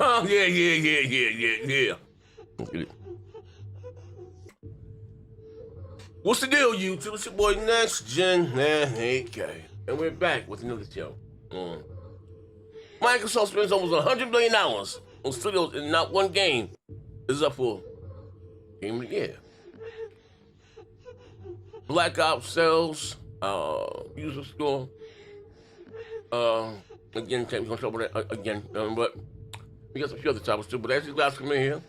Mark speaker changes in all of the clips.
Speaker 1: Oh, yeah. What's the deal, YouTube? It's your boy Next Gen AK, and we're back with another show. Microsoft spends almost $100 billion on studios, and not one game is up for Game of the Year. Black Ops sales, user score. Again, we're gonna talk about that again, but we got some few other topics too. But as you guys come in here,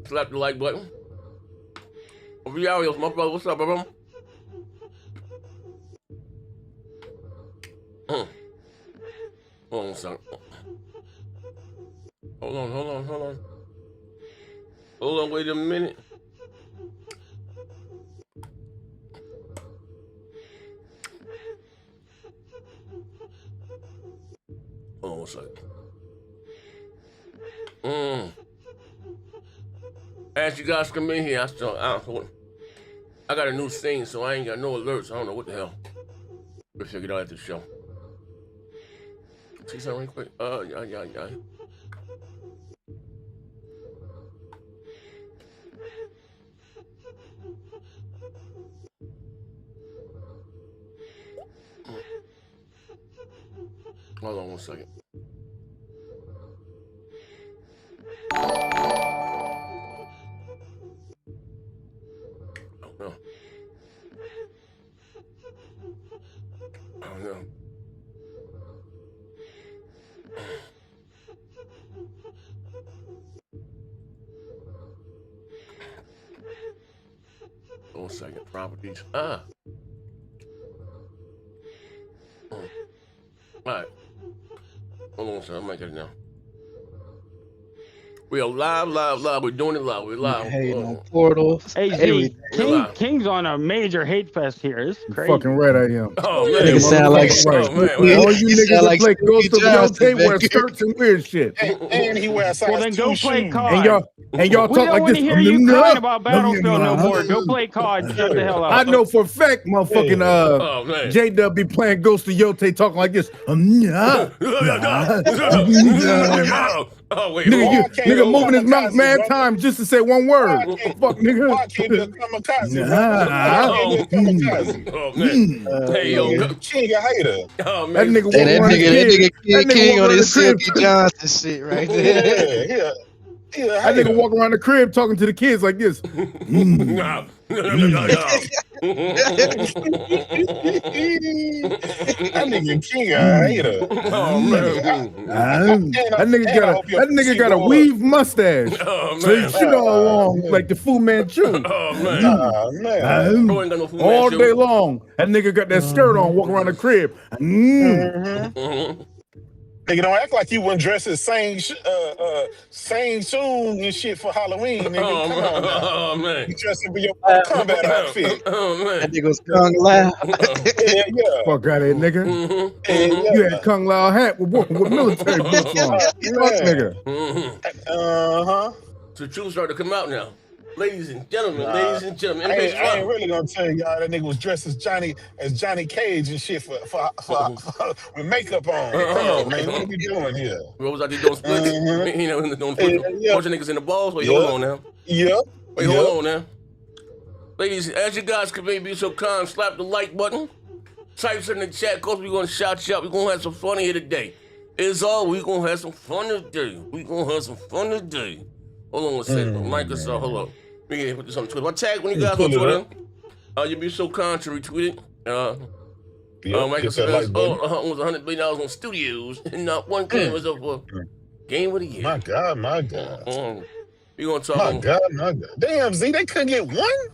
Speaker 1: slap the like button. Riarios, my brother, what's up, bro? Hold on a second. Hold on, wait a minute. Hold on one second. As you guys come in here, I got a new thing, so I ain't got no alerts. I don't know what the hell. We'll figure it out at the show. See something real quick? Yeah. Hold on one second. Oh no. One second, properties. All right. Hold on a second, I might get it now. We are live. We're doing it live. We're live.
Speaker 2: Hey, on portals.
Speaker 3: Hey, King's on a major hate fest here. It's crazy.
Speaker 4: Fucking right I am.
Speaker 1: Oh man,
Speaker 2: Nigga sound like
Speaker 4: right. All you niggas that play Ghost of Yote wear skirts and weird shit.
Speaker 5: And he wears size
Speaker 3: Well, then go play COD.
Speaker 4: And y'all
Speaker 3: We
Speaker 4: talk
Speaker 3: don't
Speaker 4: like
Speaker 3: want
Speaker 4: this.
Speaker 3: to hear you crying about Battlefield no more. Go play COD. Shut the hell up.
Speaker 4: I know for a fact, motherfucking J-Dub be playing Ghost of Yote talking like this.
Speaker 1: Oh wait,
Speaker 4: nigga moving his mouth mad time just to say one word. Fuck nigga.
Speaker 1: Oh man. Hey yo,
Speaker 5: King a hater.
Speaker 1: Oh
Speaker 4: That
Speaker 1: man.
Speaker 4: nigga
Speaker 2: Hey, that nigga King on his
Speaker 4: crib.
Speaker 2: Silky Johnson shit right there.
Speaker 5: Yeah.
Speaker 4: That nigga walk around the crib talking to the kids like this.
Speaker 1: No.
Speaker 5: That nigga King a hater.
Speaker 1: Oh man.
Speaker 4: That nigga got a weave mustache.
Speaker 1: Oh
Speaker 4: So he
Speaker 1: man.
Speaker 4: shit all along like the Fu Manchu.
Speaker 1: Oh man.
Speaker 5: Man.
Speaker 1: Bro ain't got no Fu
Speaker 4: All
Speaker 1: Manchu.
Speaker 4: day long. That nigga got that skirt on, walking around the crib.
Speaker 5: Nigga, don't act like you wouldn't dress as same shoes and shit for Halloween, nigga. Come on now.
Speaker 1: Oh man.
Speaker 5: You dressing for your combat outfit.
Speaker 1: Oh man.
Speaker 2: That nigga was Kung Lao.
Speaker 5: Yeah.
Speaker 4: Fuck out of here, nigga. You had Kung Lao hat with military boots on. Fuck nigga.
Speaker 1: So truth started to come out now. Ladies and gentlemen,
Speaker 5: I ain't really gonna tell y'all that nigga was dressed as Johnny Cage and shit for with makeup on. Come on, man. What are we doing here?
Speaker 1: What was I just doing splits? You know, doing punching niggas in the balls? Wait, hold on now.
Speaker 5: Yeah.
Speaker 1: Wait, hold on now. Ladies, as you guys can maybe be so kind, slap the like button. Type something in the chat, cause we're gonna shout you out. We're gonna have some fun here today. It's all we're gonna have some fun today. Hold on a second. Microsoft, hold up. We can put this on Twitter. My tag when you guys on Twitter. You'd be so kind to retweet it. Microsoft has almost $100 billion on studios, and not one game was up for Game of the Year.
Speaker 5: My God.
Speaker 1: We gonna talk.
Speaker 5: My God. Damn, Z, they couldn't get one?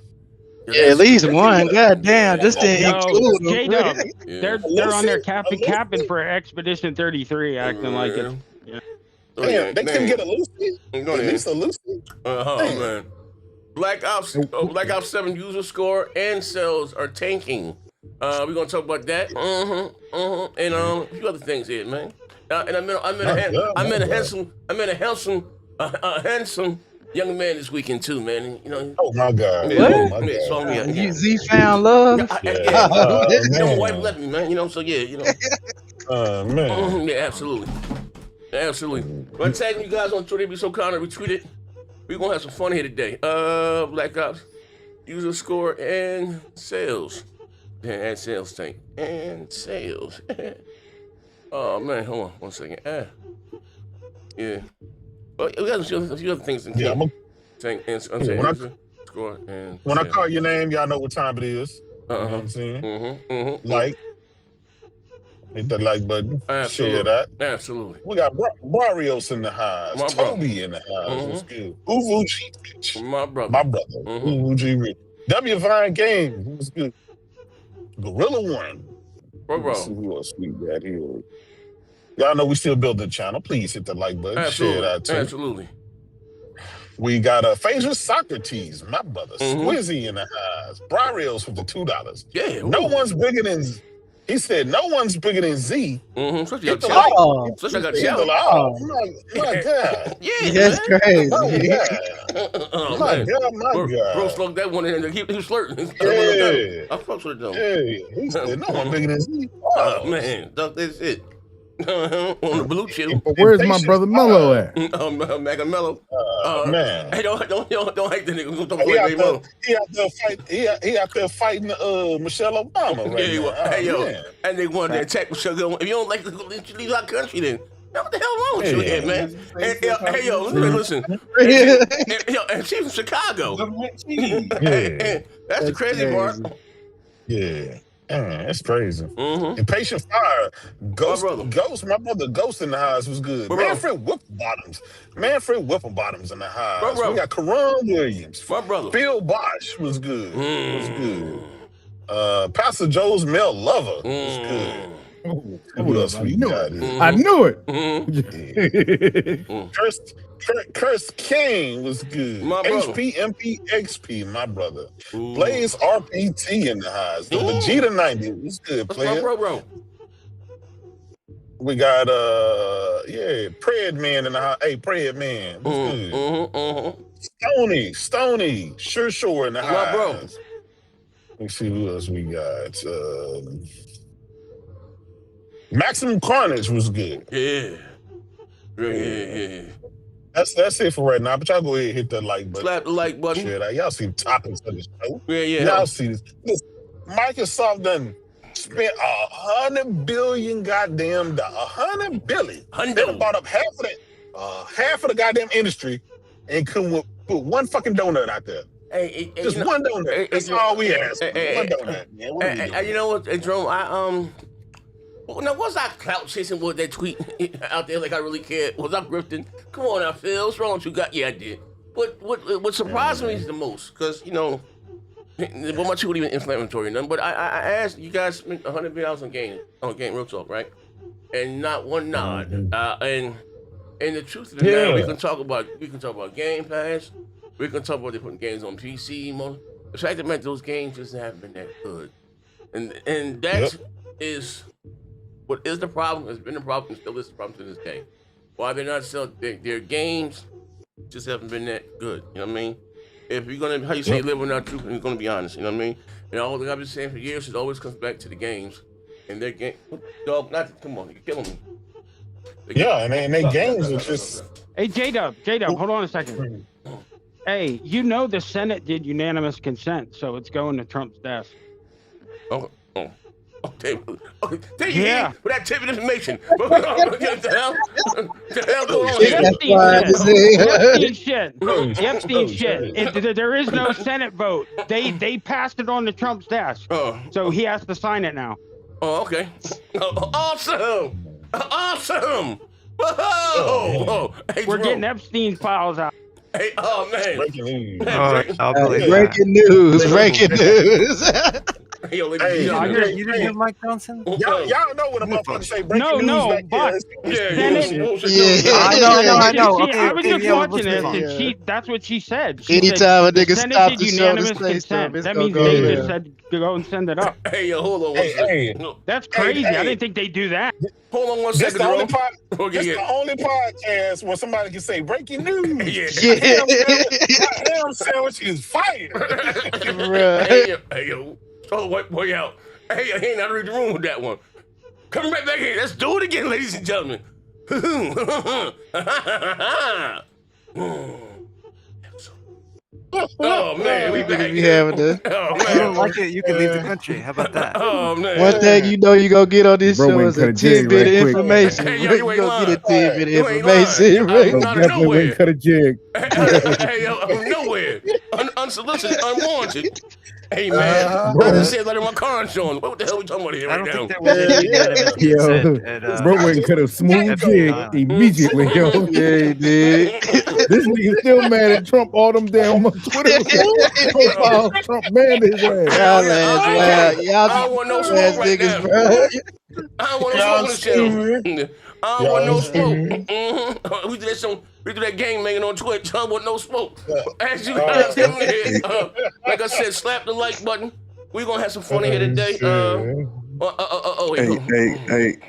Speaker 2: Yeah, at least one. God damn, this didn't include
Speaker 3: J-Dub.
Speaker 1: Yeah.
Speaker 3: They're on there capping for Expedition 33, acting like it. Yeah.
Speaker 5: Damn, they couldn't get a Lucy? At least a Lucy?
Speaker 1: Man. Black Ops 7 user score and sales are tanking. We're gonna talk about that. And a few other things here, man. And I met a handsome young man this weekend too, man. And, you know.
Speaker 5: Oh my God.
Speaker 2: You Z found love.
Speaker 1: My wife left me, man. You know, so yeah, you know.
Speaker 5: Man.
Speaker 1: Yeah, absolutely. Absolutely. But tagging you guys on Twitter, be so kind of retweet it. We're gonna have some fun here today. Black Ops, user score and sales. Yeah, and sales tank. And sales. Oh man, hold on 1 second. Yeah. But we got a few other things in
Speaker 5: Yeah,
Speaker 1: tank and
Speaker 5: when
Speaker 1: score and
Speaker 5: I
Speaker 1: sales.
Speaker 5: call your name, y'all know what time it is. You know what I'm saying? Like. Hit that like button.
Speaker 1: Absolutely.
Speaker 5: Share that.
Speaker 1: Absolutely.
Speaker 5: We got Barrios in the house.
Speaker 1: My
Speaker 5: Toby in the house. What's good? Uvu G Rich.
Speaker 1: My brother.
Speaker 5: My brother. Uvu G Rich. W Vine Games. What's good? Gorilla One.
Speaker 1: Bro.
Speaker 5: Who else we got here? Y'all know we still building the channel. Please hit the like button.
Speaker 1: Absolutely.
Speaker 5: Share that too.
Speaker 1: Absolutely.
Speaker 5: We got Phaedra Socrates, my brother. Squizzy in the house. Barrios with the $2.
Speaker 1: Yeah.
Speaker 5: No one's bigger than. He said, "No one's bigger than Z."
Speaker 1: Especially
Speaker 5: Hit the
Speaker 1: got
Speaker 5: like.
Speaker 2: Oh,
Speaker 1: Especially got
Speaker 5: Hit the
Speaker 1: Chow.
Speaker 5: like. Oh my God!
Speaker 1: Yeah,
Speaker 2: that's
Speaker 1: man.
Speaker 2: crazy.
Speaker 5: My God!
Speaker 1: Oh,
Speaker 5: My
Speaker 1: man.
Speaker 5: God! My
Speaker 1: Bro
Speaker 5: God!
Speaker 1: slugged that one in there. He was flirting.
Speaker 5: Yeah.
Speaker 1: I fucks with it though.
Speaker 5: Yeah, he said, "No one bigger than Z."
Speaker 1: Oh man, duck that shit. On the blue chill.
Speaker 4: But where's my brother Mello at?
Speaker 1: Mega Mello.
Speaker 5: Man.
Speaker 1: Hey, don't hate the nigga. We're gonna
Speaker 5: He
Speaker 1: talk
Speaker 5: out,
Speaker 1: about Mello.
Speaker 5: he out there fighting. He out there fighting Michelle Obama right now.
Speaker 1: Hey yo,
Speaker 5: Man.
Speaker 1: and they wanted to attack Michelle. If you don't like to leave our country, then what the hell wrong with you here, man? Hey yo, listen. And she's from Chicago. And that's the crazy part.
Speaker 5: Yeah. That's crazy. Impatient Fire. Ghost, my brother Ghost in the house was good. Manfred Whipplebottoms in the house. We got Karan Williams.
Speaker 1: My brother.
Speaker 5: Bill Bosch was good. Was good. Pastor Joe's Male Lover was good. Who else we got?
Speaker 4: I knew it.
Speaker 5: Curse King was good.
Speaker 1: My brother.
Speaker 5: HP MP XP, my brother. Blaze RPT in the house. The Vegeta 90 was good. Player.
Speaker 1: Bro.
Speaker 5: We got Pred Man in the house. Hey, Pred Man. Was good. Stony, Sure in the house.
Speaker 1: My bro.
Speaker 5: Let's see who else we got. Maximum Carnage was good.
Speaker 1: Yeah.
Speaker 5: That's it for right now. But y'all go ahead and hit that like button.
Speaker 1: Slap the like button.
Speaker 5: Shit, y'all see the topics of the show.
Speaker 1: Yeah.
Speaker 5: Y'all see this. Microsoft done spent $100 billion goddamn $100 billion. They bought up half of the goddamn industry and couldn't put one fucking donut out there.
Speaker 1: Hey,
Speaker 5: just one donut. That's all we ask. One donut, man. What are we doing?
Speaker 1: You know what, Jerome? Now, was I clout chasing with that tweet out there like I really cared? Was I grifting? Come on now, Phil. What's wrong with you? Yeah, I did. But what surprised me is the most, because, well, my tweet wasn't even inflammatory or nothing, but I asked, you guys spent $100 million on game real talk, right? And not one nod. And the truth of the matter, we can talk about Game Pass. We can talk about they putting games on PC. The fact that those games just haven't been that good. And that is what is the problem, has been the problem, and still is the problem to this day. Why they're not selling their games just haven't been that good. You know what I mean? If you're gonna, how you say, live without truth, and you're gonna be honest. You know what I mean? And all that I've been saying for years, it always comes back to the games and their game. Dog, come on, you're killing me.
Speaker 5: And their games are just.
Speaker 3: Hey, J-Dub, hold on a second. Hey, the Senate did unanimous consent, so it's going to Trump's desk.
Speaker 1: Okay, thank you for that tip of information. What the hell going on here?
Speaker 3: Epstein shit. There is no Senate vote. They passed it on to Trump's desk. So he has to sign it now.
Speaker 1: Oh, okay. Awesome. Whoa. Hey,
Speaker 3: we're getting Epstein files out.
Speaker 1: Hey, oh man.
Speaker 5: Breaking news.
Speaker 2: Breaking news.
Speaker 5: Hey, you didn't hear Mike Johnson? Y'all know what a motherfucker say. Breaking news.
Speaker 3: But
Speaker 2: I know.
Speaker 3: I was just watching this, and that's what she said.
Speaker 2: Anytime a nigga stops
Speaker 3: the show, unanimous consent. That means they just said to go and send it up.
Speaker 1: Hey, hold on.
Speaker 3: That's crazy. I didn't think they'd do that.
Speaker 1: Hold on 1 second.
Speaker 5: This the only podcast where somebody can say breaking news. Damn sandwich is fire.
Speaker 1: Hey, yo. Oh, wait out. Hey, I ain't out of the room with that one. Coming right back here. Let's do it again, ladies and gentlemen. Oh man, we back.
Speaker 2: We having this.
Speaker 1: Oh
Speaker 6: If you don't
Speaker 1: man.
Speaker 6: like it, you can leave the country. How about that?
Speaker 1: Oh man.
Speaker 2: One thing you know you gonna get on this
Speaker 4: Bro
Speaker 2: show
Speaker 4: went
Speaker 2: is
Speaker 4: cut
Speaker 2: a
Speaker 4: a jig
Speaker 2: tidbit
Speaker 4: right
Speaker 2: of
Speaker 4: quick.
Speaker 2: information.
Speaker 1: Hey, yo,
Speaker 2: bro.
Speaker 1: you
Speaker 2: You
Speaker 1: ain't
Speaker 2: gonna get a
Speaker 1: lying.
Speaker 2: tidbit of
Speaker 1: You ain't
Speaker 2: information.
Speaker 1: lying.
Speaker 2: bro.
Speaker 1: Out of
Speaker 4: Definitely
Speaker 1: nowhere.
Speaker 4: went cut a jig.
Speaker 1: Hey, yo, out of nowhere. Unsolicited, unwarranted. Hey man,
Speaker 4: Bro.
Speaker 1: I just said letting my car on. What the hell we talking about here
Speaker 6: I
Speaker 1: right
Speaker 6: don't
Speaker 1: now?
Speaker 6: think there was any unanimous
Speaker 4: Yo,
Speaker 6: consent at
Speaker 4: bro went and cut a smooth jig
Speaker 6: Island.
Speaker 4: immediately, yo.
Speaker 2: Yeah, he did.
Speaker 4: This nigga still mad at Trump. All them damn Twitter profiles. Trump banned his ass.
Speaker 2: Y'all
Speaker 1: yeah,
Speaker 2: ass
Speaker 1: I
Speaker 2: wild.
Speaker 1: don't
Speaker 2: Y'all
Speaker 1: want no
Speaker 2: ass
Speaker 1: smoke right
Speaker 2: niggas,
Speaker 1: now.
Speaker 2: bro.
Speaker 1: I don't want no
Speaker 5: Y'all
Speaker 1: smoke on the channel. I don't want no
Speaker 5: stupid.
Speaker 1: smoke. We do that game making on Twitch. I don't want no smoke. As you guys come in here, like I said, slap the like button. We're gonna have some fun here today.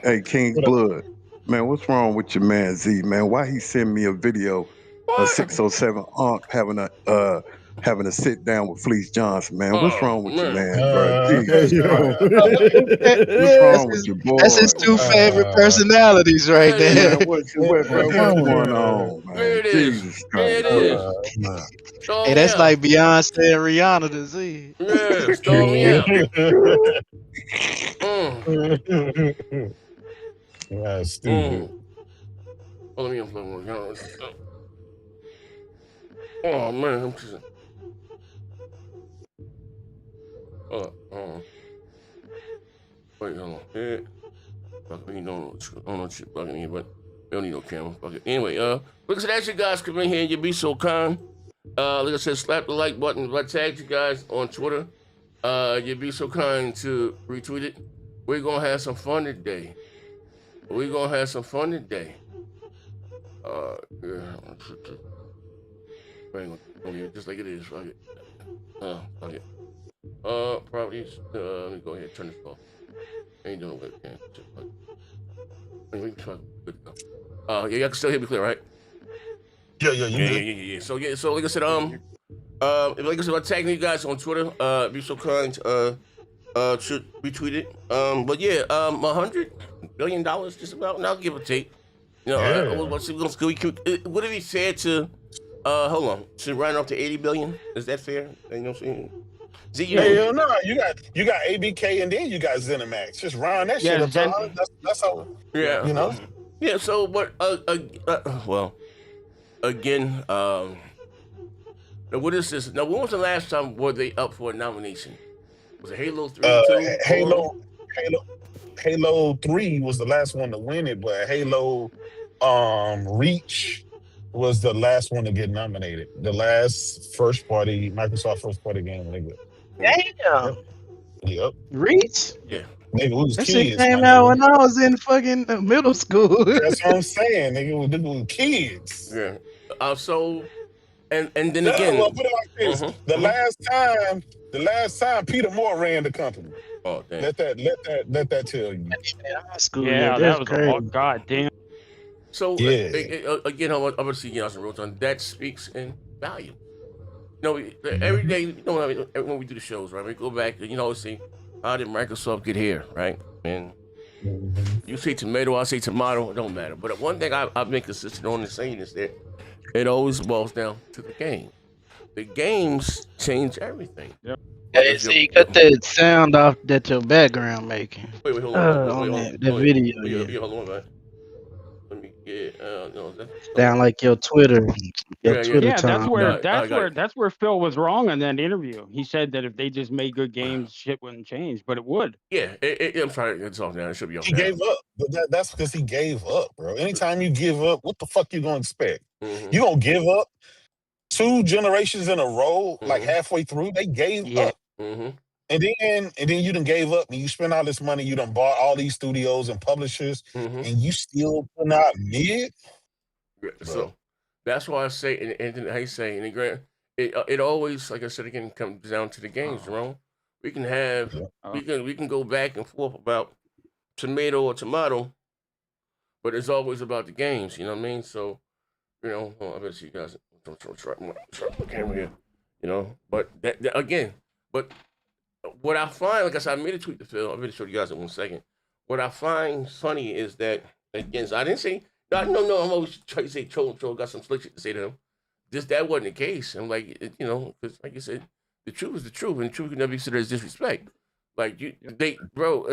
Speaker 7: Hey, King's Blood. Man, what's wrong with your man Z, man? Why he send me a video of 607 Unc having a sit down with Fleece Johnson, man? What's wrong with your man, bro? Jesus Christ. What's wrong with your boy?
Speaker 2: That's his two favorite personalities right there.
Speaker 7: Man, what's going on, man?
Speaker 1: There it is.
Speaker 7: Jesus
Speaker 1: There it
Speaker 7: Christ.
Speaker 1: is. Storm
Speaker 2: Hey,
Speaker 1: me
Speaker 2: that's
Speaker 1: out.
Speaker 2: like Beyonce and Rihanna to Z.
Speaker 1: Yeah, storm me out.
Speaker 5: That's stupid.
Speaker 1: Oh, let me unplug one. Oh man, I'm just. Wait, hold on. Yeah. Fuck me, don't know shit bugging here, but we don't need no camera. Fuck it. Anyway, look at that, you guys come in here and you be so kind. Like I said, slap the like button. If I tagged you guys on Twitter, you'd be so kind to retweet it. We're gonna have some fun today. Yeah. Just like it is. Fuck it. Fuck it. Properties. Let me go ahead and turn this off. Ain't doing it. Anyway, good to go. Yeah, y'all can still hear me clear, right?
Speaker 5: Yeah.
Speaker 1: So like I said, if I tag you guys on Twitter, be so kind, should retweet it. But yeah, $100 billion just about now, give or take. You know, would it be fair to, hold on, to round off to 80 billion? Is that fair? You know what I'm saying?
Speaker 5: Hell no, you got ABK and then you got ZeniMax. Just round that shit up. That's how.
Speaker 1: Yeah.
Speaker 5: You know.
Speaker 1: Yeah. So, but well, again, now what is this? Now, when was the last time were they up for a nomination? Was it Halo 3?
Speaker 5: Halo 3 was the last one to win it, but Halo Reach was the last one to get nominated. The last Microsoft first party game, nigga.
Speaker 2: Damn.
Speaker 5: Yep.
Speaker 2: Reach?
Speaker 1: Yeah.
Speaker 5: Nigga, we was
Speaker 2: That
Speaker 5: kids.
Speaker 2: shit came
Speaker 5: my
Speaker 2: out
Speaker 5: nigga.
Speaker 2: when I was in fucking middle school.
Speaker 5: That's what I'm saying, nigga. We was kids.
Speaker 1: Yeah. So, and then
Speaker 5: No,
Speaker 1: again,
Speaker 5: well, put it like this: the last time Peter Moore ran the company.
Speaker 1: Oh damn.
Speaker 5: Let that tell you.
Speaker 3: Yeah, that was a long goddamn.
Speaker 1: So
Speaker 5: Yeah.
Speaker 1: again, I'm gonna see you some on that speaks in value. You know, every day, you know, when we do the shows, right? We go back, you know, see how did Microsoft get here, right? And you say tomato, I say tomato, it don't matter. But one thing I've been consistent on is saying is that it always boils down to the game. The games change everything.
Speaker 3: Yep.
Speaker 2: Hey, see, cut that sound off that your background making.
Speaker 1: Wait, hold on.
Speaker 2: On that video.
Speaker 1: Yeah, hold on, man. Let me get no,
Speaker 2: Sound like your Twitter. Your Twitter
Speaker 3: Yeah,
Speaker 2: time.
Speaker 3: that's where Phil was wrong in that interview. He said that if they just made good games, shit wouldn't change, but it would.
Speaker 1: Yeah, I'm sorry, it's off now. It should be off
Speaker 5: He
Speaker 1: now.
Speaker 5: gave up. But that's because he gave up, bro. Anytime you give up, what the fuck you gonna expect? You gonna give up 2 generations in a row, like halfway through? They gave up. And then you done gave up and you spent all this money, you done bought all these studios and publishers, and you still put out mid?
Speaker 1: So that's why I say, and how you say, and it always, like I said again, comes down to the games, Jerome. We can have, we can go back and forth about tomato or tomato, but it's always about the games. You know what I mean? So, you know, I better see you guys. Try my camera here. You know, but that again, but what I find, like I said, I made a tweet to Phil. I'm going to show you guys in 1 second. what I find funny is that again, so I didn't say no. I'm always trying to say troll. Got some slick shit to say to him. That wasn't the case. I'm like, because like you said, the truth is the truth, and the truth can never be considered as disrespect. Like bro,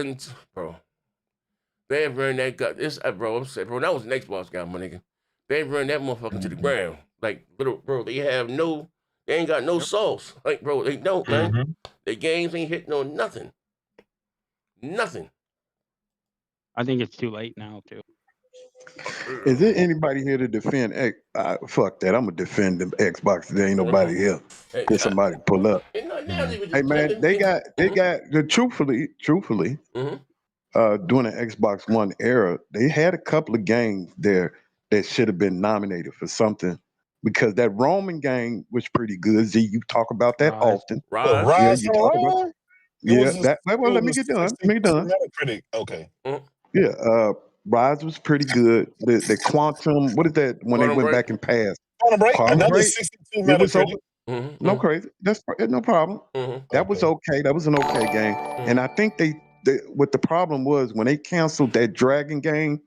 Speaker 1: they have run that guy. Bro, I'm saying, bro, that was the next boss guy, my nigga. They run that motherfucker to the ground. Like, bro, they ain't got no sauce. Like, bro, they don't, man. The games ain't hitting on nothing. Nothing.
Speaker 3: I think it's too late now, too.
Speaker 7: Is there anybody here to defend X? Fuck that. I'm gonna defend the Xbox. There ain't nobody here. Get somebody pull up. Hey man, they got the truthfully, during the Xbox One era, they had a couple of games there that should have been nominated for something because that Roman game was pretty good. Z, you talk about that often.
Speaker 5: Rise,
Speaker 7: you talk about. Well, let me get done.
Speaker 5: Metacritic. Okay.
Speaker 7: Yeah. Rise was pretty good. The Quantum, what is that when they went back and passed?
Speaker 5: Quantum Break, another
Speaker 7: Break,
Speaker 5: 62 Metacritic.
Speaker 7: No crazy. That's no problem. That was okay. That was an okay game. And I think what the problem was when they canceled that Dragon game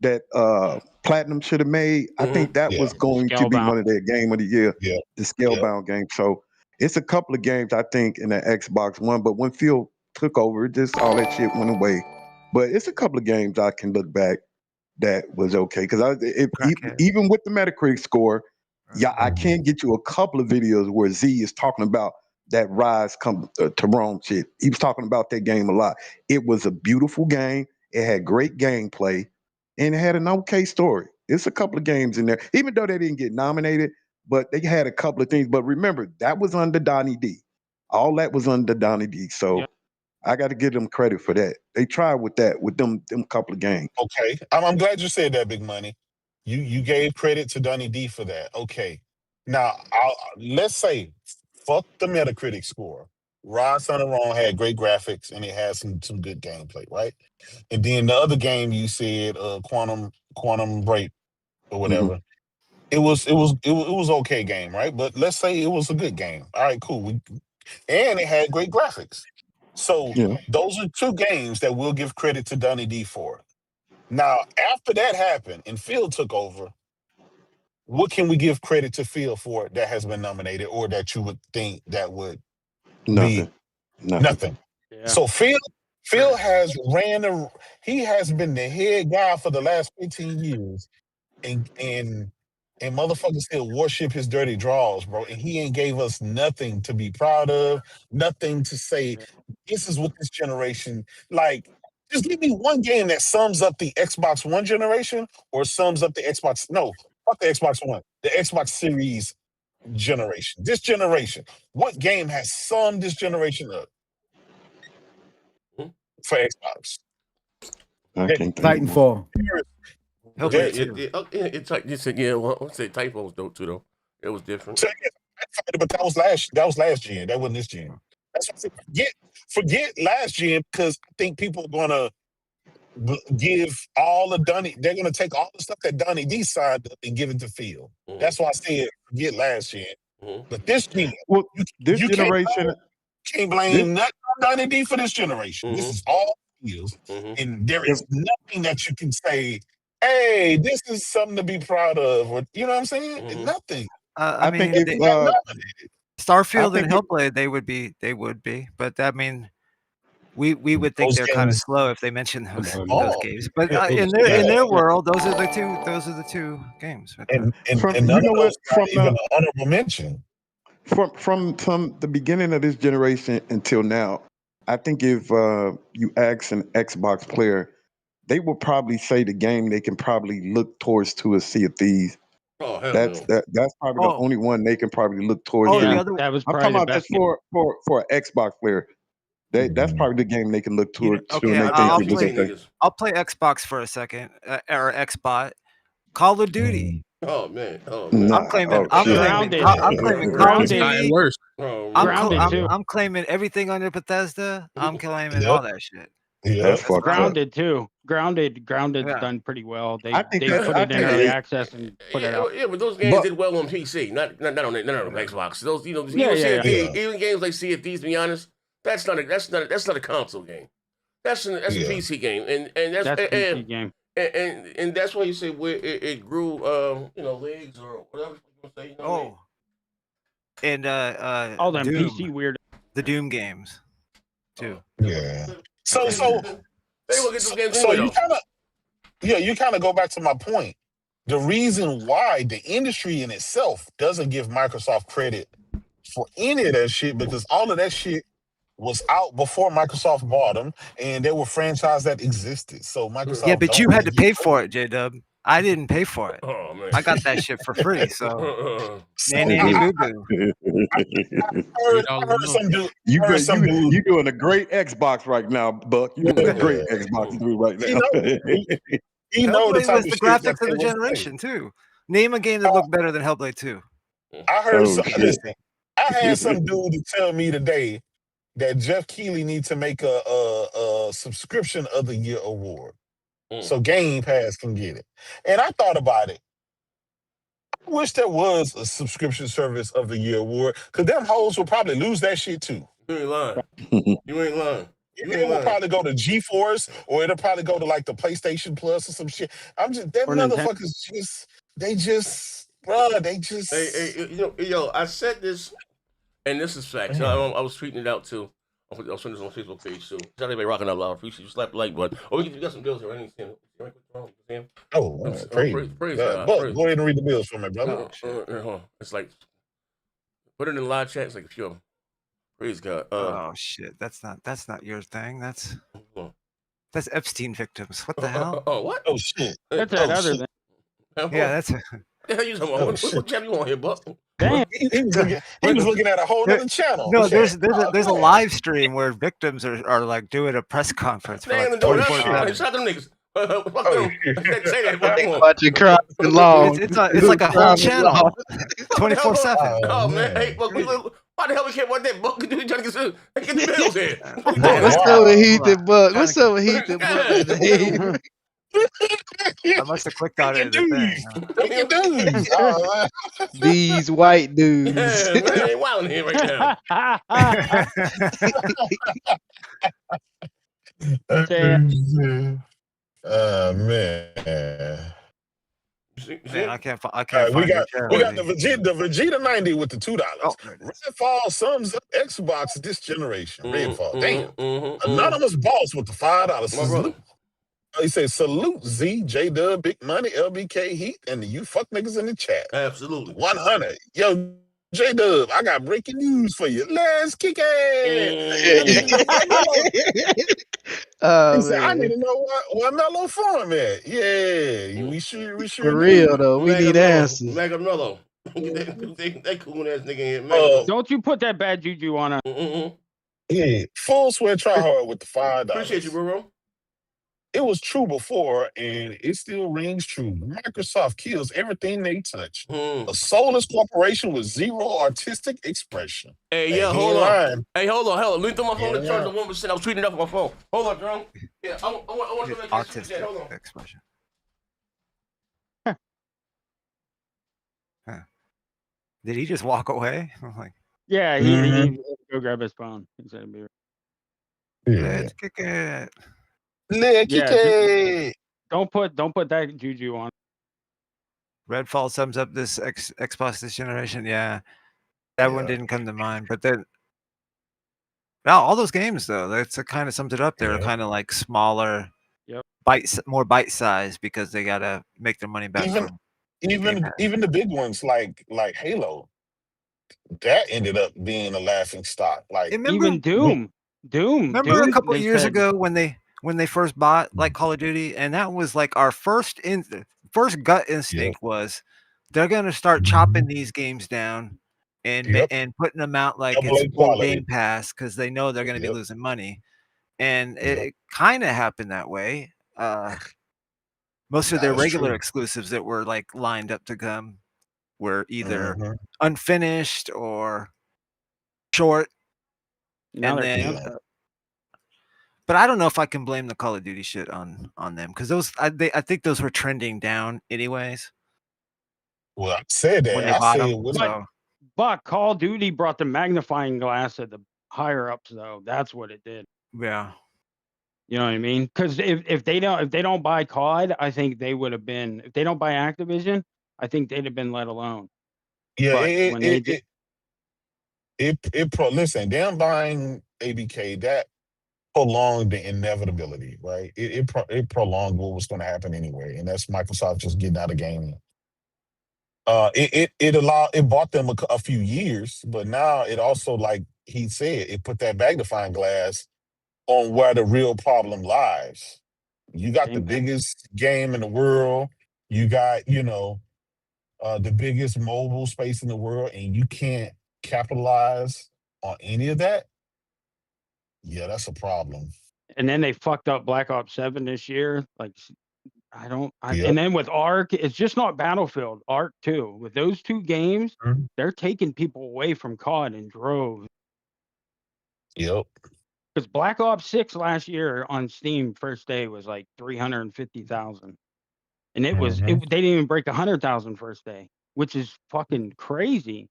Speaker 7: that Platinum should have made, I think that was going to be one of their game of the year, the Scalebound game. So it's a couple of games, I think, in the Xbox One. But when Phil took over, just all that shit went away. But it's a couple of games I can look back that was okay. Because even with the Metacritic score, I can get you a couple of videos where Z is talking about that Rise come to Rome shit. He was talking about that game a lot. It was a beautiful game. It had great gameplay. And it had an okay story. It's a couple of games in there. Even though they didn't get nominated, but they had a couple of things. But remember, that was under Donnie D. All that was under Donnie D. So I got to give them credit for that. They tried with that, with them couple of games.
Speaker 5: Okay. I'm glad you said that, Big Money. You gave credit to Donnie D for that. Okay. Now, let's say, fuck the Metacritic score. Rise on the Wrong had great graphics and it had some good gameplay, right? And then the other game you said, Quantum Break or whatever. It was okay game, right? But let's say it was a good game. All right, cool. And it had great graphics. So those are two games that we'll give credit to Donnie D for. Now, after that happened and Phil took over, what can we give credit to Phil for that has been nominated or that you would think that would be nothing? Yeah. So Phil has he has been the head guy for the last 15 years and motherfuckers still worship his dirty draws, bro. And he ain't gave us nothing to be proud of, nothing to say, this is what this generation, like, just give me one game that sums up the Xbox One generation or sums up the Xbox, no, fuck the Xbox One, the Xbox Series generation. This generation, what game has summed this generation up for Xbox?
Speaker 4: Titanfall.
Speaker 1: It's like you said, let's say Typo was dope too, though. It was different.
Speaker 5: So, but that was last gen. That wasn't this gen. That's what I said. Forget last gen because I think people are gonna give all the Donnie. They're gonna take all the stuff that Donnie D signed up and give it to Phil. That's why I said forget last gen. But this gen,
Speaker 7: this generation
Speaker 5: can't blame nothing on Donnie D for this generation. This is all Phil's, and there is nothing that you can say. Hey, this is something to be proud of, or you know what I'm saying? Nothing.
Speaker 6: I mean, Starfield and Hellblade, they would be, but I mean, we would think they're kind of slow if they mention those games. But in their world, those are the two games. Right
Speaker 5: and you know what? From even an honorable mention.
Speaker 7: From the beginning of this generation until now, I think if you ask an Xbox player, they will probably say the game they can probably look towards to a Sea of Thieves.
Speaker 1: Oh, hell
Speaker 7: that's probably the only one they can probably look towards.
Speaker 3: That was
Speaker 7: I'm talking about just for an Xbox player. That's probably the game they can look towards.
Speaker 6: I'll play Xbox for a second, or Xbot. Call of Duty.
Speaker 1: Oh man.
Speaker 6: I'm claiming Call of Duty.
Speaker 4: Worse.
Speaker 6: I'm claiming everything under Bethesda. I'm claiming all that shit.
Speaker 5: Yeah,
Speaker 7: that's
Speaker 3: Grounded too. Grounded's done pretty well. They put it in early access and put it out.
Speaker 1: Yeah, but those games did well on PC, not on Xbox. Those even games like Sea of Thieves, to be honest, that's not a console game. That's a PC game, and
Speaker 3: That's a PC
Speaker 1: and,
Speaker 3: game.
Speaker 1: and that's why you say where it grew, legs or whatever you say. You know what I mean?
Speaker 6: And
Speaker 3: All them
Speaker 6: Doom,
Speaker 3: PC weird.
Speaker 6: the Doom games, too.
Speaker 5: Yeah. So
Speaker 1: They will get those games anyway,
Speaker 5: you kind of go back to my point. The reason why the industry in itself doesn't give Microsoft credit for any of that shit, because all of that shit was out before Microsoft bought them, and there were franchises that existed. So Microsoft.
Speaker 6: Yeah, but you had to pay for it, J-Dub. I didn't pay for it.
Speaker 1: Oh man,
Speaker 6: I got that shit for free. So,
Speaker 5: I heard some dude.
Speaker 7: You doing a great Xbox right now, Buck. You doing a great Xbox dude right now.
Speaker 5: You know the
Speaker 6: Hellblade
Speaker 5: type
Speaker 6: was
Speaker 5: of
Speaker 6: the
Speaker 5: shit
Speaker 6: graphics
Speaker 5: that
Speaker 6: of
Speaker 5: they
Speaker 6: the
Speaker 5: will say.
Speaker 6: generation too. Name a game that looked better than Hellblade 2.
Speaker 5: I heard
Speaker 7: shit.
Speaker 5: I had some dude to tell me today that Jeff Keighley needs to make a subscription of the year award, so Game Pass can get it. And I thought about it. I wish there was a subscription service of the year award, because them hoes will probably lose that shit too.
Speaker 1: You ain't lying. You ain't lying.
Speaker 5: It will probably go to GeForce, or it'll probably go to like the PlayStation Plus or some shit. That motherfuckers they just.
Speaker 1: Hey, I said this, and this is facts. I was tweeting it out too. I was sending this on my Facebook page too. Shout out everybody rocking out loud. Appreciate you. Slap the like button. Oh, you got some bills here. I didn't see them. Praise God.
Speaker 5: Go ahead and read the bills for me, brother.
Speaker 1: It's like, put it in the live chat. It's like a few of them. Praise God.
Speaker 6: Oh shit, that's not your thing. That's Epstein victims. What the hell?
Speaker 1: What?
Speaker 5: Oh shit.
Speaker 3: That's that other thing.
Speaker 6: Yeah, that's.
Speaker 1: What the hell you talking about? What channel you on here, Buck?
Speaker 3: Damn.
Speaker 5: He was looking at a whole other channel.
Speaker 6: No, there's a live stream where victims are like doing a press conference for like 24
Speaker 1: Shut them niggas. Say that.
Speaker 2: Watching crime long.
Speaker 6: It's like a whole channel, 24/7.
Speaker 1: Oh man, hey, Buck, why the hell we can't watch that? Buck, we trying to get the bills here.
Speaker 2: What's up with Heath and Buck? What's up with Heath and Buck?
Speaker 6: I must have clicked on it.
Speaker 2: These white dudes.
Speaker 1: Yeah, man, they wilding here right
Speaker 5: now. Man.
Speaker 6: Man, I can't.
Speaker 5: We got the Vegeta 90 with the $2. Redfall sums up Xbox this generation. Redfall, damn. Anonymous boss with the $5. He says, salute Z, J-Dub, Big Money, LBK, Heat, and you fuck niggas in the chat.
Speaker 1: Absolutely.
Speaker 5: 100. Yo, J-Dub, I got breaking news for you. Let's kick it. He said, I need to know what Mellow Farm at. Yeah, we should.
Speaker 2: For real, though. We need answers.
Speaker 1: Mega Mellow. That cool ass nigga in here.
Speaker 3: Don't you put that bad juju on her.
Speaker 5: Yeah, full sweat try hard with the $5.
Speaker 1: Appreciate you, bro.
Speaker 5: It was true before, and it still rings true. Microsoft kills everything they touch. A soulless corporation with zero artistic expression.
Speaker 1: Hey, yeah, hold on. Hey, hold on. Let me throw my phone to charge the 1%. I was tweeting up on my phone. Hold on, Jerome. Yeah, I want to make
Speaker 6: artistic
Speaker 1: hold on.
Speaker 6: expression. Did he just walk away? I'm like,
Speaker 3: yeah, he go grab his phone. He said,
Speaker 6: let's kick it.
Speaker 3: Don't put that juju on.
Speaker 6: Redfall sums up this Xbox this generation. Yeah, that one didn't come to mind. But then, now all those games though, that's kind of sums it up. They're kind of like smaller, more bite size because they gotta make their money back.
Speaker 5: Even the big ones like Halo, that ended up being a laughing stock. Like
Speaker 3: even Doom.
Speaker 6: Remember a couple of years ago when they first bought like Call of Duty, and that was like our first gut instinct was they're gonna start chopping these games down and putting them out like it's full Game Pass because they know they're gonna be losing money, and it kind of happened that way. Most of their regular exclusives that were like lined up to come were either unfinished or short. But I don't know if I can blame the Call of Duty shit on them because I think those were trending down anyways.
Speaker 5: Well, I said that.
Speaker 6: When they bought them,
Speaker 3: but Call of Duty brought the magnifying glass at the higher ups, though. That's what it did.
Speaker 6: Yeah.
Speaker 3: You know what I mean? Because if they don't buy COD, I think they would have been. If they don't buy Activision, I think they'd have been let alone.
Speaker 5: Yeah,
Speaker 3: But when they did,
Speaker 5: listen, them buying ABK, that prolonged the inevitability, right? It prolonged what was going to happen anyway, and that's Microsoft just getting out of gaming. It bought them a few years, but now it also, like he said, it put that magnifying glass on where the real problem lies. You got the biggest game in the world. You got, the biggest mobile space in the world, and you can't capitalize on any of that. Yeah, that's a problem.
Speaker 3: and then they fucked up Black Ops 7 this year. Like,
Speaker 5: Yep.
Speaker 3: and then with Ark, it's just not Battlefield. Ark 2. With those two games, they're taking people away from COD in droves.
Speaker 5: Yep.
Speaker 3: Because Black Ops 6 last year on Steam first day was like 350,000, and it was they didn't even break 100,000 first day, which is fucking crazy.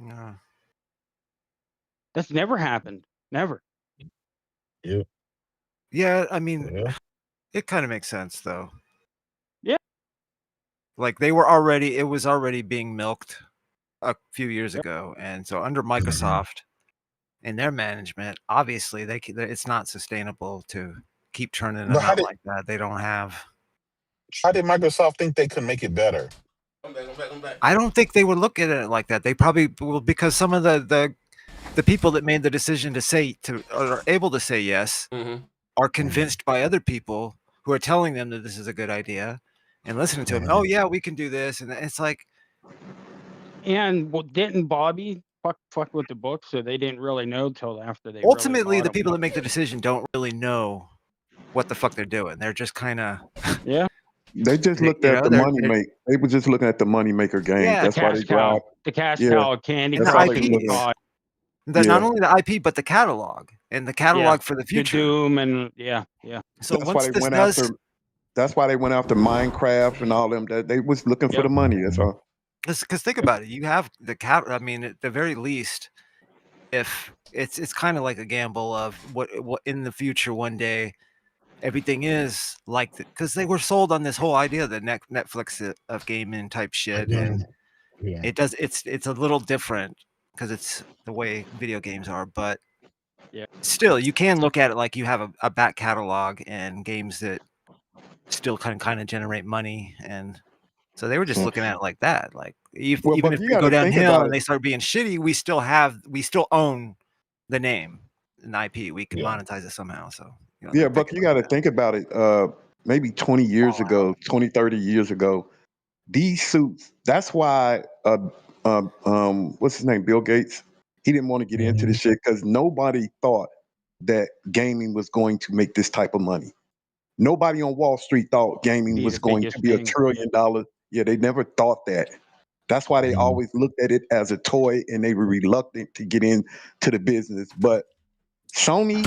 Speaker 6: Yeah.
Speaker 3: That's never happened. Never.
Speaker 5: Yep.
Speaker 6: Yeah, I mean,
Speaker 5: Yeah.
Speaker 6: it kind of makes sense though.
Speaker 3: Yeah.
Speaker 6: Like it was already being milked a few years ago, and so under Microsoft and their management, obviously it's not sustainable to keep turning them out like that. They don't have.
Speaker 5: How did Microsoft think they could make it better?
Speaker 1: I'm back.
Speaker 6: I don't think they would look at it like that. They probably will, because some of the people that made the decision are able to say yes are convinced by other people who are telling them that this is a good idea and listening to them. Oh yeah, we can do this, and it's like.
Speaker 3: And didn't Bobby fuck with the book, so they didn't really know till after they.
Speaker 6: Ultimately, the people that make the decision don't really know what the fuck they're doing. They're just kind of.
Speaker 3: Yeah.
Speaker 7: They just looked at the money make. They were just looking at the money maker game.
Speaker 3: Yeah,
Speaker 7: that's why they grabbed
Speaker 3: the cash cow candy.
Speaker 6: And the IP. Not only the IP, but the catalog and the catalog for the future.
Speaker 3: The Doom and yeah.
Speaker 6: So
Speaker 7: that's
Speaker 6: once
Speaker 7: why they
Speaker 6: this
Speaker 7: went
Speaker 6: does,
Speaker 7: after. That's why they went after Minecraft and all them. That they was looking for the money. That's all.
Speaker 6: Because think about it, you have the I mean, at the very least, if it's kind of like a gamble of what in the future one day. Everything is like because they were sold on this whole idea of the Netflix of gaming type shit, and it's a little different because it's the way video games are, but still you can look at it like you have a back catalog and games that still kind of generate money, and so they were just looking at it like that, like even if they go downhill and they start being shitty, we still own the name and IP, we can monetize it somehow. So
Speaker 7: yeah, Buck, you got to think about it. Maybe 20 years ago, 20, 30 years ago, these suits, that's why, what's his name? Bill Gates. He didn't want to get into this shit because nobody thought that gaming was going to make this type of money. Nobody on Wall Street thought gaming was going to be $1 trillion. Yeah, they never thought that. That's why they always looked at it as a toy and they were reluctant to get into the business. But Sony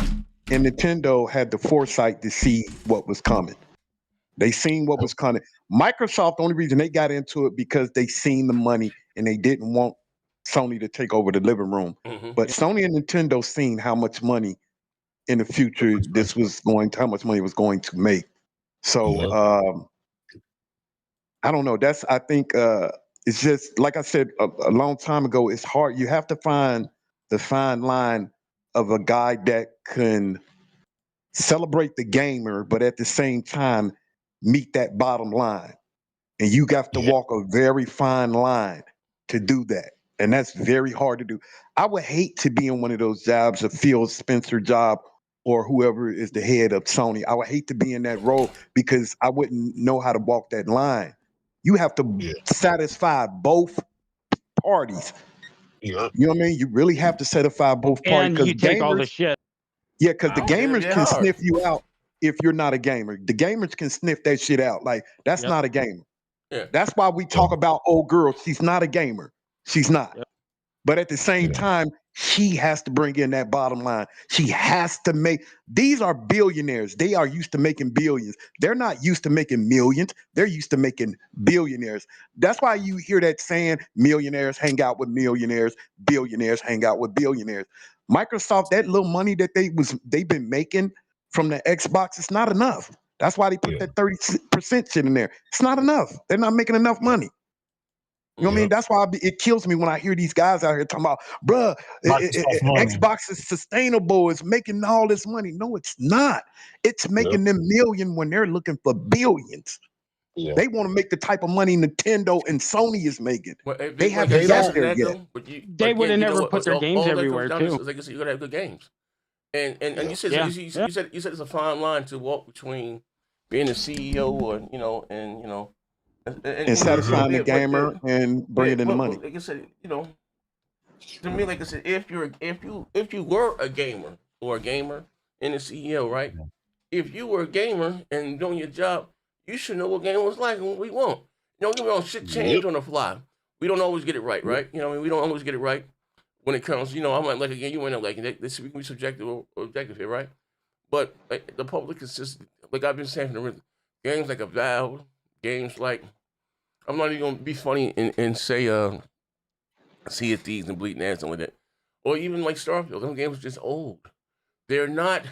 Speaker 7: and Nintendo had the foresight to see what was coming. They seen what was coming. Microsoft, the only reason they got into it because they seen the money and they didn't want Sony to take over the living room. But Sony and Nintendo seen how much money in the future how much money was going to make. So I don't know. I think it's just like I said a long time ago. It's hard. You have to find the fine line of a guy that can celebrate the gamer, but at the same time meet that bottom line. And you got to walk a very fine line to do that. And that's very hard to do. I would hate to be in one of those jobs, a Phil Spencer job, or whoever is the head of Sony. I would hate to be in that role because I wouldn't know how to walk that line. You have to satisfy both parties. You know what I mean? You really have to satisfy both parties.
Speaker 3: And you take all the shit.
Speaker 7: Yeah, because the gamers can sniff you out if you're not a gamer. The gamers can sniff that shit out. Like, that's not a gamer.
Speaker 1: Yeah.
Speaker 7: That's why we talk about old girl. She's not a gamer. She's not. But at the same time, she has to bring in that bottom line. She has to make, these are billionaires. They are used to making billions. They're not used to making millions. They're used to making billionaires. That's why you hear that saying, millionaires hang out with millionaires, billionaires hang out with billionaires. Microsoft, that little money that they've been making from the Xbox, it's not enough. That's why they put that 30% shit in there. It's not enough. They're not making enough money. You know what I mean? That's why it kills me when I hear these guys out here talking about, bruh, Xbox is sustainable. It's making all this money. No, it's not. It's making them million when they're looking for billions. Yeah. They want to make the type of money Nintendo and Sony is making. Well, they haven't got there yet.
Speaker 3: They would have never put their games everywhere too.
Speaker 1: Like I said, you gotta have good games. And you said it's a fine line to walk between being a CEO and
Speaker 7: satisfying the gamer and bringing in the money.
Speaker 1: Like I said, to me, like I said, if you were a gamer or a gamer and a CEO, right? If you were a gamer and doing your job, you should know what game was like and what we want. Don't get me wrong, shit change on the fly. We don't always get it right? You know, we don't always get it right when it comes. I might like a game, you might not like it. This we can be subjective or objective here, right? But like, the public is just like I've been saying from the rhythm. Games like a Valve, games like I'm not even gonna be funny and say Sea of Thieves and Bleeding Edge and like that, or even like Starfield. Them games are just old. They're not.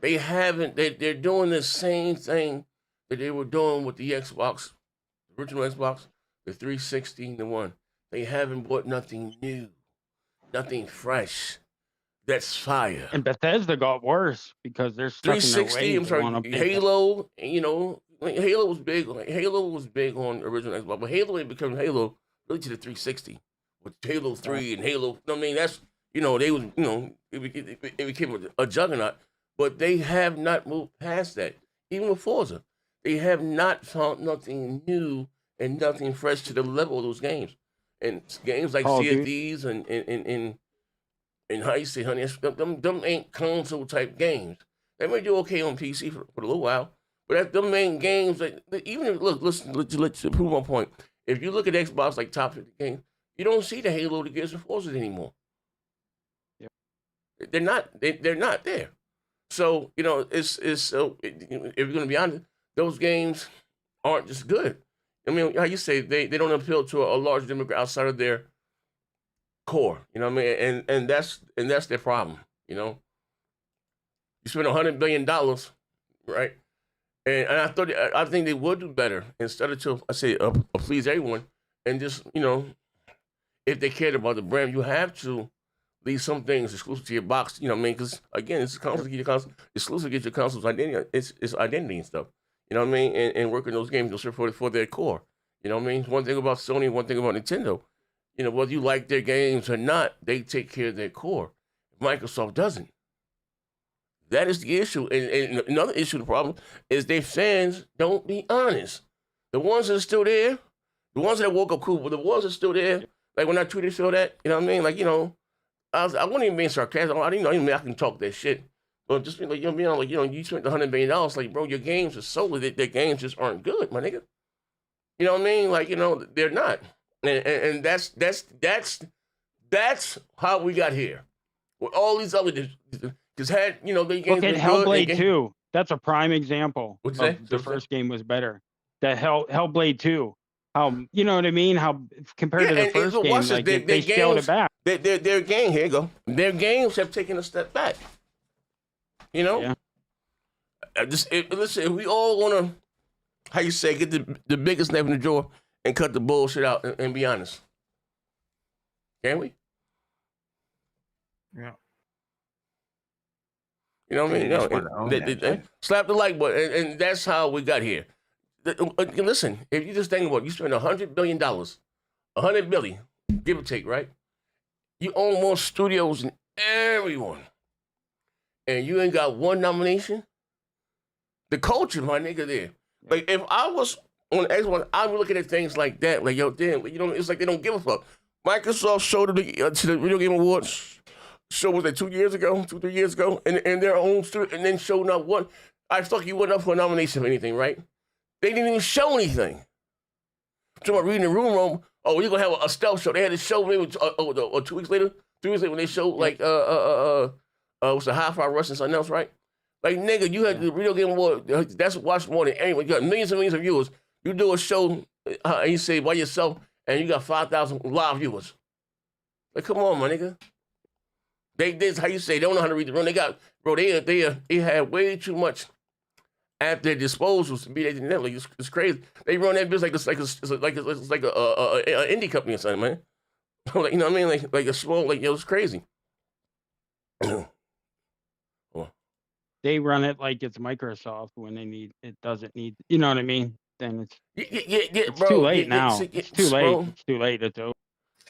Speaker 1: They haven't. They're doing the same thing that they were doing with the Xbox, the original Xbox, the 360, and the One. They haven't brought nothing new, nothing fresh. That's fire.
Speaker 3: And Bethesda got worse because they're stuck
Speaker 1: 360.
Speaker 3: In their
Speaker 1: I'm sorry, Halo. Halo was big. Halo was big on original Xbox, but Halo ain't become Halo really to the 360 with Halo 3 and Halo. I mean, that's they was it became a juggernaut, but they have not moved past that. Even with Forza, they have not found nothing new and nothing fresh to the level of those games. And games like Sea of Thieves and how you say, honey, them ain't console type games. They may do okay on PC for a little while, but them main games, let's prove my point. If you look at Xbox like top 50 games, you don't see the Halo, the Gears and Forza anymore. Yep. They're not there. So if you're gonna be honest, those games aren't just good. I mean, how you say they don't appeal to a large demographic outside of their core. You know what I mean? And that's their problem. You spend $100 billion, right? And I think they would do better instead of please everyone and just if they cared about the brand, you have to leave some things exclusive to your box. You know what I mean? Because again, it's exclusive to get your console's identity. It's identity and stuff. You know what I mean? And working those games for their core. You know what I mean? One thing about Sony, one thing about Nintendo. Whether you like their games or not, they take care of their core. Microsoft doesn't. That is the issue. And another issue, the problem, is their fans don't be honest. The ones that are still there, the ones that woke up cool, but the ones that are still there, like when I tweeted show that, you know what I mean? Like, I wasn't even being sarcastic. I didn't know I can talk that shit. But just like, you spent $100 billion, like, bro, your games are so that their games just aren't good, my nigga. You know what I mean? Like, they're not. And that's how we got here. With all these other, because the games
Speaker 3: look at Hellblade 2. That's a prime example.
Speaker 1: What'd you say?
Speaker 3: The first game was better. The Hellblade 2. How you know what I mean? How compared to the first game, like they scaled it back.
Speaker 1: Their game, here you go. Their games have taken a step back. Yeah. Listen, if we all want to, how you say, get the biggest knife in the drawer and cut the bullshit out and be honest. Can we?
Speaker 6: Yeah.
Speaker 1: You know what I mean? Slap the like button, and that's how we got here. Listen, if you just think about it, you spend $100 billion, $100 billion, give or take, right? You own more studios than everyone, and you ain't got one nomination. The culture, my nigga, there. Like if I was on Xbox, I would look at things like that. Like, yo, damn, it's like they don't give a fuck. Microsoft showed to the Video Game Awards show, was that 3 years ago, and their own studio, and then showed not one. I thought you went up for a nomination for anything, right? They didn't even show anything. So I'm reading the room. Oh, you're gonna have a stealth show. They had a show maybe 2 weeks later, 3 weeks later when they showed like what's the Hi-Fi Rush and something else, right? Like nigga, you had the Video Game Award. That's watched more than anyone. You got millions and millions of viewers. You do a show, and you say by yourself, and you got 5,000 live viewers. Like, come on, my nigga. This how you say they don't know how to read the room. They got bro. They had way too much at their disposals to be at the network. It's crazy. They run that business like it's like a indie company or something, man. Like, you know what I mean? Like a small, like, it's crazy.
Speaker 3: They run it like it's Microsoft when it doesn't need, you know what I mean? Then it's
Speaker 1: bro,
Speaker 3: too late now. It's too late.
Speaker 1: Bro.
Speaker 3: It's too late. It's over.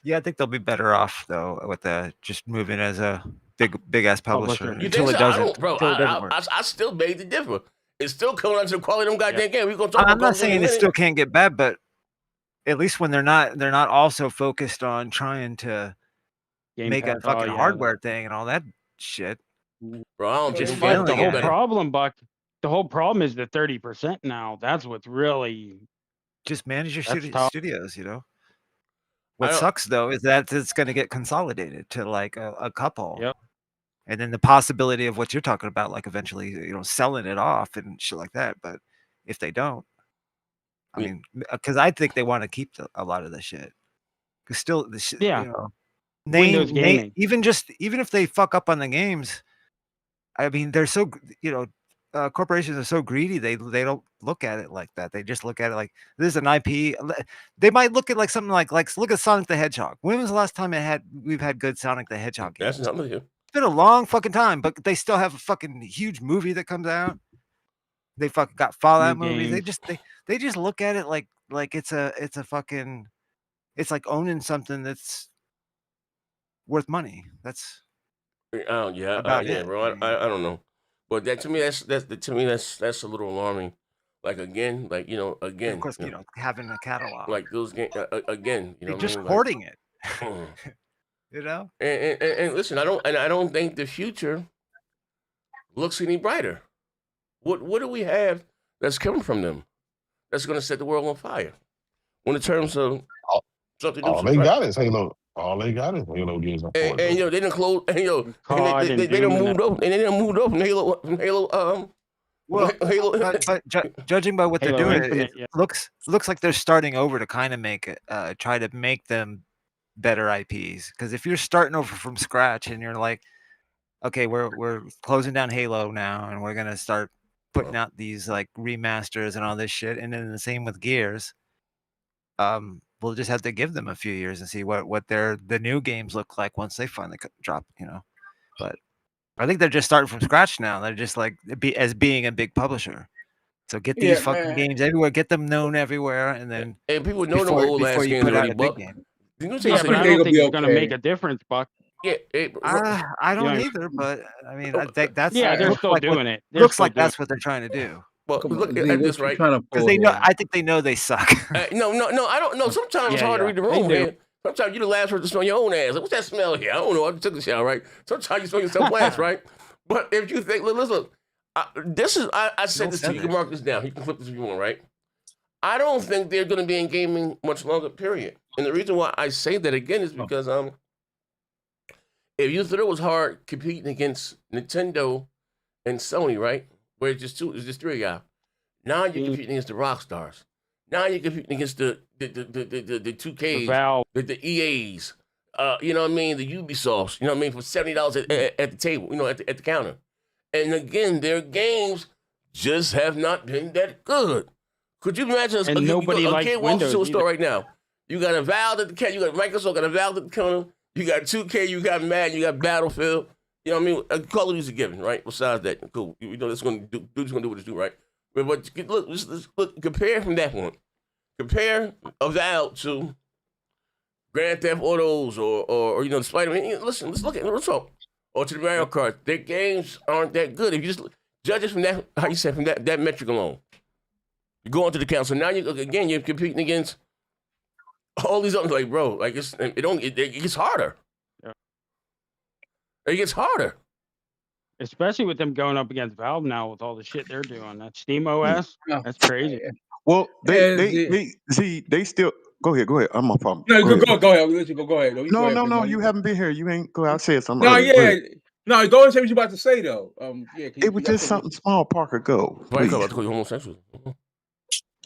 Speaker 6: Yeah, I think they'll be better off though with just moving as a big ass publisher
Speaker 1: You
Speaker 6: until
Speaker 1: think
Speaker 6: it
Speaker 1: so?
Speaker 6: doesn't.
Speaker 1: Bro, I still beg to differ. It's still coming out to the quality of them goddamn game. We gonna talk
Speaker 6: I'm
Speaker 1: about
Speaker 6: not saying it still can't get bad, but at least when they're not also focused on trying to make a fucking hardware thing and all that shit.
Speaker 1: Bro, I don't
Speaker 3: just the whole problem, Buck. The whole problem is the 30% now. That's what's really
Speaker 6: just manage your studios, you know. What sucks though is that it's going to get consolidated to like a couple.
Speaker 3: Yep.
Speaker 6: And then the possibility of what you're talking about, like eventually, you know, selling it off and shit like that. But if they don't, I mean, because I think they want to keep a lot of the shit. Because still, the shit, you know, name, even if they fuck up on the games, I mean, they're so, you know, corporations are so greedy. They don't look at it like that. They just look at it like this is an IP. They might look at like something like look at Sonic the Hedgehog. When was the last time we've had good Sonic the Hedgehog games?
Speaker 1: That's something.
Speaker 6: It's been a long fucking time, but they still have a fucking huge movie that comes out. They fucking got Fallout movies. They just look at it like it's a fucking, it's like owning something that's worth money. That's
Speaker 1: yeah, bro. I don't know, but that to me that's a little alarming. Like again, like you know, again,
Speaker 6: of course, you know, having a catalog
Speaker 1: like those games again, you know,
Speaker 6: just hoarding it. You know,
Speaker 1: and listen, I don't think the future looks any brighter. What do we have that's coming from them that's going to set the world on fire? When in terms of something,
Speaker 5: all they got is Halo. All they got is Halo games.
Speaker 1: And you know, they didn't close. And you know, they didn't moved up. And they didn't moved up from Halo.
Speaker 6: Well, but judging by what they're doing, it looks like they're starting over to kind of make it, try to make them better IPs. Because if you're starting over from scratch and you're like, okay, we're closing down Halo now, and we're gonna start putting out these like remasters and all this shit, and then the same with Gears. We'll just have to give them a few years and see what the new games look like once they finally drop, you know. But I think they're just starting from scratch now. They're just like being a big publisher. So get these fucking games everywhere, get them known everywhere, and then
Speaker 1: people know the old ass games already, Buck.
Speaker 3: But I don't think it's going to make a difference, Buck.
Speaker 1: Yeah,
Speaker 6: I don't either, but I mean, I think that's
Speaker 3: they're still doing it.
Speaker 6: Looks like that's what they're trying to do.
Speaker 1: Well, look at this, right?
Speaker 6: Because they know. I think they know they suck.
Speaker 1: No, I don't know. Sometimes it's hard to read the room, man. Sometimes you're the last person to smell your own ass. Like, what's that smell here? I don't know. I took a shower, right? Sometimes you smell yourself last, right? But if you think, listen, this is, I said this to you. You can mark this down. You can flip this if you want, right? I don't think they're going to be in gaming much longer, period. And the reason why I say that again is because if you thought it was hard competing against Nintendo and Sony, right? Where it's just three of y'all. Now you're competing against the Rockstars. Now you're competing against the 2Ks, the EAs, you know what I mean, the Ubisofts, you know what I mean, for $70 at the table, you know, at the counter. And again, their games just have not been that good. Could you imagine?
Speaker 3: And nobody likes Windows
Speaker 1: to a store right now. You got a Valve at the counter. You got Microsoft got a Valve at the counter. You got 2K. You got Madden. You got Battlefield. You know what I mean? Call of Duty's a given, right? Besides that, cool. You know that's going to do. Dude's going to do what it's do, right? But look, let's look. Compare from that one. Compare a Valve to Grand Theft Autos or you know Spider-Man. Listen, let's talk. Or to the Mario Kart. Their games aren't that good. If you just judge it from that, how you said, from that metric alone. You go onto the council. Now you're competing against all these others. Like, bro, like it gets harder.
Speaker 3: Yeah.
Speaker 1: It gets harder.
Speaker 3: Especially with them going up against Valve now with all the shit they're doing. That Steam OS, that's crazy.
Speaker 7: Well, they still go ahead. I'm my problem.
Speaker 4: No, go ahead. I'll let you go. Go ahead.
Speaker 7: No. You haven't been here. You ain't go out and say something.
Speaker 4: No, no. Go and say what you're about to say though.
Speaker 7: It was just something small. Parker, go.
Speaker 1: Why you about to call you homosexual?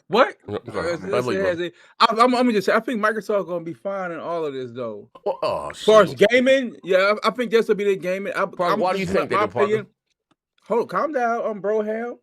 Speaker 4: What?
Speaker 1: Sorry.
Speaker 4: I'm gonna just say, I think Microsoft gonna be fine in all of this though.
Speaker 1: Oh,
Speaker 4: as far as gaming, yeah, I think this will be the gaming.
Speaker 1: Parker, why do you think that, Parker?
Speaker 4: Hold, calm down, bro, hell.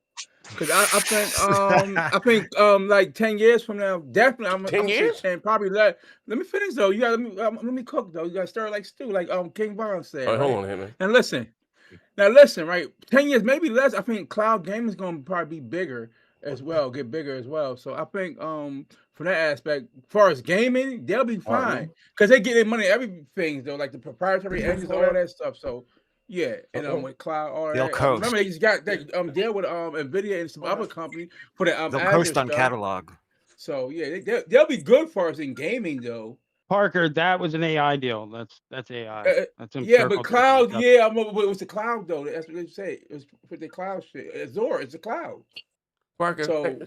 Speaker 4: Because I think like 10 years from now, definitely I'm
Speaker 1: 10 years?
Speaker 4: 10, probably less. Let me finish though. You got let me cook though. You gotta stir like stew, like King Von said.
Speaker 1: All right, hold on here, man.
Speaker 4: And listen, right? 10 years, maybe less. I think cloud gaming is gonna probably be bigger as well, get bigger as well. So I think from that aspect, as far as gaming, they'll be fine. Because they get their money everything though, like the proprietary engines, all that stuff. So yeah, and with cloud, all that. Remember, they just got that deal with NVIDIA and some other company for the
Speaker 6: they'll coast on catalog.
Speaker 4: So yeah, they'll be good for us in gaming though.
Speaker 3: Parker, that was an AI deal. That's AI. That's
Speaker 4: yeah, but cloud, yeah, but it was the cloud though. That's what they say. It was for the cloud shit. Azure, it's the cloud.
Speaker 1: Parker.
Speaker 4: So,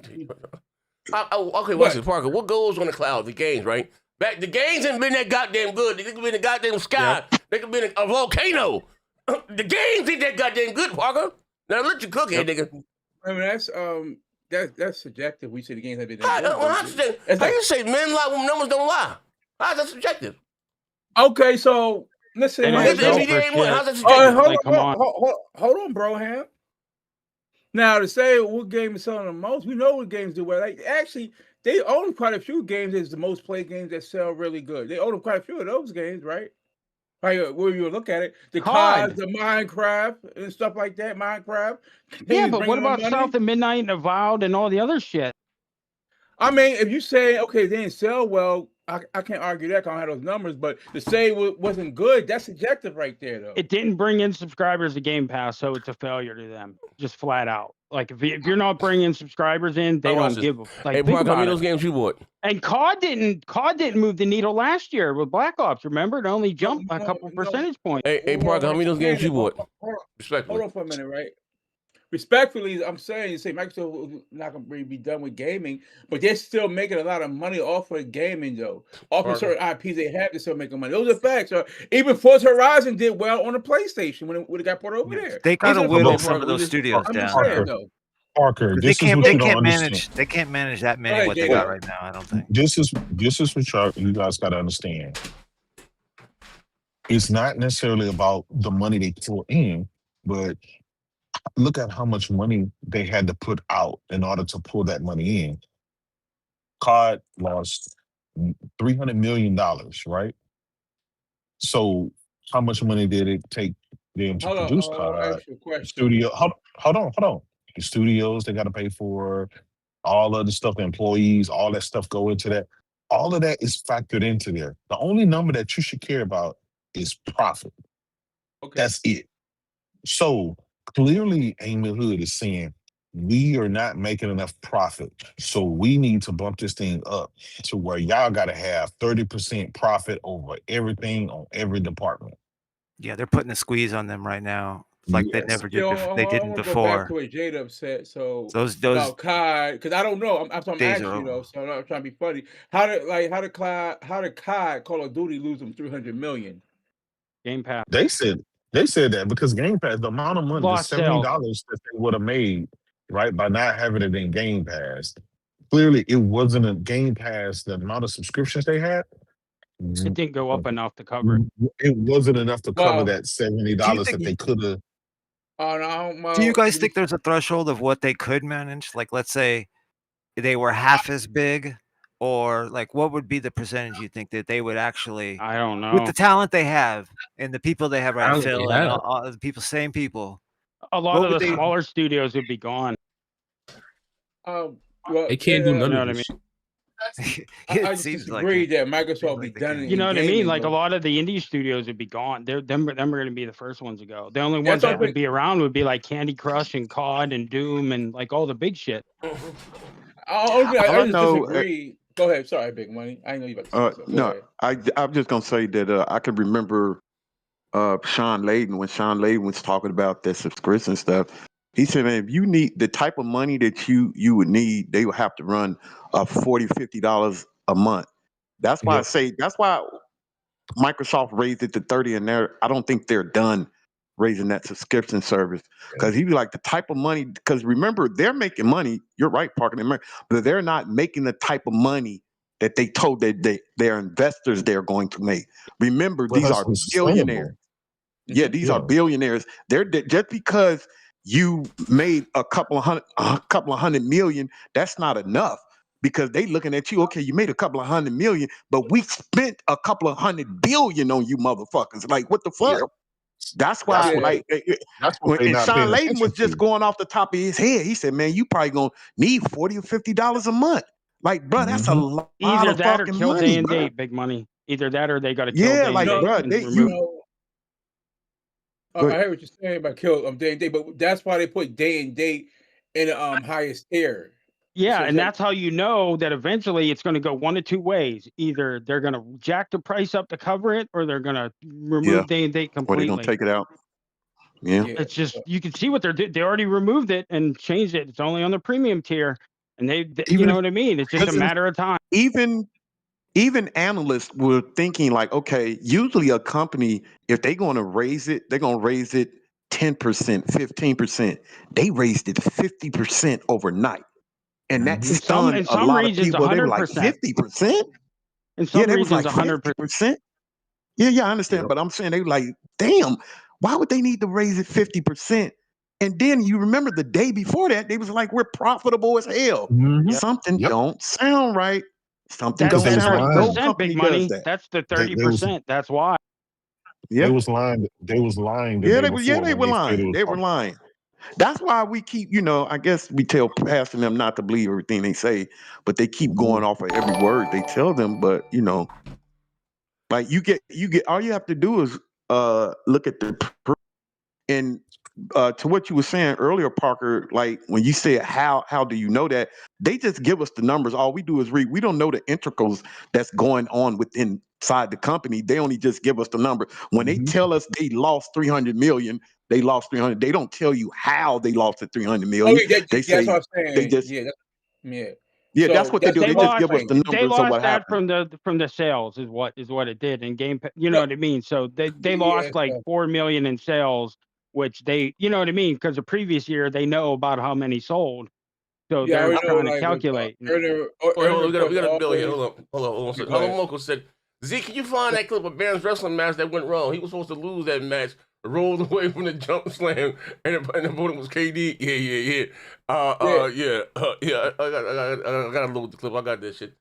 Speaker 1: okay, watch this, Parker. What goes on the cloud? The games, right? The games ain't been that goddamn good. They could be in the goddamn sky. Yep. They could be in a volcano. The games ain't that goddamn good, Parker. Now let you cook here, nigga.
Speaker 4: I mean, that's subjective. We say the games have been
Speaker 1: that good. How you say men lie when numbers don't lie? How's that subjective?
Speaker 4: Okay, so listen.
Speaker 1: How's that subjective?
Speaker 4: Hold on, bro, Ham. Now to say what game is selling the most, we know what games do well. Like actually, they own quite a few games that's the most played games that sell really good. They own quite a few of those games, right? Right, where you look at it, the COD, the Minecraft and stuff like that. Minecraft.
Speaker 3: Yeah, but what about South of Midnight and Avowed and all the other shit?
Speaker 4: I mean, if you say okay, they didn't sell well, I can't argue that. I don't have those numbers, but to say it wasn't good, that's subjective right there, though.
Speaker 3: It didn't bring in subscribers to Game Pass, so it's a failure to them, just flat out. Like if you're not bringing subscribers in, they don't give. Like,
Speaker 1: hey, Mark, how many of those games you bought?
Speaker 3: And COD didn't move the needle last year with Black Ops. Remember, it only jumped a couple percentage points.
Speaker 1: Hey, Parker, how many of those games you bought?
Speaker 4: Hold on for a minute, right? Respectfully, I'm saying, you say Microsoft is not going to be done with gaming, but they're still making a lot of money off of gaming, though. Off of certain IPs they have, they're still making money. Those are facts. Even Forza Horizon did well on the PlayStation when it got put over there.
Speaker 6: They got to whittle some of those studios down.
Speaker 5: Parker,
Speaker 6: they can't manage that many what they got right now. I don't think.
Speaker 5: This is what you guys got to understand. It's not necessarily about the money they pour in, but look at how much money they had to put out in order to pull that money in. COD lost $300 million, right? So how much money did it take them to produce COD? Studio, hold on. The studios, they got to pay for all of the stuff, employees, all that stuff go into that. All of that is factored into there. The only number that you should care about is profit. Okay. That's it. So clearly, Amy Hood is saying, we are not making enough profit. So we need to bump this thing up to where y'all got to have 30% profit over everything on every department.
Speaker 6: Yeah, they're putting a squeeze on them right now. Like they never did. They didn't before.
Speaker 4: Go back to what Jada said. So those about COD, because I don't know. I'm asking you though, so I'm not trying to be funny. How did COD Call of Duty lose them $300 million?
Speaker 3: Game Pass.
Speaker 5: They said that because Game Pass, the amount of money, the $70 that they would have made, right, by not having it in Game Pass. Clearly, it wasn't a Game Pass. The amount of subscriptions they had.
Speaker 3: It didn't go up enough to cover.
Speaker 5: It wasn't enough to cover that $70 that they could have.
Speaker 6: Do you guys think there's a threshold of what they could manage? Like, let's say they were half as big, or like, what would be the percentage you think that they would actually?
Speaker 3: I don't know.
Speaker 6: With the talent they have and the people they have right now, and all the people, same people.
Speaker 3: A lot of the smaller studios would be gone.
Speaker 4: They
Speaker 8: can't do none
Speaker 3: of
Speaker 8: what I
Speaker 3: mean.
Speaker 4: I just disagree that Microsoft be done.
Speaker 3: You know what I mean? Like a lot of the indie studios would be gone. Them are going to be the first ones to go. The only ones that would be around would be like Candy Crush and COD and Doom and like all the big shit.
Speaker 4: I disagree. Go ahead. Sorry, Big Money. I know you about to say
Speaker 7: no, I'm just gonna say that I can remember Sean Layden when Sean Layden was talking about the subscription stuff. He said, man, if you need the type of money that you would need, they would have to run $40, $50 a month. That's why I say, that's why Microsoft raised it to 30 and I don't think they're done raising that subscription service, because he'd be like the type of money. Because remember, they're making money. You're right, Parker, but they're not making the type of money that they told their investors they're going to make. Remember,
Speaker 5: But
Speaker 7: these
Speaker 5: that's
Speaker 7: are
Speaker 5: sustainable.
Speaker 7: billionaires. Yeah, these are billionaires. They're just because you made a couple of hundred million, that's not enough, because they looking at you. Okay, you made a couple of 100 million, but we spent a couple of 100 billion on you motherfuckers. Like, what the fuck?
Speaker 5: Yep.
Speaker 7: That's why,
Speaker 5: That's what they
Speaker 7: and
Speaker 5: not
Speaker 7: Sean
Speaker 5: paying
Speaker 7: Layden was
Speaker 5: attention
Speaker 7: just
Speaker 5: to.
Speaker 7: going off the top of his head. He said, "Man, you probably gonna need $40 or $50 a month." Like, bro, that's a lot
Speaker 3: Either
Speaker 7: of
Speaker 3: that or
Speaker 7: fucking
Speaker 3: kill
Speaker 7: money,
Speaker 3: day and
Speaker 7: bro.
Speaker 3: date, big money. Either that or they got to kill
Speaker 7: Yeah,
Speaker 3: day
Speaker 7: like,
Speaker 3: and date.
Speaker 7: bro,
Speaker 3: and
Speaker 7: you
Speaker 3: remove
Speaker 4: I heard what you're saying about kill day and date, but that's why they put day and date in the highest tier.
Speaker 3: Yeah,
Speaker 4: So
Speaker 3: and that's how you know that eventually it's going to go one of two ways. Either they're going to jack the price up to cover it, or they're going to remove day and date
Speaker 7: or
Speaker 3: completely.
Speaker 7: they're gonna take it out. Yeah.
Speaker 3: It's just, you can see what they're doing. They already removed it and changed it. It's only on the premium tier, and they you know what I mean? It's just a matter of time.
Speaker 7: Even analysts were thinking like, okay, usually a company, if they're going to raise it, they're going to raise it 10%, 15%. They raised it 50% overnight. And that stunned a
Speaker 3: some
Speaker 7: lot
Speaker 3: regions,
Speaker 7: of people. They were like,
Speaker 3: 100%.
Speaker 7: 50%?
Speaker 3: In some
Speaker 7: They was
Speaker 3: regions,
Speaker 7: like
Speaker 3: 100%.
Speaker 7: 50%. Yeah, I understand. But I'm saying they were like, damn, why would they need to raise it 50%? And then you remember the day before that, they was like, we're profitable as hell. Something don't sound right. Something
Speaker 3: That's
Speaker 7: don't
Speaker 3: the
Speaker 7: sound right. No
Speaker 3: 30%
Speaker 7: company
Speaker 3: big
Speaker 7: does
Speaker 3: money.
Speaker 7: that.
Speaker 3: That's the 30%. That's why.
Speaker 5: They was lying. They was lying.
Speaker 7: They were lying. They were lying. That's why we keep, I guess we tell Pastor them not to believe everything they say, but they keep going off of every word they tell them. But like you get all you have to do is look at the and to what you were saying earlier, Parker, like when you said how do you know that, they just give us the numbers. All we do is read. We don't know the integrals that's going on inside the company. They only just give us the number. When they tell us they lost 300 million, they lost 300. They don't tell you how they lost the 300 million. They say
Speaker 4: that's what I'm saying.
Speaker 7: they just
Speaker 4: so
Speaker 7: that's what they do. They just give us the
Speaker 3: They
Speaker 7: numbers of
Speaker 3: lost
Speaker 7: what
Speaker 3: that
Speaker 7: happened.
Speaker 3: from the sales is what it did in game. You know what I mean? So they lost like 4 million in sales, which they, you know what I mean? Because the previous year they know about how many sold, so they're trying to calculate.
Speaker 1: Hold on, we got a bill here. Hold on. Hello, Moko said, Z, can you find that clip of Baron's wrestling match that went wrong? He was supposed to lose that match, rolled away from the jump slam, and the opponent was KD. Yeah. I gotta load the clip. I got that shit.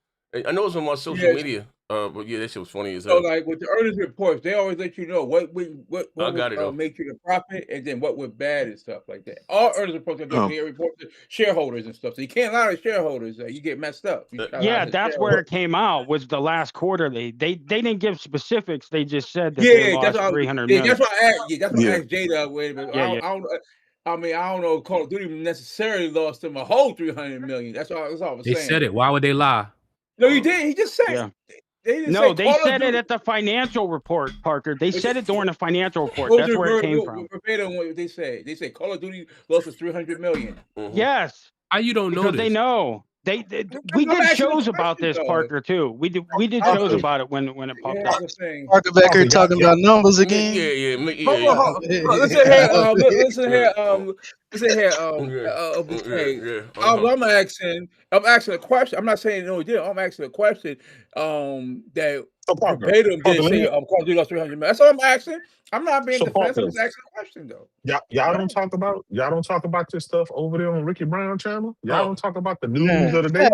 Speaker 1: I know it's on my social media. But yeah, that shit was funny as hell.
Speaker 4: So like with the earnings reports, they always let you know what would make you the profit, and then what would bad and stuff like that. All earnings reports are going to report to shareholders and stuff. So you can't lie to shareholders. You get messed up.
Speaker 3: Yeah, that's where it came out. Was the last quarter. They didn't give specifics. They just said that they lost 300 million.
Speaker 4: That's why I asked Jada. I don't know if Call of Duty necessarily lost them a whole 300 million. That's all I was saying.
Speaker 8: They said it. Why would they lie?
Speaker 4: No, you did. He just said it.
Speaker 3: They said it at the financial report, Parker. They said it during the financial report. That's where it came from.
Speaker 4: Verbatim what they say. They say Call of Duty lost us 300 million.
Speaker 3: Yes.
Speaker 8: How you don't know
Speaker 3: because
Speaker 8: this?
Speaker 3: they know. We did shows about this, Parker, too. We did shows about it when it popped up.
Speaker 2: Parker back here talking about numbers again.
Speaker 4: Listen here. I'm asking a question. I'm not saying no, he did. I'm asking a question. That verbatim did say Call of Duty lost 300 million. That's all I'm asking. I'm not being defensive. I'm just asking a question though.
Speaker 5: Y'all don't talk about this stuff over there on Ricky Brown channel. Y'all don't talk about the news of the day.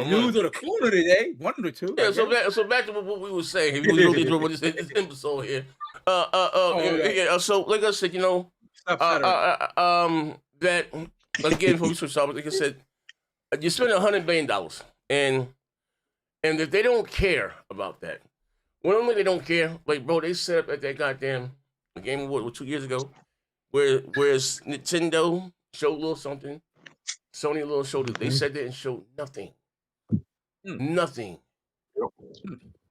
Speaker 4: News of the corner today. One of the two.
Speaker 1: Yeah. So back to what we were saying. If you really do this imbecile here. So like I said, that again before we switch topics, like I said, you spend $100 billion, and if they don't care about that. Well, only they don't care. Like, bro, they set up at that goddamn Game Award 2 years ago, whereas Nintendo showed a little something, Sony a little showed it. They said they didn't show nothing. Nothing.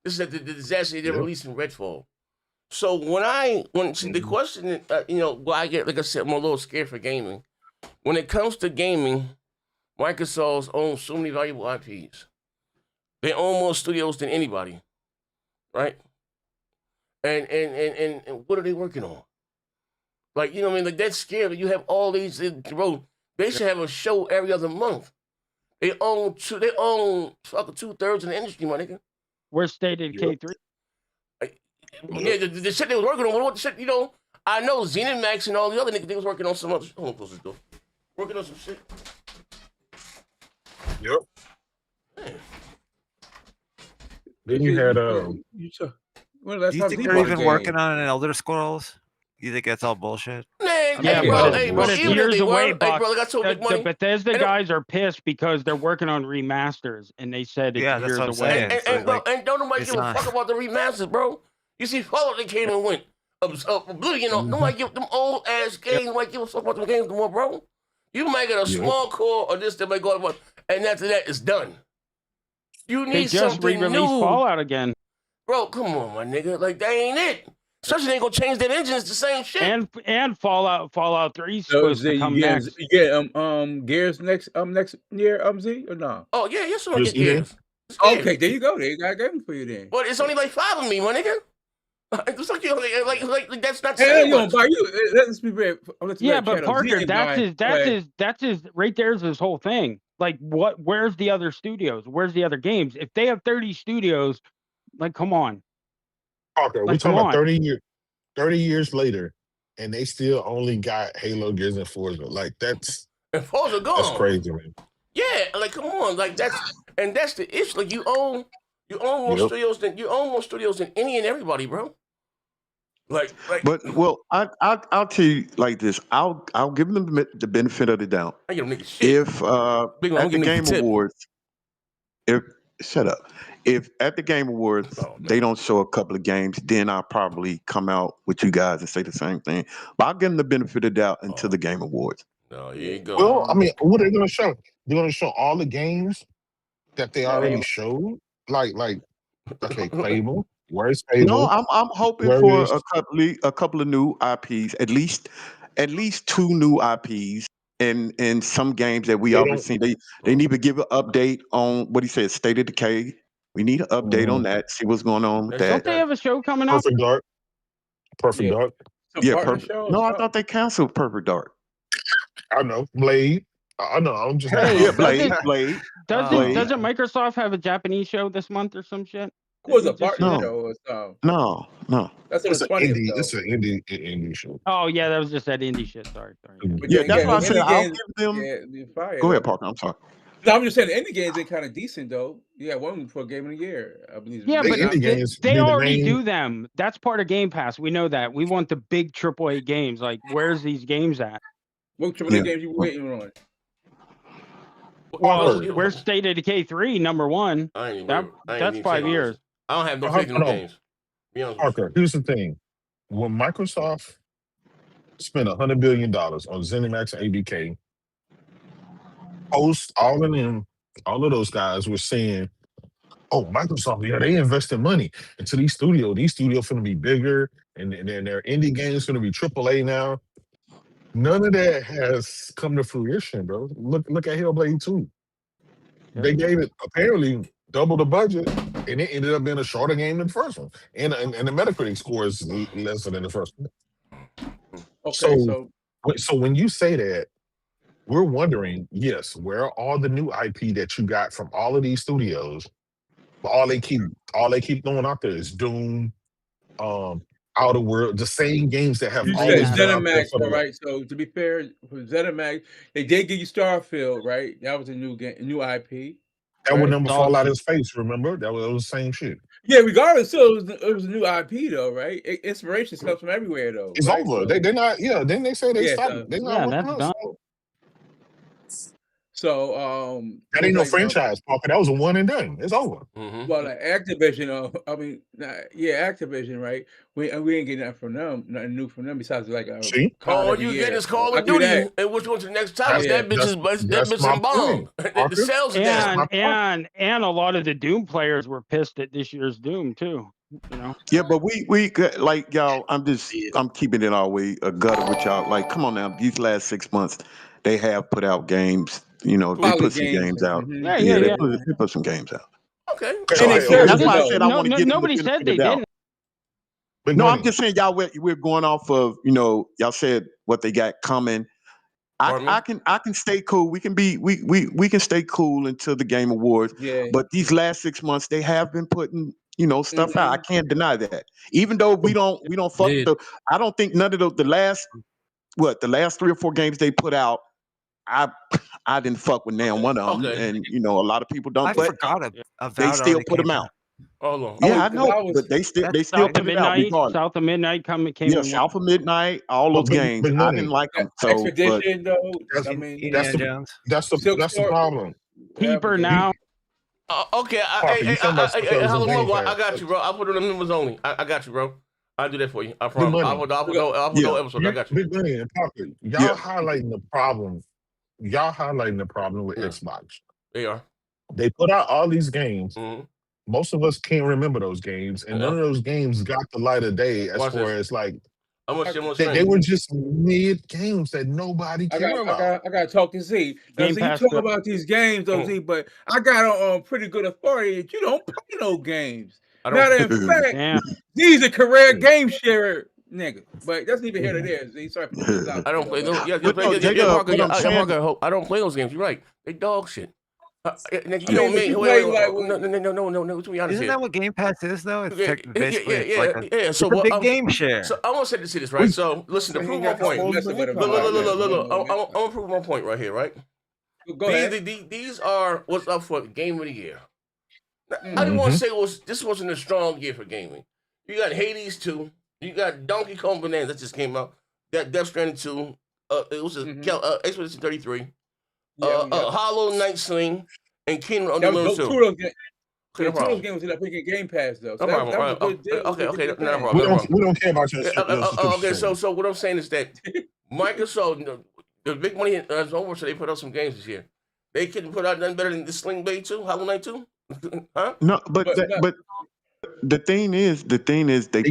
Speaker 1: This is the disaster they released in Redfall. So when the question, I get, like I said, I'm a little scared for gaming. When it comes to gaming, Microsoft owns so many valuable IPs. They own more studios than anybody. Right? And what are they working on? Like, you know what I mean? Like, that's scary. You have all these, bro. They should have a show every other month. They own fucking 2/3 of the industry, my nigga.
Speaker 3: We're stated K3.
Speaker 1: Yeah, the shit they was working on. What the shit, you know? I know ZeniMax and all the other niggas, they was working on some other shit. Hold on, close this door. Working on some shit.
Speaker 5: Yep.
Speaker 1: Man.
Speaker 5: Then you had
Speaker 6: Do you think they're even working on an Elder Scrolls? You think that's all bullshit?
Speaker 1: Man,
Speaker 3: yeah, but it's years away,
Speaker 1: Buck. Hey, bro, they got so big money.
Speaker 3: The Bethesda guys are pissed because they're working on remasters, and they said it's years away.
Speaker 1: And don't nobody give a fuck about the remasters, bro. You see, Fallout, they came and went. Oblivion, nobody give them old ass games. Nobody give a fuck about them games no more, bro. You might get a small core or this, that might go on, and after that, it's done. You need something new. They just re-released
Speaker 3: Fallout again.
Speaker 1: Bro, come on, my nigga. Like, that ain't it. Especially they ain't gonna change that engine. It's the same shit.
Speaker 3: And Fallout 3 is supposed to come next.
Speaker 4: Yeah, Gears next year, Z, or no?
Speaker 1: Oh yeah, yes, I get Gears.
Speaker 4: Okay, there you go. They got a game for you then.
Speaker 1: But it's only like 5 of me, my nigga. It's like that's not
Speaker 4: saying much. Let's be very.
Speaker 3: Yeah, but Parker, that's his right there's his whole thing. Like, where's the other studios? Where's the other games? If they have 30 studios, like, come on.
Speaker 5: Parker, we're talking about 30 years later, and they still only got Halo, Gears, and Forza. Like, that's
Speaker 1: Forza gone.
Speaker 5: That's crazy, man.
Speaker 1: Yeah, like, come on, like, that's the issue. Like, you own more studios than any and everybody, bro.
Speaker 7: But I'll tell you like this. I'll give them the benefit of the doubt.
Speaker 1: I give them niggas shit.
Speaker 7: If at the Game Awards, if at the Game Awards they don't show a couple of games, then I'll probably come out with you guys and say the same thing. But I'll give them the benefit of the doubt until the Game Awards.
Speaker 1: No, here you go.
Speaker 5: Well, I mean, what are they gonna show? They're gonna show all the games that they already showed. Like okay, Fable. Where's Fable?
Speaker 7: No, I'm hoping for a couple of new IPs, at least 2 new IPs, and some games that we already seen. They need to give an update on what he said, State of Decay. We need an update on that. See what's going on with that.
Speaker 3: Don't they have a show coming up?
Speaker 5: Perfect Dark.
Speaker 7: Yeah, Perfect. No, I thought they canceled Perfect Dark.
Speaker 5: I know. Blade. I know. I'm just
Speaker 7: Blade.
Speaker 3: Doesn't Microsoft have a Japanese show this month or some shit?
Speaker 4: Was a partner show?
Speaker 7: No.
Speaker 4: That's
Speaker 5: it's an indie show.
Speaker 3: Oh yeah, that was just that indie shit. Sorry.
Speaker 7: Yeah, that's why I said I'll give them. Go ahead, Parker. I'm sorry.
Speaker 4: No, I'm just saying the indie games are kind of decent though. Yeah, one for Game of the Year, I believe.
Speaker 3: Yeah, but they already do them. That's part of Game Pass. We know that. We want the big AAA games. Like, where's these games at?
Speaker 4: What AAA games you waiting on?
Speaker 3: Well, where's State of Decay 3, number 1? That's 5 years.
Speaker 1: I don't have no faith in the games.
Speaker 5: Parker, here's the thing. When Microsoft spent $100 billion on ZeniMax and ABK, all of those guys were saying, oh, Microsoft, yeah, they invested money into these studios. These studios going to be bigger, and then their indie games going to be AAA now. None of that has come to fruition, bro. Look at Hellblade 2. They gave it apparently double the budget, and it ended up being a shorter game than the first one. And the Metacritic score is lesser than the first one.
Speaker 4: Okay,
Speaker 5: so when you say that, we're wondering, yes, where are all the new IP that you got from all of these studios? But all they keep throwing out there is Doom, Outer World, the same games that have always been out there.
Speaker 4: Right? So to be fair, for ZeniMax, they did give you Starfield, right? That was a new game, new IP.
Speaker 5: That would never fall out of his face. Remember, that was the same shit.
Speaker 4: Yeah, regardless, still it was a new IP though, right? Inspiration comes from everywhere though.
Speaker 5: It's
Speaker 4: right?
Speaker 5: over.
Speaker 4: So,
Speaker 5: they're not. Yeah, then they say they stopped. They're not.
Speaker 3: That's done.
Speaker 4: So
Speaker 5: that ain't no franchise, Parker. That was a one and done. It's over.
Speaker 4: Mm-hmm. Well, like Activision, Activision, right? We ain't getting that from them, nothing new from them besides like
Speaker 1: all you get is Call of Duty, and which one's the next title? That bitch is bomb. The sales
Speaker 3: and a lot of the Doom players were pissed at this year's Doom too. You know?
Speaker 7: Yeah, but we like y'all. I'm keeping it all way a gutter with y'all. Like, come on now, these last 6 months, they have put out games. You know, they put some games out. They put some games out.
Speaker 1: Okay.
Speaker 7: So, that's why I said I want to get.
Speaker 3: Nobody said they didn't.
Speaker 7: No, I'm just saying, y'all. We're going off of y'all said what they got coming. I can stay cool. We can stay cool until the Game Awards.
Speaker 4: Yeah.
Speaker 7: But these last 6 months, they have been putting stuff out. I can't deny that. Even though we don't fuck I don't think none of the last 3 or 4 games they put out. I didn't fuck with now one of them, and a lot of people don't.
Speaker 6: I forgot about
Speaker 7: they still put them out.
Speaker 1: Hold on.
Speaker 7: Yeah, I know, but they still put it out regardless.
Speaker 3: South of Midnight came in.
Speaker 7: South of Midnight, all those games. I didn't like them. So,
Speaker 4: Expedition, though.
Speaker 5: That's the problem.
Speaker 3: Keeper now.
Speaker 1: Okay, I got you, bro. I'll put it in the members only. I got you, bro. I'll do that for you. I promise. I'll put no episode. I got you.
Speaker 5: Big Money and Parker, y'all highlighting the problem. Y'all highlighting the problem with Xbox.
Speaker 1: They are.
Speaker 5: They put out all these games. Most of us can't remember those games, and none of those games got the light of day as far as like they were just mid games that nobody cared about.
Speaker 4: I got to talk to Z. Now, Z, you talk about these games, though, Z, but I got on pretty good authority that you don't play no games. Now, in fact, Z's a career game sharer nigga, but that's neither here nor there. Z, sorry for this out.
Speaker 1: I don't play those. I don't play those games. You're right. They dog shit. No. To be honest,
Speaker 6: isn't that what Game Pass is though? It's basically
Speaker 1: So
Speaker 6: a big game share.
Speaker 1: So I want to say this, right? So listen, to prove my point. Look. I'm gonna prove my point right here, right?
Speaker 4: Go ahead.
Speaker 1: These are what's up for Game of the Year. I didn't want to say this wasn't a strong year for gaming. You got Hades 2. You got Donkey Kong Bonanza that just came out. Got Death Stranding 2. It was Expedition 33. Hollow Knight Sling and Kingdom of the Moon 2.
Speaker 4: Two of those games was picking Game Pass though. So
Speaker 1: okay, no problem.
Speaker 5: We don't care about your
Speaker 1: okay, so what I'm saying is that Microsoft, the big money is over, so they put out some games this year. They couldn't put out nothing better than the Sling Blade 2, Hollow Knight 2? Huh?
Speaker 7: No, but the thing is, they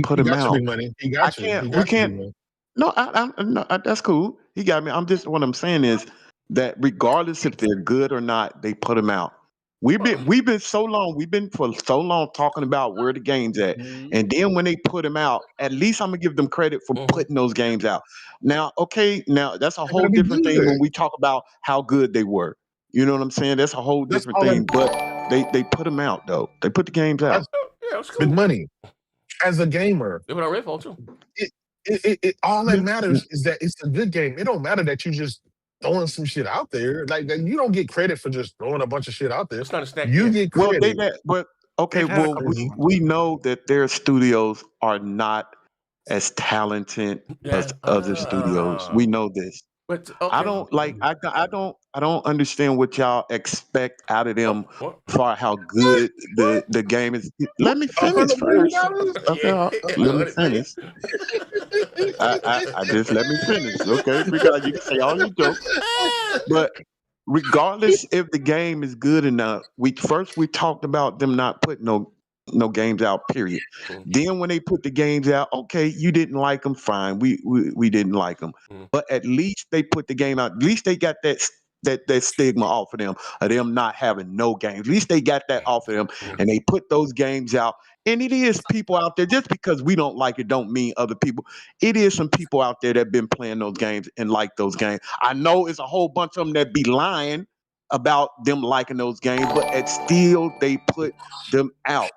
Speaker 7: put them out.
Speaker 5: He got you.
Speaker 7: We can't. No, that's cool. He got me. What I'm saying is that regardless if they're good or not, they put them out. We've been so long talking about where the game's at, and then when they put them out, at least I'm gonna give them credit for putting those games out. Now, that's a whole different thing when we talk about how good they were. You know what I'm saying? That's a whole different thing. But they put them out though. They put the games out.
Speaker 1: That's cool.
Speaker 5: Big Money. As a gamer,
Speaker 1: they put out Redfall too.
Speaker 5: It all that matters is that it's a good game. It don't matter that you just throwing some shit out there. Like you don't get credit for just throwing a bunch of shit out there.
Speaker 1: It's not a snack.
Speaker 5: You get credit.
Speaker 7: We know that their studios are not as talented as other studios. We know this. But I don't understand what y'all expect out of them for how good the game is. Let me finish first. Let me finish. I just let me finish, okay? Because you can say all you jokes, but regardless if the game is good enough, we talked about them not putting no games out, period. Then when they put the games out, okay, you didn't like them, fine. We didn't like them. But at least they put the game out. At least they got that stigma off of them not having no games. At least they got that off of them, and they put those games out. And it is people out there, just because we don't like it don't mean other people. It is some people out there that have been playing those games and like those games. I know it's a whole bunch of them that be lying about them liking those games, but still they put them out.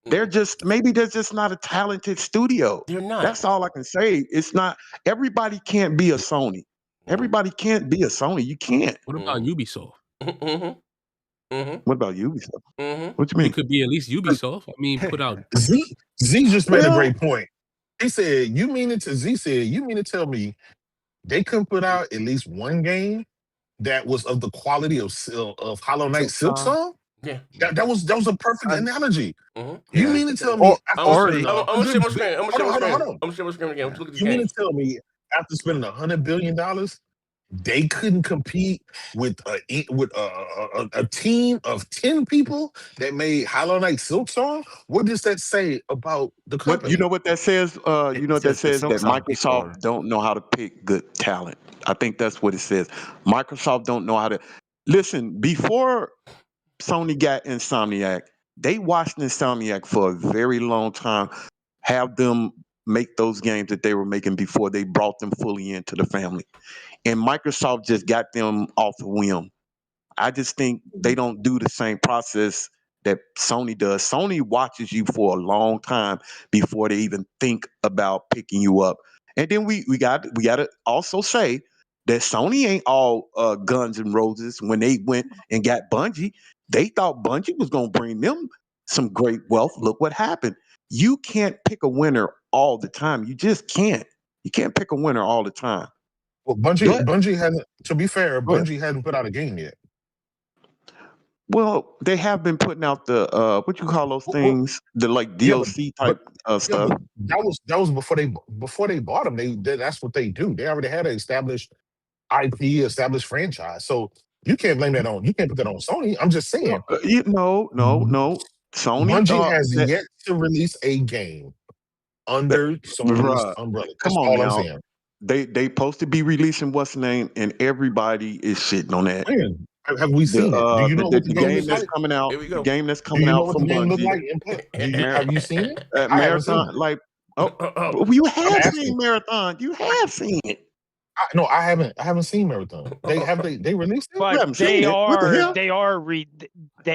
Speaker 7: They're just not a talented studio.
Speaker 1: They're not.
Speaker 7: That's all I can say. It's not. Everybody can't be a Sony. Everybody can't be a Sony. You can't.
Speaker 8: What about Ubisoft?
Speaker 7: What about Ubisoft? What you mean?
Speaker 8: It could be at least Ubisoft. I mean, put out.
Speaker 5: Z just made a great point. He said, "You mean it?" Z said, "You mean to tell me they couldn't put out at least one game that was of the quality of Hollow Knight Silksong?"
Speaker 1: Yeah,
Speaker 5: that was a perfect analogy. You mean to tell me?
Speaker 1: I'm gonna share my screen. I'm gonna share my screen again. Look at this
Speaker 5: game. You mean to tell me after spending $100 billion, they couldn't compete with a team of 10 people that made Hollow Knight Silksong? What does that say about the company?
Speaker 7: You know what that says? That says that Microsoft don't know how to pick good talent. I think that's what it says. Microsoft don't know how to listen. Before Sony got Insomniac, they watched Insomniac for a very long time, have them make those games that they were making before they brought them fully into the family. And Microsoft just got them off the whim. I just think they don't do the same process that Sony does. Sony watches you for a long time before they even think about picking you up. And then we got to also say that Sony ain't all guns and roses. When they went and got Bungie, they thought Bungie was going to bring them some great wealth. Look what happened. You can't pick a winner all the time. You just can't. You can't pick a winner all the time.
Speaker 5: Well, Bungie hasn't. To be fair, Bungie hasn't put out a game yet.
Speaker 7: Well, they have been putting out the what you call those things, the like DLC type stuff.
Speaker 5: That was before they bought them. That's what they do. They already had an established IP, established franchise. So you can't blame that on. You can't put that on Sony. I'm just saying.
Speaker 7: No. Sony
Speaker 5: Bungie has yet to release a game under Sony's umbrella. That's
Speaker 7: Come on
Speaker 5: all
Speaker 7: now.
Speaker 5: I'm saying.
Speaker 7: They supposed to be releasing what's the name, and everybody is shitting on that.
Speaker 5: Man, have we seen it? Do you know what the game
Speaker 7: that's
Speaker 5: like?
Speaker 7: coming out? The game that's
Speaker 5: Do you
Speaker 7: coming
Speaker 5: know
Speaker 7: out
Speaker 5: what
Speaker 7: from
Speaker 5: the game look
Speaker 7: Bungie.
Speaker 5: like? Have you seen it?
Speaker 7: Marathon, like you have seen Marathon. You have seen it.
Speaker 5: No, I haven't. I haven't seen Marathon. They released it,
Speaker 3: but they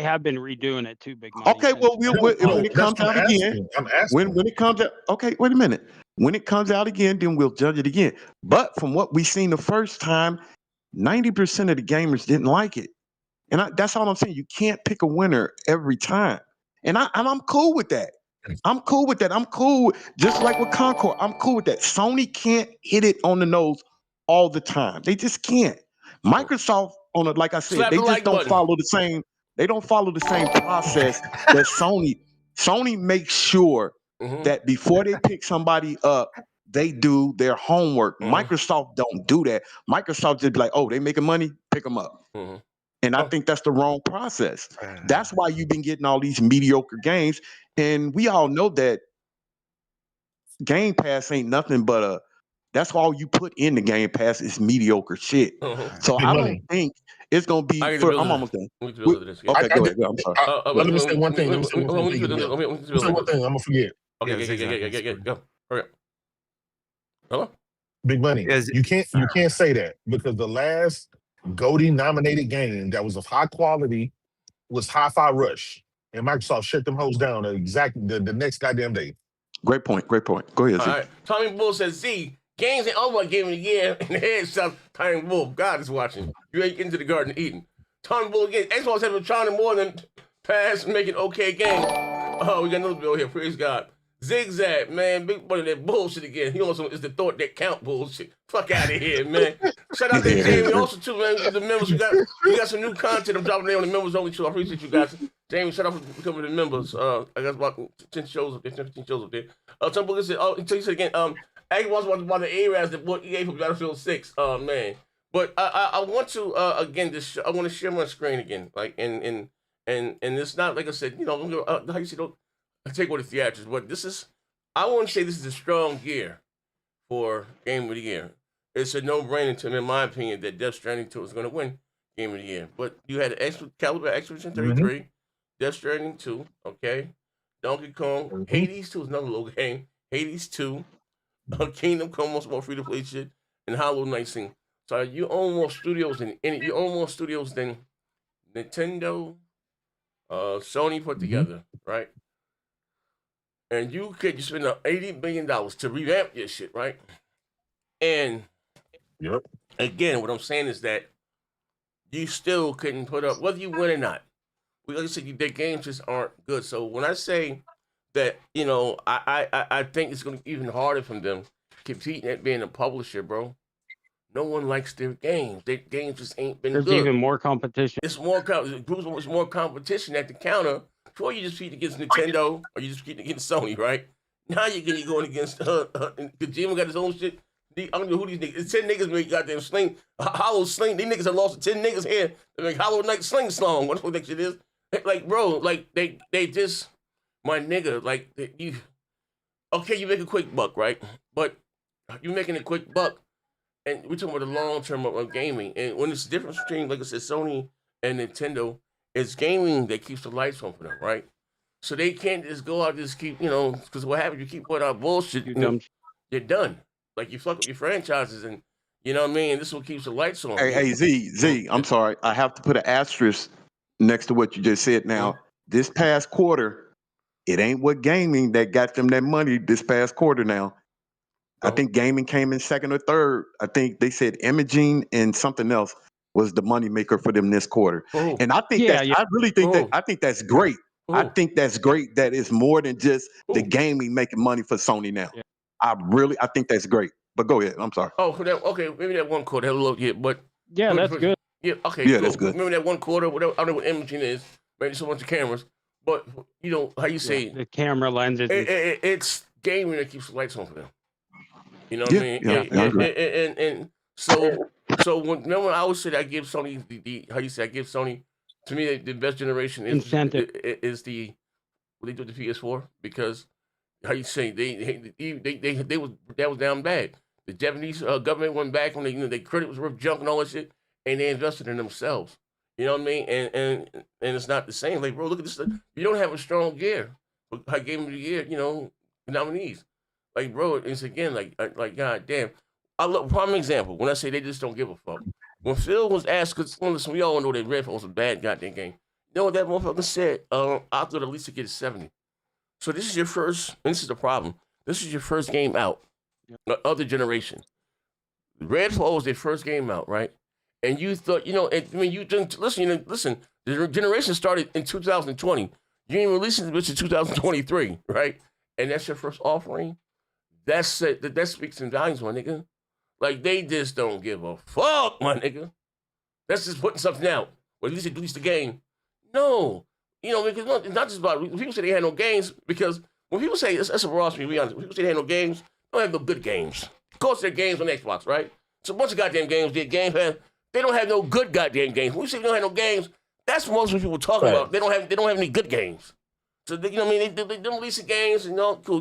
Speaker 3: have been redoing it too. Big money.
Speaker 7: Okay, well, when it comes out again,
Speaker 5: I'm asking.
Speaker 7: When it comes out, okay, wait a minute. When it comes out again, then we'll judge it again. But from what we seen the first time, 90% of the gamers didn't like it, and that's all I'm saying. You can't pick a winner every time, and I'm cool with that. I'm cool with that. I'm cool, just like with Concord. I'm cool with that. Sony can't hit it on the nose all the time. They just can't. Microsoft, like I said, they just don't follow the same. They don't follow the same process that Sony. Sony makes sure that before they pick somebody up, they do their homework. Microsoft don't do that. Microsoft just be like, oh, they making money, pick them up. And I think that's the wrong process. That's why you've been getting all these mediocre games. And we all know that Game Pass ain't nothing but that's all you put in the Game Pass is mediocre shit. So I don't think it's gonna be. I'm almost done. Okay, go ahead. I'm sorry.
Speaker 5: Let me say one thing. Let me say one thing. I'm gonna forget.
Speaker 1: Okay, go. Hurry up. Hello?
Speaker 5: Big Money. You can't say that because the last Goty nominated game that was of high quality was Hi-Fi Rush, and Microsoft shut them hoes down the next goddamn day.
Speaker 7: Great point. Go ahead, Z.
Speaker 1: All right. Tommy Bull says, Z, games ain't all about game of the year. And the head shouts, Tommy Bull, God is watching. You ain't into the Garden of Eden. Tommy Bull again. Xbox has been trying more than pass making okay game. Oh, we got another bill here. Praise God. Zigzag, man. Big one of that bullshit again. He also is the thought that count bullshit. Fuck out of here, man. Shout out to Jamie also too, man. The members, we got some new content. I'm dropping there on the members only too. I appreciate you guys. Jamie, shout out for becoming the members. I got about 10 shows up there, 15 shows up there. Some book said, he said again, Aggie wants about the Arabs that bought EA for Battlefield 6. Oh man. But I want to again I want to share my screen again. Like and it's not like I said, you know, how you say don't take away the theatrics, but I want to say this is a strong year for Game of the Year. It's a no-brainer to me, in my opinion, that Death Stranding 2 is going to win Game of the Year. But you had Caliber Expedition 33, Death Stranding 2, okay? Donkey Kong, Hades 2 is another little game. Hades 2, Kingdom Come, most more free-to-play shit, and Hollow Knight thing. So you own more studios than Nintendo, Sony put together, right? And you spend $80 billion to revamp your shit, right? And again, what I'm saying is that you still couldn't put up, whether you win or not. Like I said, their games just aren't good. So when I say that, you know, I think it's going to be even harder for them competing at being a publisher, bro. No one likes their games. Their games just ain't been good.
Speaker 3: There's even more competition.
Speaker 1: It's more competition at the counter. Before you just compete against Nintendo or you just compete against Sony, right? Now you're going against Kojima got his own shit. I don't know who these niggas. It's 10 niggas make goddamn sling, Hollow Sling. These niggas have lost 10 niggas here. They make Hollow Knight Sling Song. What the fuck that shit is? Like, bro, like they just, my nigga, like you make a quick buck, right? But you're making a quick buck, and we're talking about the long term of gaming. And when it's the difference between, like I said, Sony and Nintendo, it's gaming that keeps the lights on for them, right? So they can't just go out and just keep, because what happens, you keep putting out bullshit, you're done. Like you fuck up your franchises and, you know what I mean? And this is what keeps the lights on.
Speaker 7: Hey, Z, I'm sorry. I have to put an asterisk next to what you just said. Now, this past quarter, it ain't what gaming that got them that money this past quarter now. I think gaming came in second or third. I think they said imaging and something else was the money maker for them this quarter. And I think I really think I think that's great. I think that's great that it's more than just the gaming making money for Sony now.
Speaker 3: Yeah.
Speaker 7: I think that's great. But go ahead. I'm sorry.
Speaker 1: Oh, okay, maybe that one quarter had a little but
Speaker 3: that's good.
Speaker 1: Yeah, okay,
Speaker 7: yeah,
Speaker 1: cool.
Speaker 7: that's good.
Speaker 1: Remember that one quarter, whatever, I don't know what imaging is, maybe so bunch of cameras, but how you say
Speaker 3: the camera lenses.
Speaker 1: It's gaming that keeps the lights on for them. You know what I mean?
Speaker 7: Yeah.
Speaker 1: And so when I always say that I give Sony I give Sony, to me the best generation is the what they do with the PS4, because how you say that was down bad. The Japanese government went back when their credit was worth junk and all that shit, and they invested in themselves. You know what I mean? And it's not the same. Like, bro, look at this. You don't have a strong gear. I gave him the year, nominees. Like, bro, it's again like God damn. I look prime example when I say they just don't give a fuck. When Phil was asked, because listen, we all know that Redfall was a bad goddamn game. You know what that motherfucker said? I thought at least to get a 70. So this is your first, and this is the problem. This is your first game out of the generation. Redfall was their first game out, right? And you thought, you didn't listen. The generation started in 2020. You ain't releasing this in 2023, right? And that's your first offering. That's it. That speaks in volumes, my nigga. Like, they just don't give a fuck, my nigga. That's just putting something out. Or at least they release the game. No. Because it's not just about, people say they had no games, because when people say, that's a raw speech, be honest, when people say they had no games, they don't have no good games. Of course, there are games on Xbox, right? It's a bunch of goddamn games. They don't have no good goddamn games. When we say they don't have no games, that's what most people talking about. They don't have any good games. So they don't release the games, cool.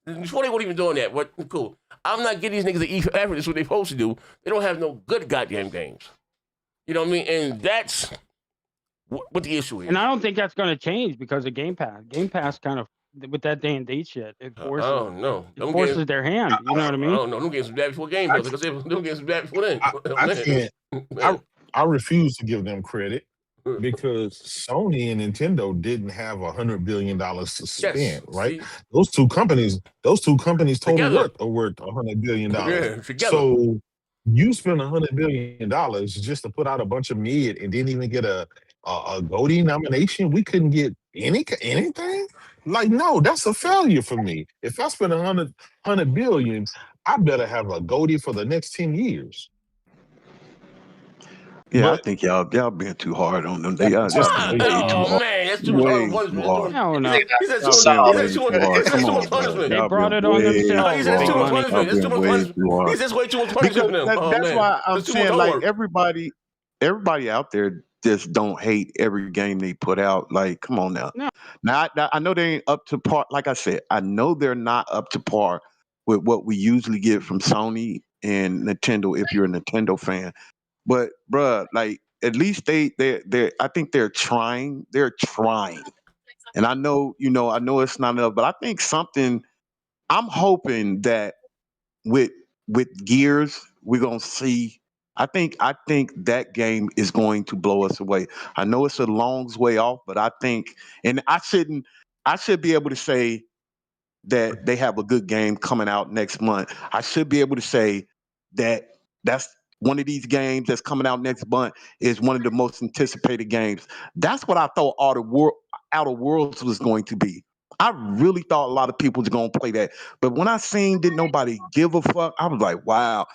Speaker 1: Before they weren't even doing that, but cool. I'm not getting these niggas to eat for effort. That's what they're supposed to do. They don't have no good goddamn games. You know what I mean? And that's what the issue is.
Speaker 3: And I don't think that's going to change because of Game Pass. Game Pass kind of, with that day and date shit, it forces their hand. You know what I mean?
Speaker 1: Oh, no, them games was bad before Game Pass. Like I said, them games was bad before then.
Speaker 5: I refuse to give them credit, because Sony and Nintendo didn't have $100 billion to spend, right? See? Those two companies total are worth $100 billion.
Speaker 1: Yeah,
Speaker 5: so you spend $100 billion just to put out a bunch of mid and didn't even get a Goty nomination. We couldn't get anything. Like, no, that's a failure for me. If I spend $100 billion, I better have a Goty for the next 10 years.
Speaker 7: Yeah, I think y'all being too hard on them. They are just way too hard.
Speaker 1: Man, that's too hard punishment.
Speaker 3: No.
Speaker 1: He said too much punishment.
Speaker 3: They brought it on themselves.
Speaker 1: He said that's too much punishment. That's too much punishment. He says way too much punishment for them.
Speaker 7: That's why I'm saying, like, everybody out there just don't hate every game they put out. Like, come on now.
Speaker 3: No.
Speaker 7: Now, I know they ain't up to par. Like I said, I know they're not up to par with what we usually get from Sony and Nintendo if you're a Nintendo fan. But bruh, like, at least they I think they're trying. They're trying. And I know it's not enough, but I think I'm hoping that with Gears, we're gonna see. I think that game is going to blow us away. I know it's a long way off, but I think, and I should be able to say that they have a good game coming out next month. I should be able to say that that's one of these games that's coming out next month is one of the most anticipated games. That's what I thought Outer Worlds was going to be. I really thought a lot of people was going to play that. But when I seen didn't nobody give a fuck, I was like, wow.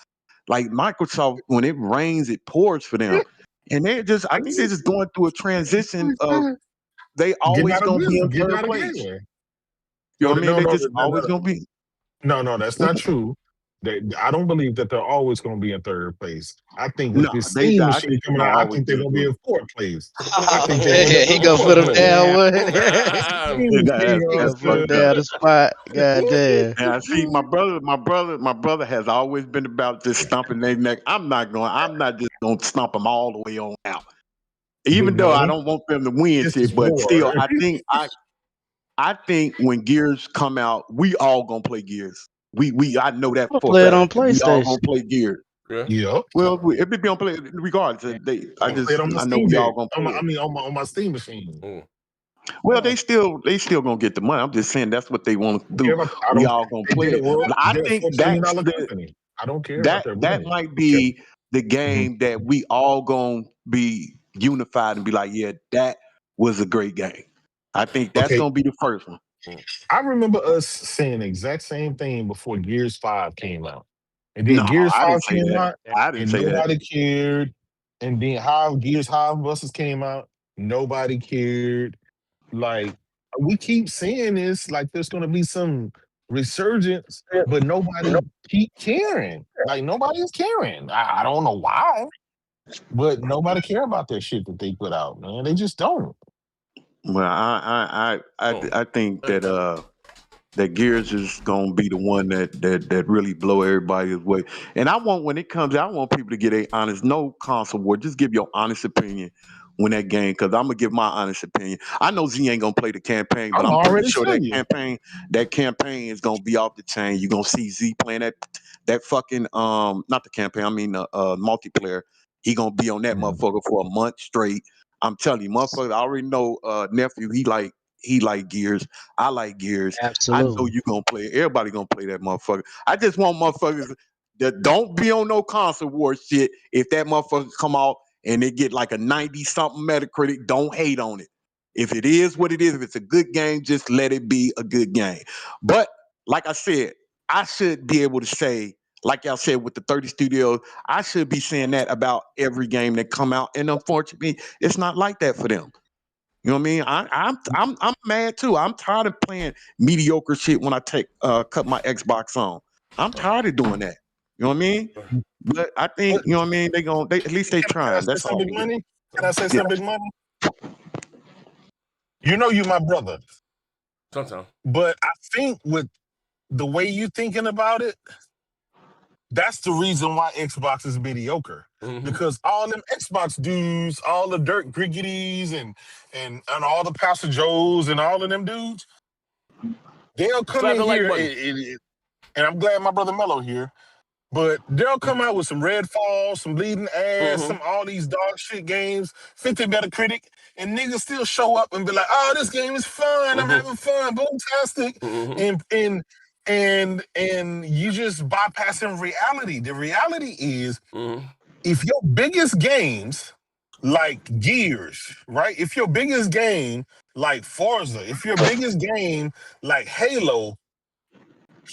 Speaker 7: Like, Microsoft, when it rains, it pours for them. And I think they're just going through a transition of they always going to be in third place. You know what I mean? They just always going to be.
Speaker 5: No, that's not true. I don't believe that they're always going to be in third place. I think with this Steam machine coming out, I think they're going to be in fourth place.
Speaker 2: He gonna put them down. What? He gonna put them down the spot. God damn.
Speaker 7: And I see my brother has always been about just stomping their neck. I'm not just gonna stomp them all the way on out. Even though I don't want them to win shit, but still, I think when Gears come out, we all gonna play Gears. I know that
Speaker 2: I'll
Speaker 7: for a
Speaker 2: play it
Speaker 7: fact.
Speaker 2: on
Speaker 7: We all
Speaker 2: PlayStation.
Speaker 7: gonna play Gears.
Speaker 5: Yeah.
Speaker 7: Well, if it be on play, regardless,
Speaker 5: I play it on my
Speaker 7: I know
Speaker 5: Steam
Speaker 7: we all
Speaker 5: Deck.
Speaker 7: gonna play it.
Speaker 5: On my Steam machine.
Speaker 7: Well, they still gonna get the money. I'm just saying that's what they want to do.
Speaker 5: I
Speaker 7: We
Speaker 5: don't.
Speaker 7: all gonna
Speaker 5: They
Speaker 7: play
Speaker 5: did it
Speaker 7: it.
Speaker 5: world.
Speaker 7: But I
Speaker 5: They're a
Speaker 7: think
Speaker 5: $4 trillion company. I don't care about their
Speaker 7: that
Speaker 5: money.
Speaker 7: might be the game that we all gonna be unified and be like, yeah, that was a great game. I think that's
Speaker 5: Okay.
Speaker 7: gonna be the first one.
Speaker 5: I remember us saying the exact same thing before Gears 5 came out. And then
Speaker 7: No,
Speaker 5: Gears
Speaker 7: I
Speaker 5: 5
Speaker 7: didn't say
Speaker 5: came
Speaker 7: that.
Speaker 5: out
Speaker 7: I didn't
Speaker 5: and
Speaker 7: say that.
Speaker 5: nobody cared. And then how Gears Hive buses came out, nobody cared. Like we keep saying this, like there's gonna be some resurgence, but nobody keep caring. Like nobody's caring. I don't know why, but nobody care about that shit that they put out, man. They just don't.
Speaker 7: Well, I think that Gears is gonna be the one that really blow everybody away. And I want when it comes out, I want people to get a honest, no console war. Just give your honest opinion when that game, because I'm gonna give my honest opinion. I know Z ain't gonna play the campaign, but
Speaker 5: I'm
Speaker 7: I'm pretty
Speaker 5: already
Speaker 7: sure
Speaker 5: telling you.
Speaker 7: that campaign is gonna be off the chain. You're gonna see Z playing that fucking not the campaign, I mean multiplayer. He gonna be on that motherfucker for a month straight. I'm telling you, motherfucker, I already know nephew, he like Gears. I like Gears. I know
Speaker 2: Absolutely.
Speaker 7: you gonna play it. Everybody gonna play that motherfucker. I just want motherfuckers that don't be on no console war shit. If that motherfucker come out and they get like a 90 something Metacritic, don't hate on it. If it is what it is, if it's a good game, just let it be a good game. But like I said, I should be able to say, like y'all said with the 30 studios, I should be saying that about every game that come out. And unfortunately, it's not like that for them. You know what I mean? I'm mad too. I'm tired of playing mediocre shit when I cut my Xbox on. I'm tired of doing that. You know what I mean? But I think you know what I mean. They at least they
Speaker 5: Can I
Speaker 7: trying.
Speaker 5: say
Speaker 7: That's all.
Speaker 5: some big money? Can I say
Speaker 7: Yeah.
Speaker 5: some big money? You know you my brother.
Speaker 1: Sometimes.
Speaker 5: But I think with the way you thinking about it, that's the reason why Xbox is mediocre. Because all them Xbox dudes, all the Dirk Griggities and all the Pastor Joes and all of them dudes, they'll come
Speaker 1: Slap
Speaker 5: in
Speaker 1: the like
Speaker 5: here
Speaker 1: button.
Speaker 5: and I'm glad my brother Mello here, but they'll come out with some Redfall, some Bleeding Ass, some all these dog shit games, 50 Metacritic, and niggas still show up and be like, "Oh, this game is fun. I'm having fun, boomtastic," and you just bypassing reality. The reality is, if your biggest games like Gears, right? If your biggest game like Forza, if your biggest game like Halo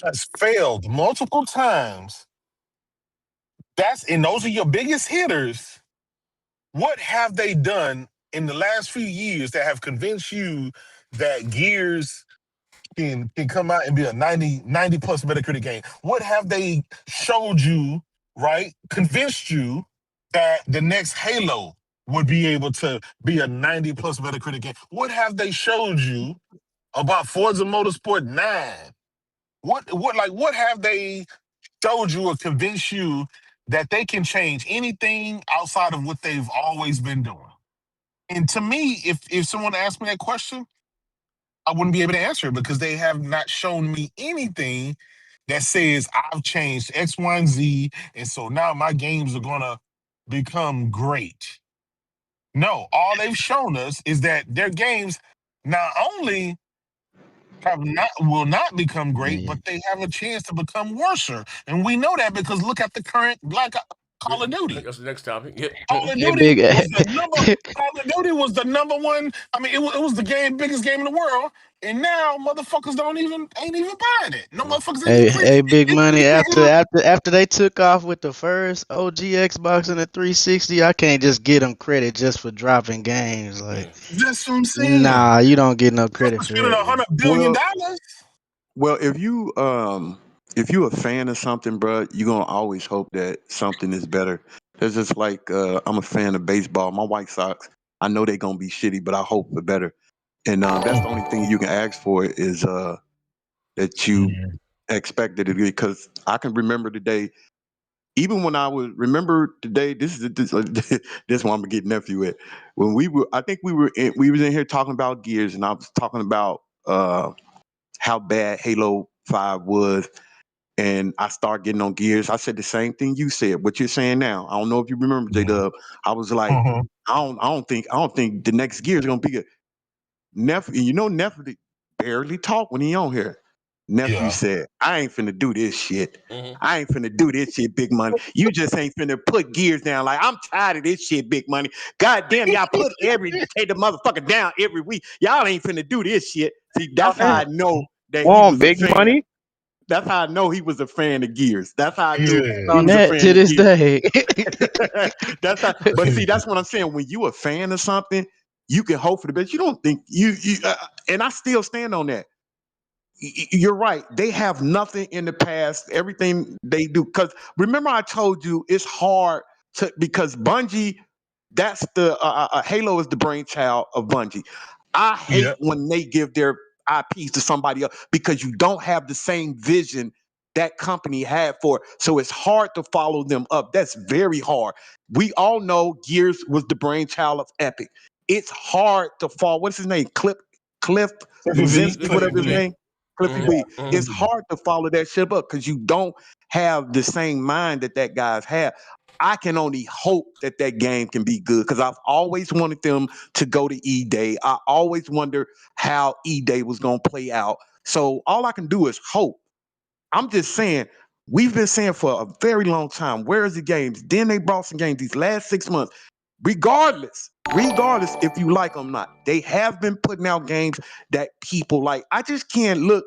Speaker 5: has failed multiple times, and those are your biggest hitters. What have they done in the last few years that have convinced you that Gears can come out and be a 90 plus Metacritic game? What have they showed you, right? Convinced you that the next Halo would be able to be a 90 plus Metacritic game? What have they showed you about Forza Motorsport 9? What have they showed you or convinced you that they can change anything outside of what they've always been doing? And to me, if someone asked me that question, I wouldn't be able to answer it because they have not shown me anything that says I've changed X, Y, and Z, and so now my games are gonna become great. No, all they've shown us is that their games not only will not become great, but they have a chance to become worse. And we know that because look at the current Call of Duty.
Speaker 1: That's the next topic. Yeah.
Speaker 5: Call of
Speaker 2: Hey,
Speaker 5: Duty
Speaker 2: big.
Speaker 5: was the number. Call of Duty was the number one. I mean, it was the biggest game in the world, and now motherfuckers ain't even buying it. No motherfuckers ain't even
Speaker 2: Hey, big money.
Speaker 5: pre.
Speaker 2: After they took off with the first OG Xbox and the 360, I can't just get them credit just for dropping games. Like,
Speaker 5: That's what I'm saying.
Speaker 2: nah, you don't get no credit for
Speaker 5: Spending
Speaker 2: that.
Speaker 5: $100 billion.
Speaker 7: Well, if you a fan of something, bro, you're gonna always hope that something is better. It's just like I'm a fan of baseball. My White Sox, I know they're gonna be shitty, but I hope for better. And that's the only thing you can ask for is that you expected it because I can remember the day. Even when I was remember the day, this is this this one I'm gonna get nephew at. When I think we was in here talking about Gears, and I was talking about how bad Halo 5 was, and I started getting on Gears. I said the same thing you said. What you're saying now, I don't know if you remember, J-Dub. I was like, I don't think the next Gears is gonna be good. Nephew barely talk when he on here. Nephew said, I ain't finna do this shit. I ain't finna do this shit, Big Money. You just ain't finna put Gears down. Like, I'm tired of this shit, Big Money. God damn, y'all take the motherfucker down every week. Y'all ain't finna do this shit. See, that's how I know that he was
Speaker 9: Big
Speaker 7: a fan.
Speaker 9: Money.
Speaker 7: That's how I know he was a fan of Gears. That's how I knew he
Speaker 2: On
Speaker 7: was a
Speaker 2: that
Speaker 7: fan
Speaker 2: to
Speaker 7: of
Speaker 2: this
Speaker 7: Gears.
Speaker 2: day.
Speaker 7: But see, that's what I'm saying. When you a fan of something, you can hope for the best. You don't think and I still stand on that. You're right. They have nothing in the past. Everything they do, because remember I told you it's hard because Bungie. That's the Halo is the brainchild of Bungie. I hate when they give their IPs to somebody else because you don't have the same vision that company had for it. So it's hard to follow them up. That's very hard. We all know Gears was the brainchild of Epic. It's hard to follow. What's his name? Cliff Luzinski, whatever his name. Cliffy B. It's hard to follow that shit up because you don't have the same mind that guys have. I can only hope that game can be good because I've always wanted them to go to E-Day. I always wonder how E-Day was going to play out. So all I can do is hope. I'm just saying, we've been saying for a very long time, where is the games? Then they brought some games these last 6 months. Regardless if you like them or not, they have been putting out games that people like. I just can't look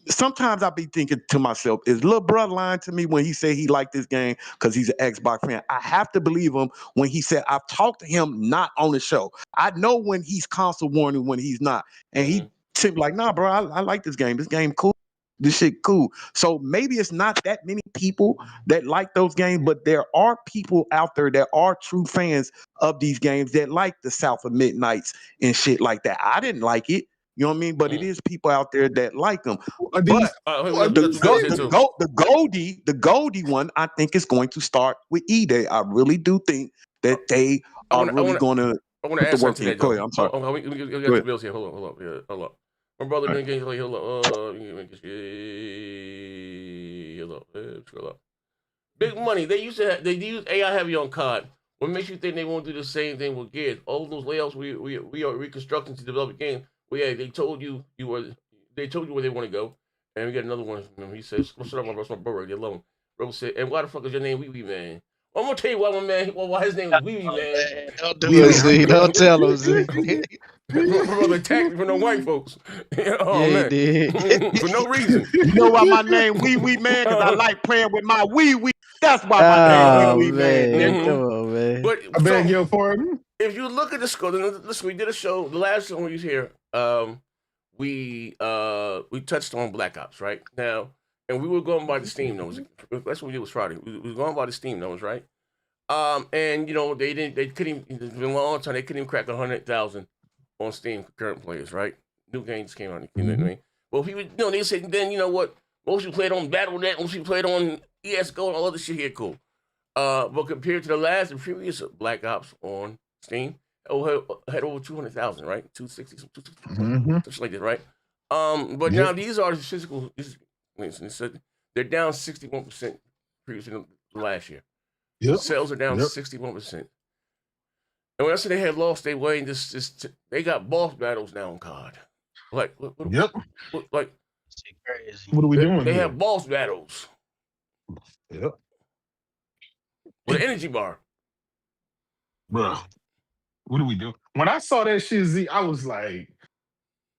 Speaker 7: sometimes I be thinking to myself, is little brother lying to me when he said he liked this game because he's an Xbox fan? I have to believe him when he said, I've talked to him not on the show. I know when he's console warning, when he's not. And he seemed like, nah, bro, I like this game. This game cool. This shit cool. So maybe it's not that many people that like those games, but there are people out there that are true fans of these games that like the South of Midnights and shit like that. I didn't like it. You know what I mean? But it is people out there that like them. But the Goty one, I think is going to start with E-Day. I really do think that they are really going to put the work in. Go ahead. I'm sorry.
Speaker 1: We got the bills here. Hold up. My brother been getting hold up. Big Money. They use AI heavy on COD. What makes you think they won't do the same thing with Gears? All those layouts we are reconstructing to develop a game. Well, yeah, they told you where they want to go, and we got another one. He says, "Shut up, my brother, get alone." Bro said, "And why the fuck is your name Wee Wee Man?" I'm gonna tell you why, my man. Why his name is Wee Wee Man.
Speaker 2: Don't do it, Z. Don't tell him, Z.
Speaker 1: My brother attacked me for no white folks. Oh
Speaker 2: yeah,
Speaker 1: man,
Speaker 2: he did.
Speaker 1: for no reason.
Speaker 7: You know why my name Wee Wee Man? Because I like playing with my Wee Wee. That's why my name Wee Wee Man.
Speaker 2: Come on, man.
Speaker 1: But
Speaker 5: I beg your pardon.
Speaker 1: If you look at the score, listen, we did a show. The last one we was here. We touched on Black Ops right now, and we were going by the Steam numbers. That's what we did was Friday. We were going by the Steam numbers, right? And they couldn't. It's been a long time. They couldn't even crack 100,000 on Steam for current players, right? New games came out. You know what I mean? Well, people, they said then what? Most people played on Battle.net. Most people played on ESGO and all other shit here. Cool. But compared to the previous Black Ops on Steam, had over 200,000, right? 260, something like that, right? But now these are the physical. They're down 61% previously than last year.
Speaker 5: Yep.
Speaker 1: Sales are down 61%. And when I say they had lost their way, they got boss battles now on COD. Like, what
Speaker 5: are we doing?
Speaker 1: They have boss battles.
Speaker 5: Yep.
Speaker 1: With an energy bar.
Speaker 5: Bro, what do we do? When I saw that shit, Z, I was like,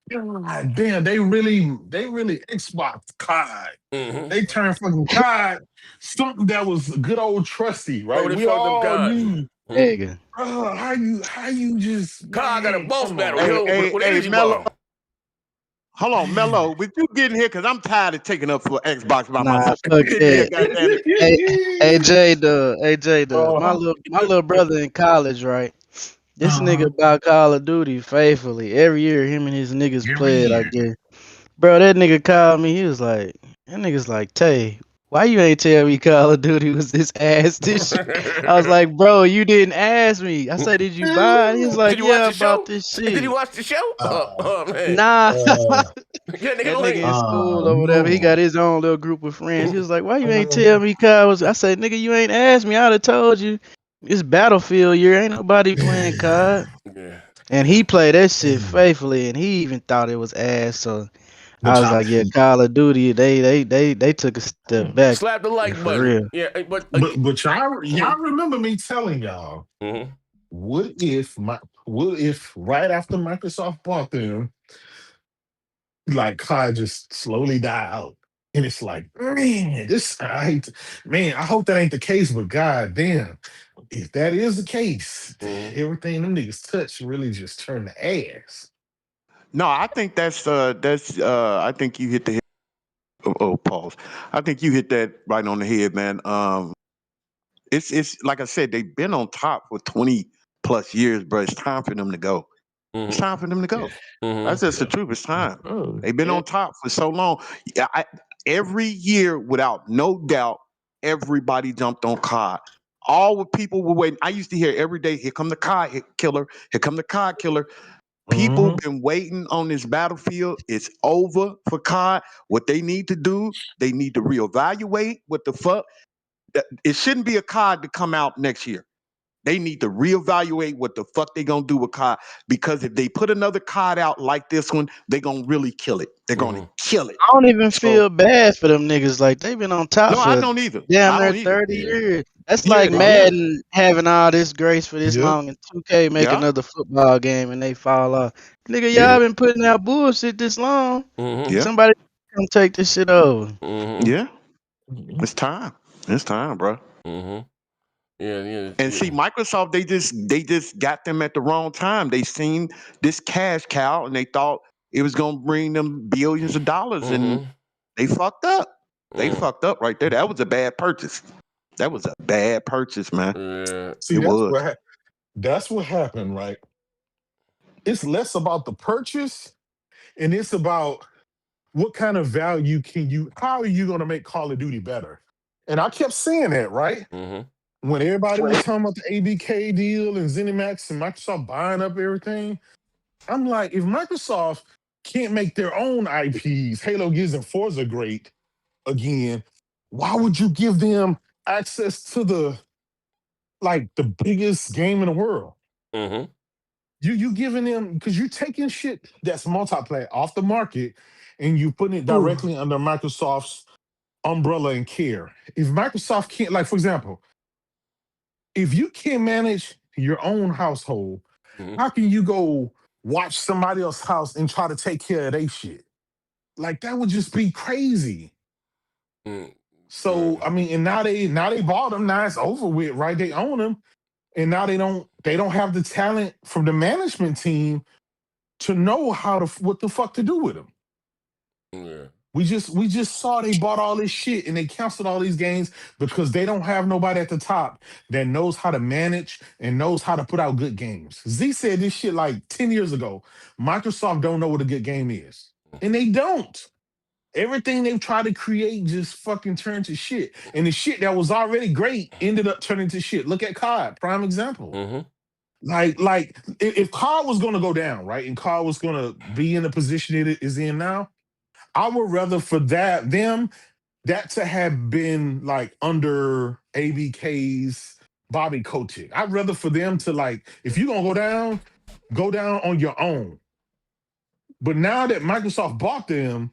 Speaker 5: God damn, they really Xbox COD. They turned fucking COD something that was good old trusty, right? We all knew. How you just
Speaker 1: COD got a boss battle with energy bar.
Speaker 7: Hold on, Mello. With you getting here, because I'm tired of taking up for Xbox by myself.
Speaker 2: Fuck that. AJ, my little brother in college, right? This nigga about Call of Duty faithfully. Every year, him and his niggas play it, I guess. Bro, that nigga called me. He was like, that nigga's like, Tay, why you ain't tell me Call of Duty was this ass this shit? I was like, bro, you didn't ask me. I said, did you buy it? He was like,
Speaker 1: Did you watch
Speaker 2: yeah,
Speaker 1: the
Speaker 2: about
Speaker 1: show?
Speaker 2: this
Speaker 1: Did you
Speaker 2: shit.
Speaker 1: watch the show? Oh man.
Speaker 2: Nah.
Speaker 1: Yeah, nigga
Speaker 2: That nigga
Speaker 1: link.
Speaker 2: in school or whatever, he got his own little group of friends. He was like, why you ain't tell me COD was? I said, nigga, you ain't asked me. I'd have told you. It's Battlefield year. Ain't nobody playing COD.
Speaker 1: Yeah.
Speaker 2: And he played that shit faithfully, and he even thought it was ass. So I was like, yeah, Call of Duty, they took a step back.
Speaker 1: Slap the like
Speaker 2: For
Speaker 1: button.
Speaker 2: real.
Speaker 1: Yeah, but
Speaker 5: y'all remember me telling y'all, what if right after Microsoft bought them, like COD just slowly die out. And it's like, man, I hope that ain't the case, but god damn, if that is the case, everything them niggas touch really just turn to ass.
Speaker 7: No, I think that's I think you hit the head. Oh, pause. I think you hit that right on the head, man. It's like I said, they've been on top for 20 plus years, bro. It's time for them to go. It's time for them to go. That's just the truth. It's time. They've been on top for so long. Yeah, every year, without no doubt, everybody jumped on COD. All the people were waiting. I used to hear every day, "Here come the COD killer. Here come the COD killer." People been waiting on this Battlefield. It's over for COD. What they need to do, they need to reevaluate what the fuck. It shouldn't be a COD to come out next year. They need to reevaluate what the fuck they gonna do with COD, because if they put another COD out like this one, they gonna really kill it. They're gonna kill it.
Speaker 2: I don't even feel bad for them niggas. Like, they've been on top
Speaker 7: No, I
Speaker 2: for
Speaker 7: don't either.
Speaker 2: damn
Speaker 7: I
Speaker 2: near
Speaker 7: don't either.
Speaker 2: 30 years. That's
Speaker 7: Yeah,
Speaker 2: like
Speaker 7: they
Speaker 2: Madden having all this grace for this
Speaker 5: Yep.
Speaker 2: long, and 2K make
Speaker 7: Yeah.
Speaker 2: another football game and they fall off. Nigga,
Speaker 7: Yeah.
Speaker 2: y'all been putting out bullshit this long.
Speaker 7: Yeah.
Speaker 2: Somebody come take this shit over.
Speaker 7: Yeah. It's time. It's time, bro.
Speaker 1: Yeah.
Speaker 7: And see, Microsoft, they just got them at the wrong time. They seen this cash cow and they thought it was gonna bring them billions of dollars, and they fucked up. They fucked up right there. That was a bad purchase. That was a bad purchase, man.
Speaker 1: Yeah.
Speaker 5: See,
Speaker 7: It was.
Speaker 5: that's what happened, right? It's less about the purchase and it's about what kind of value how are you going to make Call of Duty better? And I kept saying that, right? When everybody was talking about the ABK deal and ZeniMax and Microsoft buying up everything, I'm like, if Microsoft can't make their own IPs, Halo, Gears, and Forza great again, why would you give them access to the biggest game in the world? You giving them, because you're taking shit that's multiplayer off the market and you putting it directly under Microsoft's umbrella and care. If Microsoft can't, like, for example, if you can't manage your own household, how can you go watch somebody else's house and try to take care of their shit? Like, that would just be crazy. So I mean, and now they bought them. Now it's over with, right? They own them, and now they don't have the talent from the management team to know what the fuck to do with them.
Speaker 1: Yeah.
Speaker 5: We just saw they bought all this shit and they canceled all these games because they don't have nobody at the top that knows how to manage and knows how to put out good games. Z said this shit like 10 years ago. Microsoft don't know what a good game is. And they don't. Everything they've tried to create just fucking turned to shit. And the shit that was already great ended up turning to shit. Look at COD, prime example. Like if COD was gonna go down, right? And COD was gonna be in the position it is in now, I would rather for that to have been like under ABK's Bobby Kotick. I'd rather for them to, like, if you're gonna go down on your own. But now that Microsoft bought them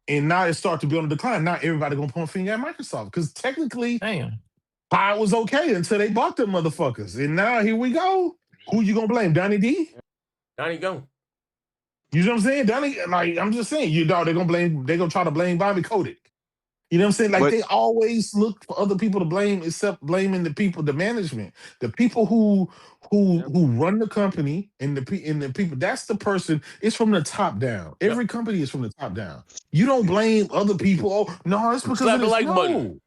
Speaker 5: and now it started to be on the decline, now everybody gonna point a finger at Microsoft. Because technically, COD was okay until they bought them motherfuckers. And now here we go. Who you gonna blame? Donnie D?
Speaker 1: Donnie go.
Speaker 5: You know what I'm saying? Donnie, like, I'm just saying, they're gonna try to blame Bobby Kotick. You know what I'm saying? Like, they always look for other people to blame, except blaming the management, the people who run the company, and the people. That's the person. It's from the top down. Every company is from the top down. You don't blame other people. Oh no, it's because
Speaker 1: Slap
Speaker 5: of
Speaker 1: the
Speaker 5: this.
Speaker 1: like
Speaker 5: No.
Speaker 1: button.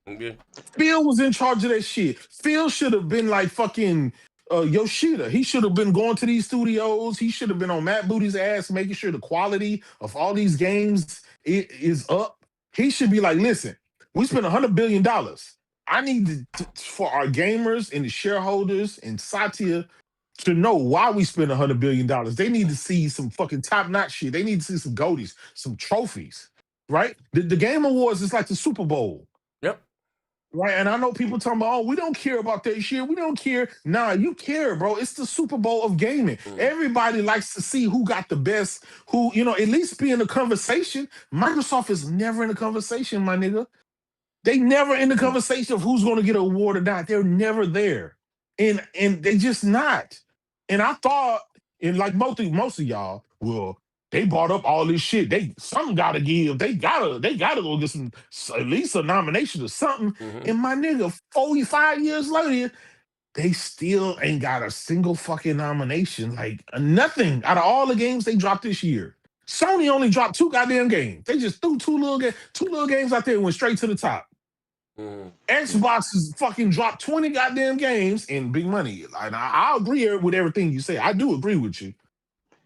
Speaker 1: Okay.
Speaker 5: Phil was in charge of that shit. Phil should have been like fucking Yoshida. He should have been going to these studios. He should have been on Matt Booty's ass, making sure the quality of all these games is up. He should be like, listen, We spent $100 billion. I need for our gamers and the shareholders and Satya to know why we spent $100 billion. They need to see some fucking top-notch shit. They need to see some Goties, some trophies, right? The Game Awards is like the Super Bowl.
Speaker 1: Yep.
Speaker 5: Right, and I know people talking about, oh, we don't care about that shit. We don't care. Nah, you care, bro. It's the Super Bowl of gaming. Everybody likes to see who got the best, who, at least be in the conversation. Microsoft is never in the conversation, my nigga. They never in the conversation of who's going to get an award or not. They're never there. And they just not. And I thought, and like most of y'all, well, they brought up all this shit. Something gotta give. They gotta go get some, at least a nomination or something. And my nigga, 45 years later, they still ain't got a single fucking nomination. Like nothing out of all the games they dropped this year. Sony only dropped 2 goddamn games. They just threw two little games out there and went straight to the top. Xbox has fucking dropped 20 goddamn games and big money. And I agree with everything you say. I do agree with you.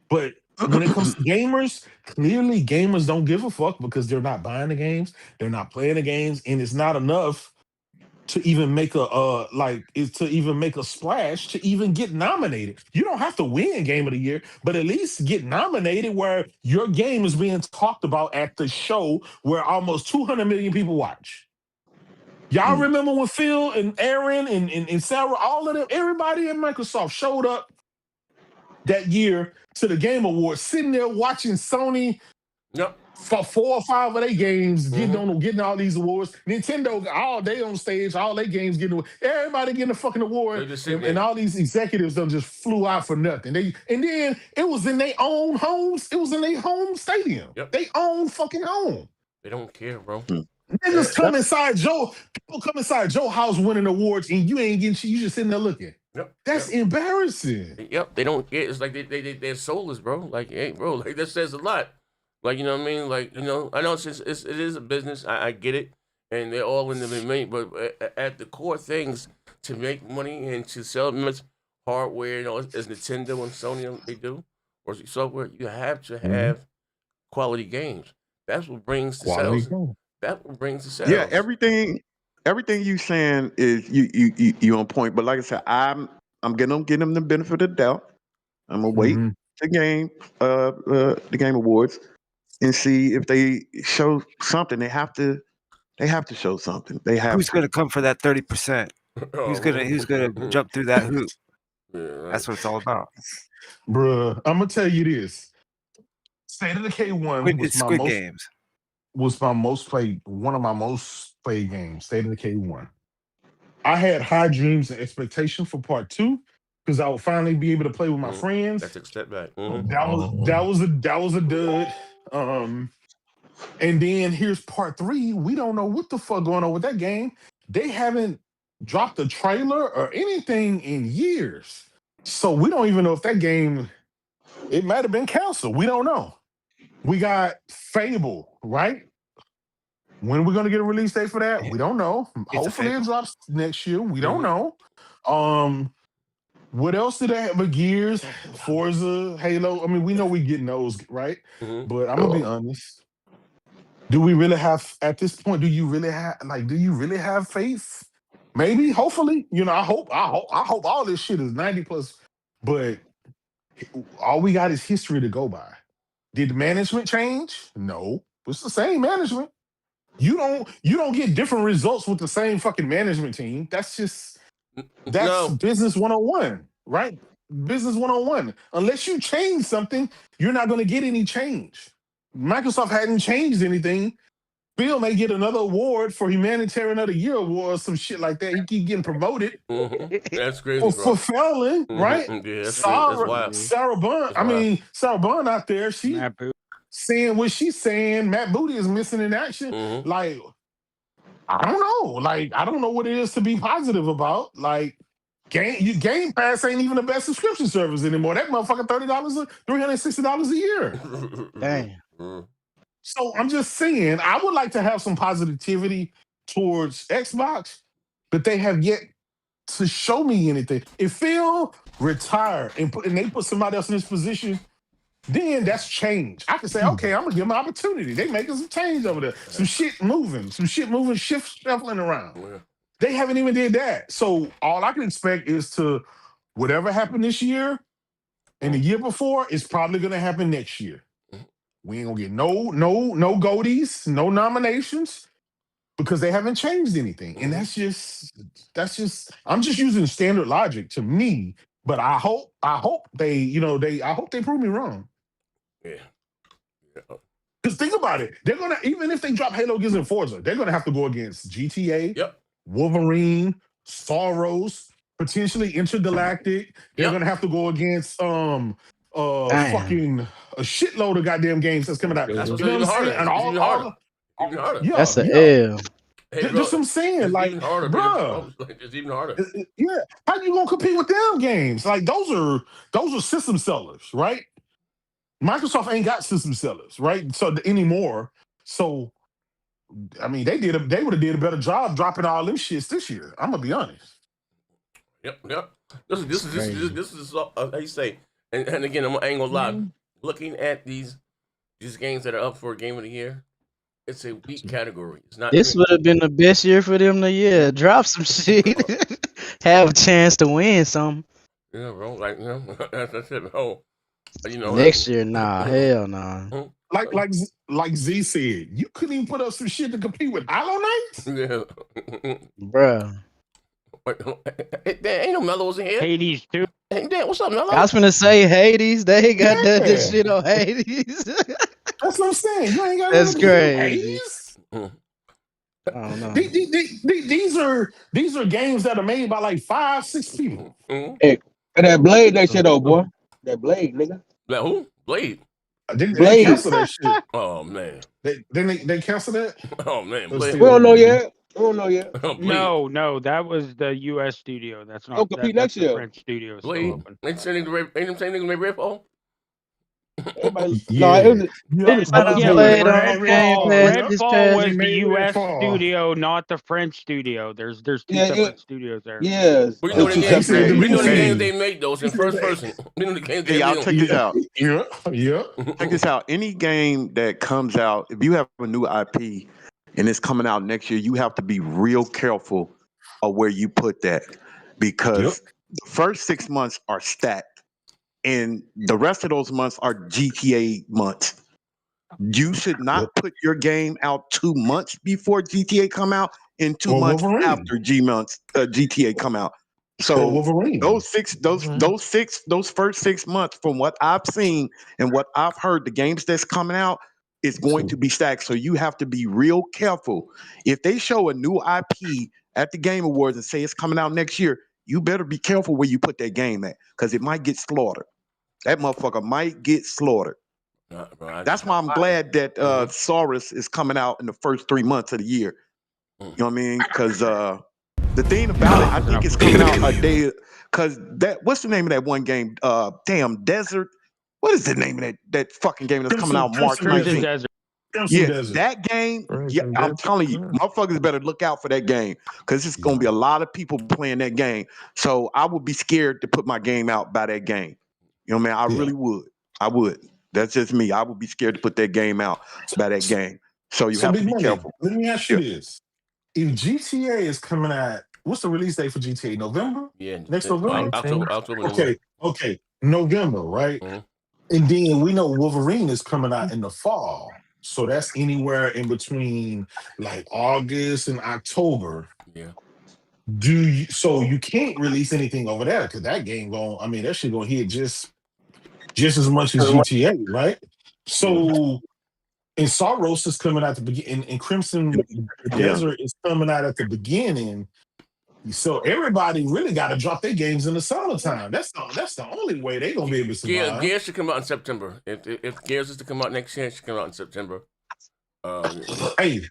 Speaker 5: But when it comes to gamers, clearly gamers don't give a fuck because they're not buying the games, they're not playing the games, and it's not enough to even make a splash to even get nominated. You don't have to win Game of the Year, but at least get nominated where your game is being talked about at the show where almost 200 million people watch. Y'all remember when Phil and Aaron and Sarah, all of them, everybody at Microsoft showed up that year to the Game Awards, sitting there watching Sony for 4 or 5 of their games, getting all these awards. Nintendo, all day on stage, all their games getting, everybody getting a fucking award, and all these executives done just flew out for nothing. And then it was in their own homes. It was in their home stadium. They own fucking home.
Speaker 1: They don't care, bro.
Speaker 5: Niggas come inside people come inside Joe house winning awards, and you ain't getting shit. You just sitting there looking. That's embarrassing.
Speaker 1: They don't get. It's like they're soulless, bro. Like, hey, bro, like that says a lot. Like, you know what I mean? Like, I know it is a business. I get it, and they're all in the money. But at the core things to make money and to sell hardware, as Nintendo and Sony they do, or software, you have to have quality games. That's what brings the sales. That brings the sales.
Speaker 7: Yeah, everything you saying is you on point. But like I said, I'm gonna give them the benefit of the doubt. I'm gonna wait the Game Awards and see if they show something. They have to show something.
Speaker 6: Who's gonna come for that 30%? Who's gonna jump through that hoop? That's what it's all about.
Speaker 5: Bruh, I'm gonna tell you this. State of the K1
Speaker 6: Squid Games.
Speaker 5: Was one of my most played games, State of the K1. I had high dreams and expectations for part 2 because I would finally be able to play with my friends.
Speaker 1: That's a step back.
Speaker 5: That was a dud. And then here's part 3. We don't know what the fuck going on with that game. They haven't dropped a trailer or anything in years. So we don't even know if that game, it might have been canceled. We don't know. We got Fable, right? When are we going to get a release date for that? We don't know. Hopefully it drops next year. We don't know. What else did they have? But Gears, Forza, Halo. I mean, we know we getting those, right? But I'm going to be honest. Do we really have, at this point, do you really have faith? Maybe, hopefully. I hope all this shit is 90 plus. But all we got is history to go by. Did the management change? No. It's the same management. You don't get different results with the same fucking management team. That's business 101, right? Business 101. Unless you change something, you're not going to get any change. Microsoft hadn't changed anything. Bill may get another award for Humanitarian of the Year award or some shit like that. He keep getting promoted.
Speaker 1: That's crazy,
Speaker 5: for failing, right?
Speaker 1: Yeah, that's
Speaker 5: wild. Sarah Bond. Sarah Bond out there. She saying what she's saying. Matt Booty is missing in action. Like, I don't know. Like, I don't know what it is to be positive about. Like, Game Pass ain't even the best subscription service anymore. That motherfucker $30, $360 a year.
Speaker 2: Dang.
Speaker 5: So I'm just saying, I would like to have some positivity towards Xbox, but they have yet to show me anything. If Phil retired and they put somebody else in this position, then that's change. I can say, okay, I'm gonna give them an opportunity. They making some change over there. Some shit moving, shuffling around.
Speaker 1: Yeah.
Speaker 5: They haven't even did that. So all I can expect is to whatever happened this year and the year before is probably gonna happen next year. We ain't gonna get no Gotys, no nominations because they haven't changed anything. And that's just I'm just using standard logic to me, but I hope they I hope they prove me wrong.
Speaker 1: Yeah.
Speaker 5: Because think about it, they're gonna, even if they drop Halo, Gears, and Forza, they're gonna have to go against GTA, Wolverine, Soros, potentially Intergalactic. They're gonna have to go against fucking a shitload of goddamn games that's coming out.
Speaker 1: That's
Speaker 5: You know what I'm saying? And
Speaker 1: even harder. Even harder.
Speaker 5: Yeah,
Speaker 2: That's an L.
Speaker 1: Hey,
Speaker 5: that's what I'm saying.
Speaker 1: It's
Speaker 5: Like,
Speaker 1: even harder,
Speaker 5: bruh,
Speaker 1: it's even harder.
Speaker 5: yeah, how you gonna compete with them games? Like those are system sellers, right? Microsoft ain't got system sellers, right? So anymore. So I mean, they would have did a better job dropping all them shits this year. I'm gonna be honest.
Speaker 1: Yep. This is how you say. And again, I ain't gonna lie. Looking at these games that are up for Game of the Year, it's a weak category. It's not.
Speaker 2: This would have been the best year for them to drop some shit, have a chance to win some.
Speaker 1: Yeah, bro. Like that's it. Oh,
Speaker 2: next year, nah, hell nah.
Speaker 5: Like Z said, you couldn't even put up some shit to compete with Hollow Knight.
Speaker 1: Yeah,
Speaker 2: bruh.
Speaker 1: There ain't no Mellows in here.
Speaker 3: Hades too.
Speaker 1: Hey, damn, what's up, Mellow?
Speaker 2: I was gonna say Hades. They ain't got that shit on Hades.
Speaker 5: That's what I'm saying. You ain't got
Speaker 2: that's crazy.
Speaker 5: Hades.
Speaker 2: I don't know.
Speaker 5: These are games that are made by like 5-6 people.
Speaker 4: Hey, that Blade, that shit, oh boy. That Blade, nigga.
Speaker 1: That who? Blade.
Speaker 5: They cancel that shit.
Speaker 1: Oh man.
Speaker 5: They cancel that?
Speaker 1: Oh man.
Speaker 4: We don't know yet.
Speaker 3: No, that was the U.S. studio. That's not.
Speaker 4: Compete next
Speaker 3: the
Speaker 4: year.
Speaker 3: French studio.
Speaker 1: Blade.
Speaker 3: Open.
Speaker 1: Ain't saying niggas made Redfall.
Speaker 3: Redfall was the U.S. studio, not the French studio. There's two separate studios there.
Speaker 4: Yes.
Speaker 1: We know the games they make those in first person. We know the games they
Speaker 7: Y'all
Speaker 1: make.
Speaker 7: check this out.
Speaker 5: Yeah.
Speaker 7: Check this out. Any game that comes out, if you have a new IP and it's coming out next year, you have to be real careful of where you put that because the first 6 months are stacked and the rest of those months are GTA months. You should not put your game out 2 months before GTA come out and 2 months after GTA come out. So those first 6 months, from what I've seen and what I've heard, the games that's coming out is going to be stacked. So you have to be real careful. If they show a new IP at the Game Awards and say it's coming out next year, you better be careful where you put that game at because it might get slaughtered. That motherfucker might get slaughtered. That's why I'm glad that Soros is coming out in the first 3 months of the year. You know what I mean? Because the thing about it, I think it's coming out a day. Because what's the name of that one game? Damn Desert. What is the name of that fucking game that's coming out March 19th? That game. Yeah, I'm telling you, motherfuckers better look out for that game because it's gonna be a lot of people playing that game. So I would be scared to put my game out by that game. You know what I mean? I really would. I would. That's just me. I would be scared to put that game out by that game. So you have to be careful.
Speaker 5: Let me ask you this. If GTA is coming out, what's the release date for GTA? November?
Speaker 1: Yeah.
Speaker 5: Next November?
Speaker 1: October.
Speaker 5: Okay. November, right? And then we know Wolverine is coming out in the fall. So that's anywhere in between like August and October.
Speaker 1: Yeah.
Speaker 5: So you can't release anything over there because that game that shit gonna hit just as much as GTA, right? So, and Soros is coming out the beginning, and Crimson Desert is coming out at the beginning. So everybody really got to drop their games in the summertime. That's the only way they're gonna be able to survive.
Speaker 1: Gears should come out in September. If Gears is to come out next year, it should come out in September.
Speaker 5: Hey,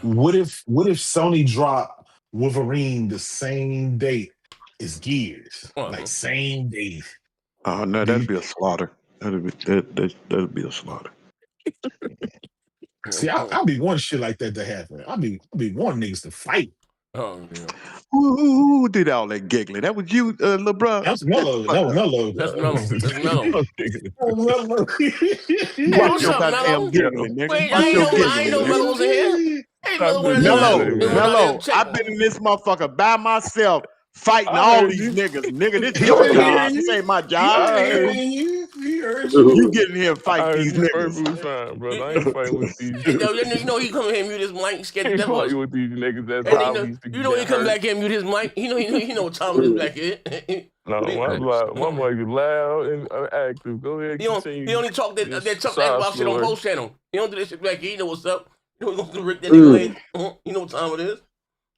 Speaker 5: what if Sony drop Wolverine the same date as Gears? Like same date.
Speaker 7: Oh no, that'd be a slaughter. That'd be a slaughter.
Speaker 5: See, I'll be wanting shit like that to happen. I'll be wanting niggas to fight.
Speaker 1: Oh yeah.
Speaker 7: Who did all that giggling? That was you, little bro.
Speaker 5: That's mellow. That was mellow.
Speaker 1: That's mellow. That's mellow.
Speaker 5: Mellow.
Speaker 1: Hey,
Speaker 7: Watch
Speaker 1: what's
Speaker 7: your
Speaker 1: up,
Speaker 7: goddamn
Speaker 1: mellow?
Speaker 7: giggling, nigga.
Speaker 1: Wait,
Speaker 7: Watch your
Speaker 1: I ain't know
Speaker 7: giggling, nigga.
Speaker 1: mellow was in here. Hey, mellow,
Speaker 7: Mellow, I've been in this motherfucker by myself fighting all these niggas. Nigga, this is your job. This ain't my job. You get in here and fight these niggas.
Speaker 9: Perfectly fine, brother. I ain't fighting with these.
Speaker 1: Hey, you know he come here and mute his mic, scared to
Speaker 9: Ain't
Speaker 1: death of us.
Speaker 9: fighting with these niggas. That's
Speaker 1: And
Speaker 9: how we used to
Speaker 1: you know he
Speaker 9: get
Speaker 1: come
Speaker 9: hurt.
Speaker 1: back here and mute his mic. He know what time it is back here.
Speaker 9: No, my mic is loud and active. Go ahead.
Speaker 1: He only talk that tough Xbox shit on post channel. He don't do this shit back here. He know what's up. You know he gonna Rick that nigga way. You know what time it is.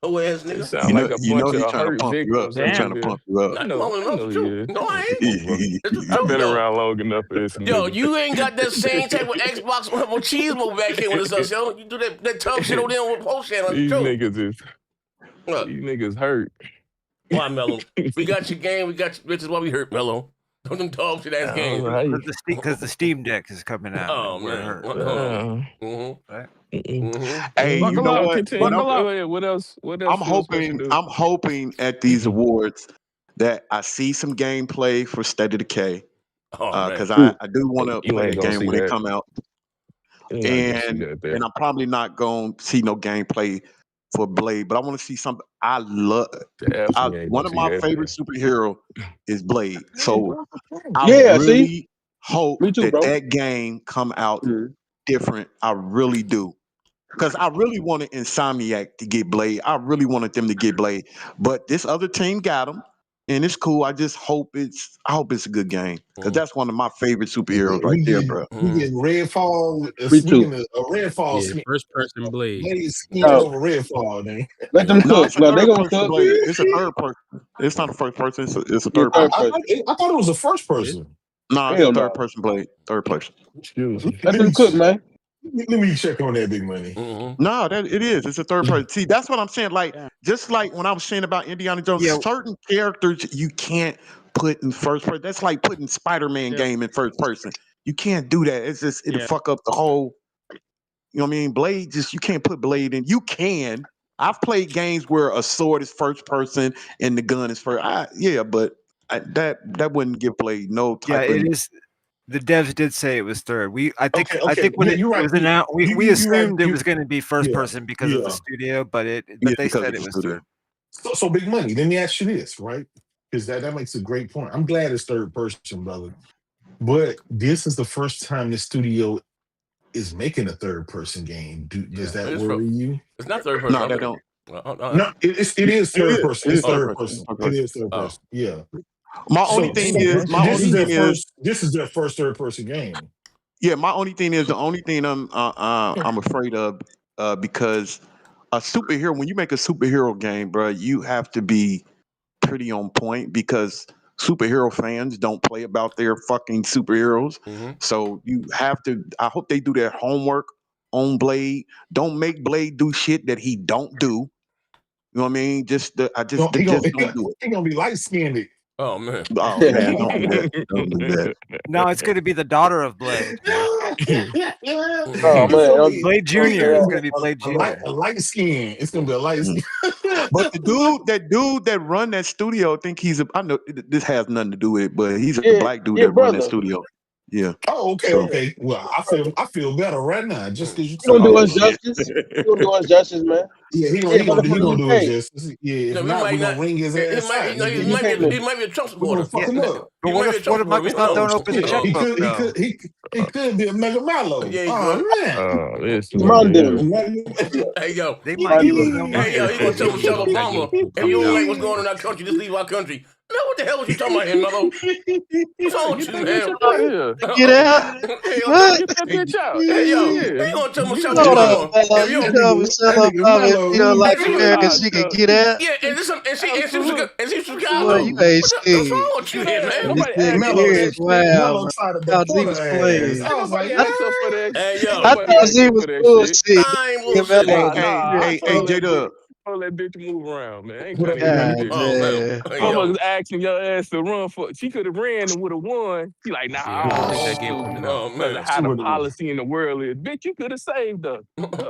Speaker 1: Oh ass nigga.
Speaker 9: Sound like a bunch
Speaker 7: he's
Speaker 9: of
Speaker 7: trying to
Speaker 9: hurt
Speaker 7: pump you up.
Speaker 9: victims.
Speaker 7: He's trying to pump you up.
Speaker 9: I know he is.
Speaker 1: No, I ain't.
Speaker 9: I've been around long enough for this.
Speaker 1: Yo, you ain't got that same type of Xbox or cheese mode back here when it's us, yo. You do that tough shit over there on post channel.
Speaker 9: These niggas hurt.
Speaker 1: Why, Mello? We got your game, we got your bitches. Why we hurt, Mello? Don't them dog shit ass games.
Speaker 6: Because the Steam Deck is coming out.
Speaker 1: Oh man.
Speaker 7: Hey, you know what?
Speaker 9: What else?
Speaker 7: I'm hoping at these awards that I see some gameplay for State of Decay. Because I do want to play the game when it come out. And I'm probably not going to see no gameplay for Blade, but I want to see something. I love one of my favorite superhero is Blade. So I really hope that game come out different. I really do. Because I really wanted Insomniac to get Blade. I really wanted them to get Blade. But this other team got them. And it's cool. I just hope it's a good game. Because that's one of my favorite superheroes right there, bro.
Speaker 5: We getting Redfall. Redfall.
Speaker 8: First person Blade.
Speaker 5: Blade skin over Redfall, man.
Speaker 10: Let them cook.
Speaker 7: No, they gonna cook. It's a third person. It's not a first person. It's a third person.
Speaker 5: I thought it was a first person.
Speaker 7: No, it's a third person Blade. Third person.
Speaker 10: Let them cook, man.
Speaker 5: Let me check on that, Big Money.
Speaker 7: No, it is. It's a third person. See, that's what I'm saying. Like, just like when I was saying about Indiana Jones, certain characters you can't put in first person. That's like putting Spider-Man game in first person. You can't do that. It's just it'll fuck up the whole. You know what I mean? Blade, you can't put Blade in. You can. I've played games where a sword is first person and the gun is first. But that wouldn't give Blade no type of.
Speaker 6: It is. The devs did say it was third. I think when it was announced, we assumed it was going to be first person because of the studio, but they said it was third.
Speaker 5: So Big Money. Let me ask you this, right? Because that makes a great point. I'm glad it's third person, brother. But this is the first time the studio is making a third person game. Does that worry you?
Speaker 1: It's not third person.
Speaker 7: No, they don't.
Speaker 5: No, it is third person. It's third person. It is third person. Yeah.
Speaker 7: My only thing is
Speaker 5: this is their first third person game.
Speaker 7: Yeah, my only thing is the only thing I'm afraid of because a superhero, when you make a superhero game, bro, you have to be pretty on point because superhero fans don't play about their fucking superheroes. So you have to. I hope they do their homework on Blade. Don't make Blade do shit that he don't do. You know what I mean? Just don't do it.
Speaker 5: He gonna be light skinned.
Speaker 1: Oh man!
Speaker 7: Oh man! Don't do that! Don't do that!
Speaker 6: No, it's going to be the daughter of Blade.
Speaker 10: Oh man!
Speaker 6: Blade Junior. It's going to be Blade Junior.
Speaker 5: A light skin. It's going to be a light skin.
Speaker 7: But that dude that run that studio, I think I know this has nothing to do with it, but he's a black dude that run that studio. Yeah.
Speaker 5: Oh, okay. Well, I feel better right now just because you
Speaker 10: don't do us justice. You don't do us justice, man.
Speaker 5: Yeah, he gonna do it justice. Yeah, if not, we gonna ring his ass.
Speaker 1: He might be a Trump supporter.
Speaker 5: Fuck him up.
Speaker 6: But what if Microsoft don't open the checkbook?
Speaker 5: He could be a Mega Mallow.
Speaker 1: Yeah,
Speaker 5: oh
Speaker 1: man. Hey yo,
Speaker 6: they might be
Speaker 1: he gonna tell Michelle Obama, if you don't like what's going on in our country, just leave our country. Man, what the hell was you talking about here, Mello? What's wrong with you, man?
Speaker 2: Get out. What?
Speaker 1: Hey, yo, you gonna tell Michelle Obama?
Speaker 2: If you tell Michelle Obama if you don't like America, she can get out?
Speaker 1: Yeah, and she was
Speaker 2: Boy, you ain't scared.
Speaker 1: What's wrong with you here, man?
Speaker 2: Wow. I thought she was playing.
Speaker 1: Hey, yo.
Speaker 2: I thought she was bullshit.
Speaker 1: I ain't bullshit.
Speaker 7: Hey, J-Dub.
Speaker 9: All that bitch move around, man. I ain't
Speaker 5: What
Speaker 9: trying
Speaker 5: up,
Speaker 9: to hear
Speaker 5: big
Speaker 9: that
Speaker 5: money?
Speaker 9: shit.
Speaker 1: Oh, man.
Speaker 9: Motherfuckers asking your ass to run for. She could have ran and would have won. She like, nah,
Speaker 8: Yeah,
Speaker 9: I
Speaker 8: I don't
Speaker 9: don't
Speaker 8: think that
Speaker 9: want
Speaker 8: game
Speaker 9: to
Speaker 8: coming
Speaker 1: Oh,
Speaker 8: out.
Speaker 9: because of
Speaker 1: man.
Speaker 9: how
Speaker 5: She
Speaker 9: the
Speaker 5: would have won.
Speaker 9: policy in the world is. Bitch, you could have saved her.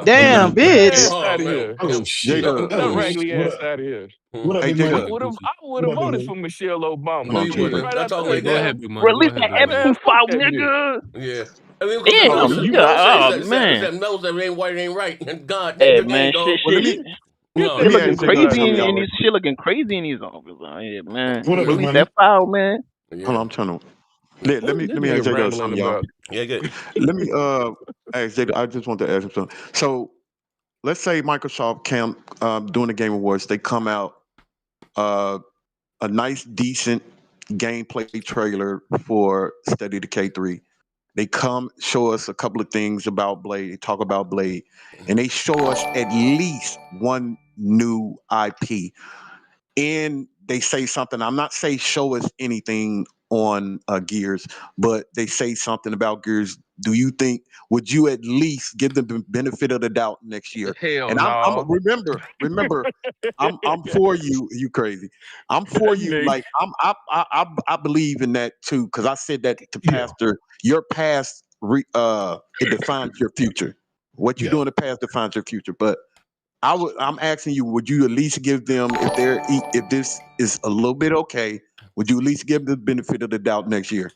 Speaker 2: Damn, bitch.
Speaker 1: Oh,
Speaker 9: Out of
Speaker 1: man.
Speaker 9: here.
Speaker 5: Oh shit.
Speaker 7: J-Dub.
Speaker 9: That
Speaker 5: Oh
Speaker 9: raggedy
Speaker 5: shit. What
Speaker 9: ass
Speaker 5: up?
Speaker 9: out of here.
Speaker 5: What up,
Speaker 7: Hey,
Speaker 5: big
Speaker 8: Go
Speaker 5: money?
Speaker 8: ahead,
Speaker 7: J-Dub.
Speaker 8: Big Goofy.
Speaker 9: I would
Speaker 5: What
Speaker 9: have
Speaker 5: up, big
Speaker 9: voted
Speaker 5: money?
Speaker 9: for Michelle
Speaker 7: Hold
Speaker 9: Obama.
Speaker 1: No,
Speaker 7: on,
Speaker 1: you
Speaker 9: Shit,
Speaker 7: J-Dub.
Speaker 1: wouldn't.
Speaker 9: right
Speaker 1: That's
Speaker 9: after
Speaker 1: all
Speaker 8: Hey,
Speaker 1: way
Speaker 9: that
Speaker 8: go
Speaker 1: down.
Speaker 8: ahead, Big Money. Go
Speaker 11: Release
Speaker 8: ahead,
Speaker 11: that
Speaker 8: Big Money.
Speaker 11: April
Speaker 9: man, fuck
Speaker 11: 5,
Speaker 9: that bitch.
Speaker 11: nigga.
Speaker 1: Yeah. I mean,
Speaker 11: Damn,
Speaker 7: Hold on, let me
Speaker 1: because
Speaker 11: oh
Speaker 1: that
Speaker 11: man.
Speaker 1: knows that it ain't white, it ain't right. And God, that's
Speaker 11: Hey
Speaker 1: your game,
Speaker 11: man,
Speaker 1: dog.
Speaker 7: well let me
Speaker 1: No,
Speaker 7: let
Speaker 11: shit
Speaker 7: me
Speaker 11: looking
Speaker 7: ask J-Dub
Speaker 11: crazy
Speaker 7: something,
Speaker 11: in
Speaker 7: y'all.
Speaker 11: these shit looking crazy in these offices out here, man.
Speaker 5: What up, big
Speaker 11: Release
Speaker 5: money?
Speaker 11: that file, man.
Speaker 7: Hold
Speaker 1: yeah.
Speaker 7: on, I'm trying to let
Speaker 9: What
Speaker 7: me
Speaker 9: this
Speaker 7: let me ask
Speaker 9: nigga
Speaker 7: J-Dub
Speaker 9: rambling
Speaker 7: something, y'all.
Speaker 9: about?
Speaker 1: Yeah, good.
Speaker 7: Let me ask J-Dub. I just want to ask him something. So let's say Microsoft doing the Game Awards, they come out a nice, decent gameplay trailer for State of Decay 3. They come show us a couple of things about Blade, they talk about Blade, and they show us at least one new IP. And they say something, I'm not saying show us anything on Gears, but they say something about Gears. Do you think, would you at least give them the benefit of the doubt next year?
Speaker 9: Hell
Speaker 7: And I'm
Speaker 9: no.
Speaker 7: remember, I'm for you. You crazy. I'm for you.
Speaker 9: Nigga.
Speaker 7: Like I believe in that too, because I said that to
Speaker 5: Yeah.
Speaker 7: Pastor. Your past it defines your future. What you
Speaker 5: Yeah.
Speaker 7: do in the past defines your future. But I'm asking you, would you at least give them, if this is a little bit okay, would you at least give them the benefit of the doubt next year?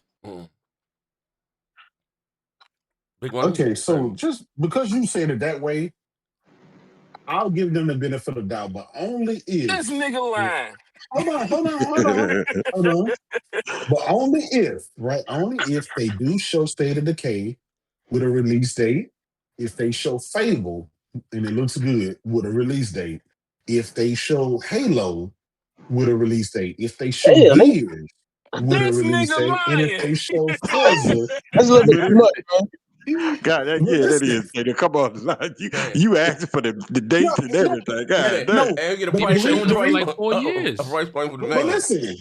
Speaker 1: Big one.
Speaker 5: Okay, so just because you said it that way, I'll give them the benefit of the doubt, but only
Speaker 9: This
Speaker 5: if.
Speaker 9: nigga lying.
Speaker 5: Hold on. But only if, right? Only if they do show State of Decay with a release date. If they show Fable and it looks good with a release date. If they show Halo with a release date. If they show
Speaker 10: Damn, nigga.
Speaker 5: Gears with a
Speaker 9: This
Speaker 5: release
Speaker 9: nigga
Speaker 5: date. And if
Speaker 9: lying.
Speaker 5: they show Forza
Speaker 10: That's a little bit
Speaker 5: with
Speaker 10: too
Speaker 5: a.
Speaker 10: much, man.
Speaker 7: God, that
Speaker 5: Listen,
Speaker 7: is. Come on,
Speaker 1: Damn.
Speaker 7: you asking for the dates and everything. God,
Speaker 1: Yeah.
Speaker 5: no.
Speaker 1: And get a
Speaker 5: But
Speaker 8: He
Speaker 1: price
Speaker 8: been
Speaker 1: point
Speaker 8: showing
Speaker 1: with the
Speaker 8: it for
Speaker 1: right
Speaker 8: like 4
Speaker 1: a
Speaker 8: years.
Speaker 1: price point with the
Speaker 5: But
Speaker 1: man.
Speaker 5: listen,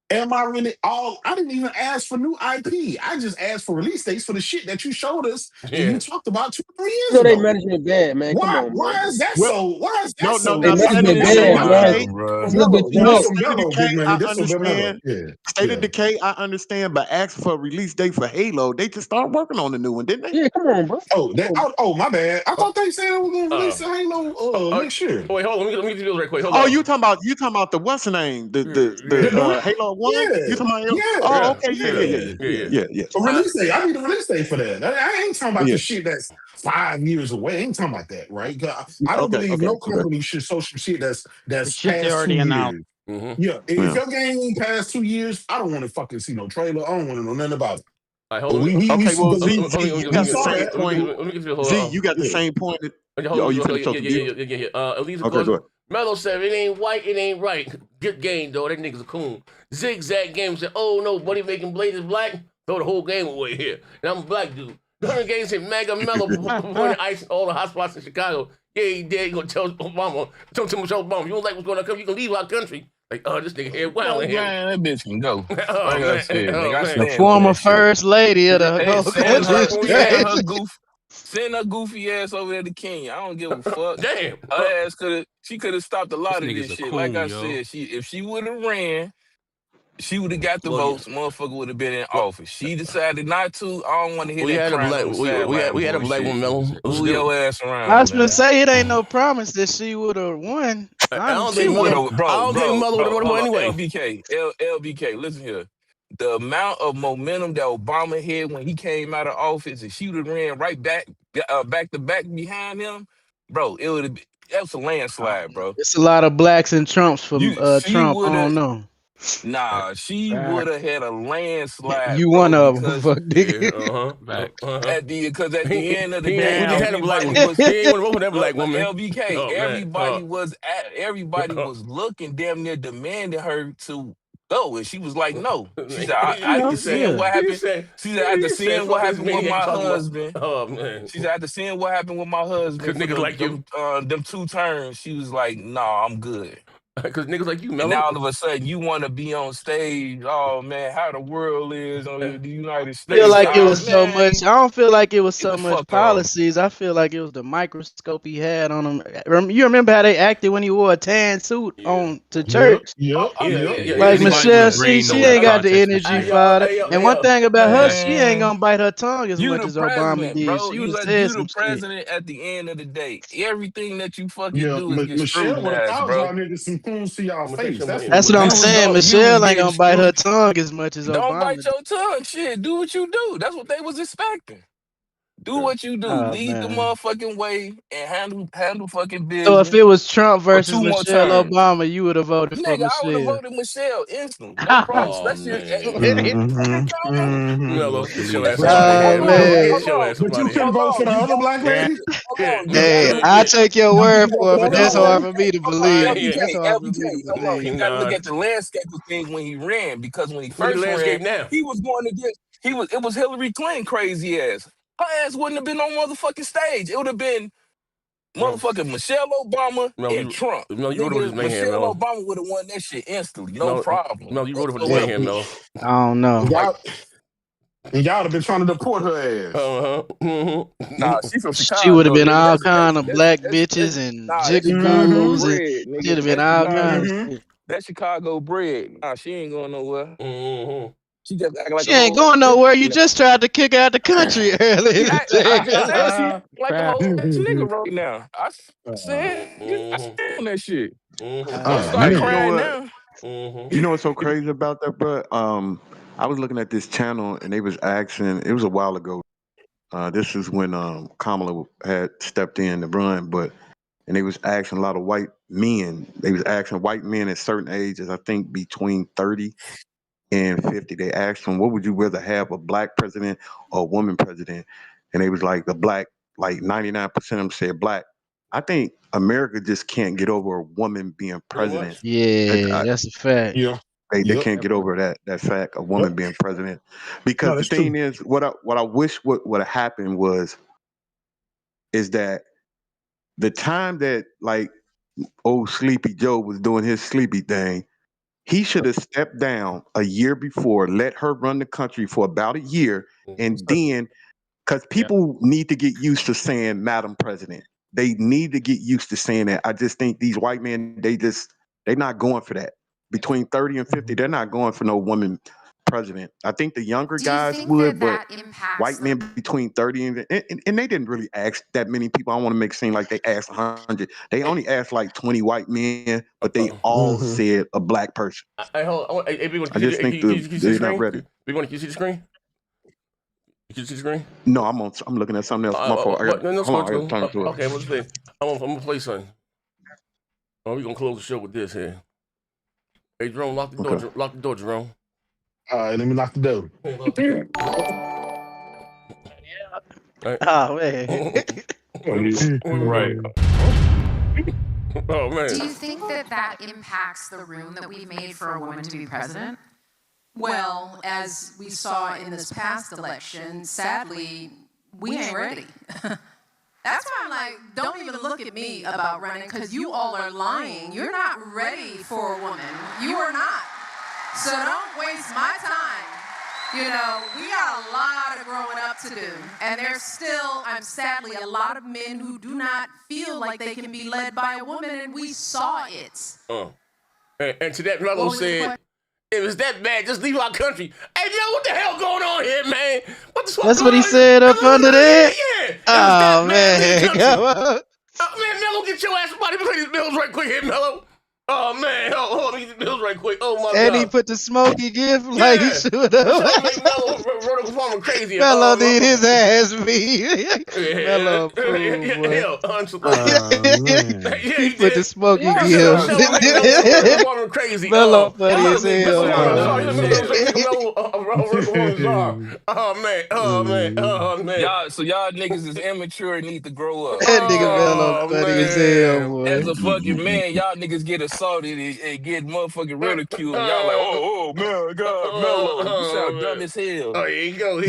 Speaker 5: am I really all? I didn't even ask for new IP. I just asked for release dates for the shit that you showed us and
Speaker 1: Yeah.
Speaker 5: you talked about 2 or 3
Speaker 10: You
Speaker 5: years
Speaker 10: know they
Speaker 5: ago.
Speaker 10: management bad, man. Come
Speaker 5: Why?
Speaker 10: on,
Speaker 5: Why
Speaker 10: man.
Speaker 5: is that
Speaker 7: well,
Speaker 5: so? Why is that
Speaker 7: no,
Speaker 5: so?
Speaker 10: They
Speaker 7: State
Speaker 10: management
Speaker 7: of
Speaker 10: bad, man.
Speaker 7: Decay.
Speaker 9: Damn, bro.
Speaker 10: It's a little bit too
Speaker 7: No,
Speaker 10: much.
Speaker 7: State of
Speaker 5: Big
Speaker 7: Decay,
Speaker 5: money.
Speaker 7: I
Speaker 5: This so mellow.
Speaker 7: understand.
Speaker 5: Yeah,
Speaker 7: State of Decay, I understand, but ask for a release date for Halo. They just started working on the new one, didn't they?
Speaker 10: Yeah, come on, bro.
Speaker 5: Oh,
Speaker 10: Come on.
Speaker 5: my bad. I thought they said they were gonna release Halo
Speaker 1: Uh,
Speaker 5: next year.
Speaker 1: wait, hold on. Let me get this right quick. Hold
Speaker 7: Oh,
Speaker 1: on.
Speaker 7: you talking about the what's the name? The
Speaker 5: The
Speaker 7: Halo 1? You talking about Halo? Oh,
Speaker 5: yeah,
Speaker 7: okay, yeah.
Speaker 5: A release date. I need a release date for that. I ain't talking about
Speaker 7: Yeah.
Speaker 5: the shit that's 5 years away. I ain't talking about that, right? 'Cause I don't
Speaker 7: Okay,
Speaker 5: believe
Speaker 7: okay,
Speaker 5: no
Speaker 7: okay.
Speaker 5: company should show some shit
Speaker 3: The
Speaker 5: that's
Speaker 3: shit they
Speaker 5: past 2
Speaker 3: already announced.
Speaker 5: years.
Speaker 1: Mm-hmm.
Speaker 5: Yeah, if
Speaker 7: Yeah.
Speaker 5: your game ain't past 2 years, I don't want to fucking see no trailer. I don't want to know nothing about it.
Speaker 1: All right,
Speaker 5: But
Speaker 1: hold on.
Speaker 7: Okay, well,
Speaker 5: because
Speaker 7: Z,
Speaker 5: we,
Speaker 7: you
Speaker 5: we
Speaker 7: got the
Speaker 5: saw
Speaker 7: same
Speaker 5: that.
Speaker 7: point.
Speaker 1: Let me get this.
Speaker 7: Z, you got the
Speaker 5: Yeah.
Speaker 7: same point.
Speaker 1: Hold on.
Speaker 7: You finna talk
Speaker 1: Yeah. Elisa
Speaker 7: Okay,
Speaker 1: goes.
Speaker 7: go ahead.
Speaker 1: Mello said, it ain't white, it ain't right. Good game, though. That nigga's a coon. Zigzag Game said, oh, no, Buddy making Blazers black? Throw the whole game away here. And I'm a black dude. Gunner Game said, Mega Mello pointed ice in all the hotspots in Chicago. Yeah, he did. He gonna tell Obama. Tell Michelle Obama, you don't like what's going on, you can leave our country. Like, this nigga here wild in here.
Speaker 9: Man, that bitch can go.
Speaker 1: Oh,
Speaker 9: Like I
Speaker 1: man.
Speaker 9: said,
Speaker 1: Oh,
Speaker 9: nigga, I
Speaker 1: man.
Speaker 2: The
Speaker 9: stand on
Speaker 2: former
Speaker 9: that shit.
Speaker 2: first lady of the
Speaker 9: Hey,
Speaker 2: whole country is crazy.
Speaker 9: send her goofy ass over there to Kenya. I don't give a fuck.
Speaker 1: Damn.
Speaker 9: Her ass she could have stopped a
Speaker 8: This
Speaker 9: lot of
Speaker 8: nigga's
Speaker 9: this
Speaker 8: a
Speaker 9: shit. Like
Speaker 8: coon,
Speaker 9: I
Speaker 8: yo.
Speaker 9: said, if she would have ran, she would have got the
Speaker 1: Well, yeah.
Speaker 9: votes. Motherfucker would have been in
Speaker 1: Well,
Speaker 9: office. She decided not to. I don't want to hear
Speaker 1: we
Speaker 9: that
Speaker 1: had a
Speaker 9: crying
Speaker 1: black,
Speaker 9: on the sideline
Speaker 1: we had a black
Speaker 9: bullshit.
Speaker 1: woman, Mello.
Speaker 9: Move your ass
Speaker 2: I
Speaker 9: around,
Speaker 2: was gonna
Speaker 9: man.
Speaker 2: say it ain't no promise that she would have won.
Speaker 1: I don't
Speaker 9: She
Speaker 1: think
Speaker 2: Honestly,
Speaker 9: would
Speaker 1: Mello.
Speaker 9: have,
Speaker 1: I don't think Mello would have won
Speaker 9: hold on,
Speaker 1: anyway.
Speaker 9: LBK, listen here. The amount of momentum that Obama had when he came out of office, and she would have ran right back to back behind him, bro, that was a landslide, bro.
Speaker 2: it's a lot of blacks and Trumps from
Speaker 9: She
Speaker 2: Trump. I
Speaker 9: would have,
Speaker 2: don't know.
Speaker 9: she would have had a landslide,
Speaker 2: You one
Speaker 9: bro,
Speaker 2: of them,
Speaker 9: because
Speaker 2: fuck nigga.
Speaker 9: at the end of the
Speaker 1: We
Speaker 9: day,
Speaker 1: just had a black
Speaker 9: everybody
Speaker 1: one.
Speaker 9: was
Speaker 1: He ain't want to vote for that black woman.
Speaker 9: LBK.
Speaker 1: Oh man.
Speaker 9: Everybody was looking, damn near demanding her to go, and she was like, "No." She said, "After seeing what happened." She said, "After seeing what happened with my husband."
Speaker 1: Oh man.
Speaker 9: She said, "After seeing what happened with my husband for
Speaker 1: niggas like you.
Speaker 9: them 2 terms," she was like, "Nah, I'm good."
Speaker 1: Because niggas like you,
Speaker 9: And
Speaker 1: Mello.
Speaker 9: now all of a sudden you want to be on stage. Oh man, how the world is on the United States.
Speaker 2: Feel like it was so
Speaker 9: man,
Speaker 2: much. I don't feel like it was
Speaker 9: get
Speaker 2: so
Speaker 9: the
Speaker 2: much
Speaker 9: fuck on.
Speaker 2: policies. I feel like it was the microscope he had on him. You remember how they acted when he wore a tan suit on to church? Like Michelle, she ain't got the energy for that. And one thing about her, she ain't gonna bite her tongue as
Speaker 9: You
Speaker 2: much
Speaker 9: the
Speaker 2: as Obama
Speaker 9: president,
Speaker 2: did.
Speaker 9: bro.
Speaker 2: She
Speaker 9: You
Speaker 2: would have
Speaker 9: let
Speaker 2: said
Speaker 9: you
Speaker 2: some
Speaker 9: the
Speaker 2: shit.
Speaker 9: president at the end of the day. Everything that you fucking do is get
Speaker 5: Michelle would have
Speaker 9: scrutinized,
Speaker 5: called
Speaker 9: bro.
Speaker 5: y'all niggas some coons to y'all face.
Speaker 2: That's what I'm saying. Michelle ain't gonna bite her tongue as much as
Speaker 9: Don't
Speaker 2: Obama
Speaker 9: bite
Speaker 2: did.
Speaker 9: your tongue. Shit, do what you do. That's what they was expecting. Do what you do.
Speaker 2: Oh,
Speaker 9: Lead the
Speaker 2: man.
Speaker 9: motherfucking way and handle fucking business.
Speaker 2: So if it was Trump
Speaker 9: for
Speaker 2: versus
Speaker 9: 2 more
Speaker 2: Michelle
Speaker 9: terms.
Speaker 2: Obama, you would have voted for
Speaker 9: Nigga, I would have
Speaker 2: Michelle.
Speaker 9: voted Michelle instantly. No problem. Especially
Speaker 1: Mello, get your ass
Speaker 2: Oh,
Speaker 1: up out of here, man.
Speaker 2: man.
Speaker 1: Get your ass up
Speaker 5: But
Speaker 1: out
Speaker 5: you
Speaker 1: of here.
Speaker 5: couldn't vote for the other black lady?
Speaker 2: Hey, I take your word for it, but that's hard for me to believe. That's hard for me to
Speaker 9: LBK, hold on. You
Speaker 2: believe.
Speaker 9: gotta look at the landscape of things when he ran, because when he
Speaker 1: Look at the
Speaker 9: first
Speaker 1: landscape
Speaker 9: ran,
Speaker 1: now.
Speaker 9: he was going against it was Hillary Clinton crazy ass. Her ass wouldn't have been on motherfucking stage. It would have been motherfucking Michelle Obama and Trump.
Speaker 1: No, you wrote over his
Speaker 9: Nigga,
Speaker 1: mayhem,
Speaker 9: Michelle
Speaker 1: Mello.
Speaker 9: Obama would have won that shit instantly. No problem.
Speaker 1: No, you wrote over his
Speaker 9: whatsoever.
Speaker 1: mayhem, Mello.
Speaker 2: I don't know.
Speaker 5: And y'all have been trying to deport her ass.
Speaker 9: Nah, she from Chicago.
Speaker 2: She would have been
Speaker 9: Nigga.
Speaker 2: all kind of black bitches and jigaboos, and
Speaker 9: bread, nigga.
Speaker 2: she'd have been all kind of shit.
Speaker 9: That Chicago bread. Nah, she ain't going nowhere. She just act like
Speaker 2: She ain't going nowhere. You just tried to kick her out the country earlier.
Speaker 9: I said she like a whole ass nigga right now. I said I stand on that shit. Don't start crying now.
Speaker 7: You know what's so crazy about that, bro? I was looking at this channel and they was asking. It was a while ago. This is when Kamala had stepped in to run, and they was asking a lot of white men. They was asking white men at certain ages, I think between 30 and 50. They asked them, "What would you rather have, a black president or a woman president?" And they was like, the black, like 99% of them said black. I think America just can't get over a woman being president.
Speaker 2: Yeah, that's a fact.
Speaker 5: Yeah.
Speaker 7: They can't get over that fact, a woman being president. Because the thing is, what I wish would have happened is that the time that like old Sleepy Joe was doing his sleepy thing, he should have stepped down a year before, let her run the country for about a year, and then, because people need to get used to saying Madam President. They need to get used to saying that. I just think these white men, they're not going for that. Between 30 and 50, they're not going for no woman president. I think the younger guys would, but white men between 30 and they didn't really ask that many people. I don't want to make it seem like they asked 100. They only asked like 20 white men, but they all said a black person.
Speaker 1: I
Speaker 7: just think they're not ready.
Speaker 1: Can you see the screen? Can you see the screen?
Speaker 7: No, I'm looking at something else. My fault. I gotta turn to it.
Speaker 1: Okay, what's the thing? I'm gonna play something. Oh, we're gonna close the show with this here. Hey, Jerome, lock the door.
Speaker 7: Okay.
Speaker 1: Lock the door, Jerome.
Speaker 5: All right, let me lock the door.
Speaker 2: Oh man.
Speaker 1: Right. Oh man.
Speaker 12: Do you think that impacts the room that we've made for a woman to be president? Well, as we saw in this past election, sadly, we ain't ready. That's why I'm like, don't even look at me about running, because you all are lying. You're not ready for a woman. You are not. So don't waste my time. You know, we got a lot of growing up to do. And there's still, sadly, a lot of men who do not feel like they can be led by a woman, and we saw it.
Speaker 1: And to that, Mello said, if it's that bad, just leave our country. Hey, yo, what the hell going on here, man? What the fuck?
Speaker 2: That's what he said up under there?
Speaker 1: Yeah.
Speaker 2: Oh, man. Come on.
Speaker 1: Man, Mello, get your ass somebody play these bills right quick here, Mello. Oh, man. Hold on, let me get the bills right quick. Oh, my God.
Speaker 2: And he put the smoky gift like he should have.
Speaker 1: Mello performing crazy.
Speaker 2: Mello need his ass beat. Mello approved, he put the smoky gift.
Speaker 1: Performing crazy.
Speaker 2: Mello funny as hell.
Speaker 1: Oh, man.
Speaker 9: Y'all niggas is immature and need to grow up.
Speaker 2: That nigga Mello funny as hell, boy.
Speaker 9: As a fucking man, y'all niggas get assaulted and get motherfucking ridiculed. And y'all like, oh man, God, Mello. You sound dumb as hell.
Speaker 1: Oh, here you go.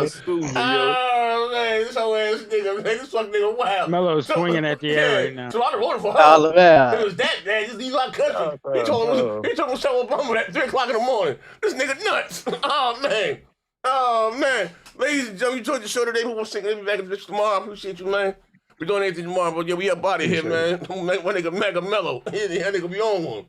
Speaker 1: Stupid, yo. Oh, man. man, this whole ass nigga, man, this fucking nigga wild.
Speaker 3: Melo's swinging at the air right now.
Speaker 1: So I voted for her.
Speaker 2: Alabama.
Speaker 1: It was that bad. He's our country. He told Michelle Obama at 3 o'clock in the morning. This nigga nuts. Oh man. Oh man. Ladies and gentlemen, you enjoyed the show today. We will sing back at the bitch tomorrow. I appreciate you, man. We're doing anything tomorrow, but yeah, we up out of here, man. My nigga Mega Mellow. That nigga be on one.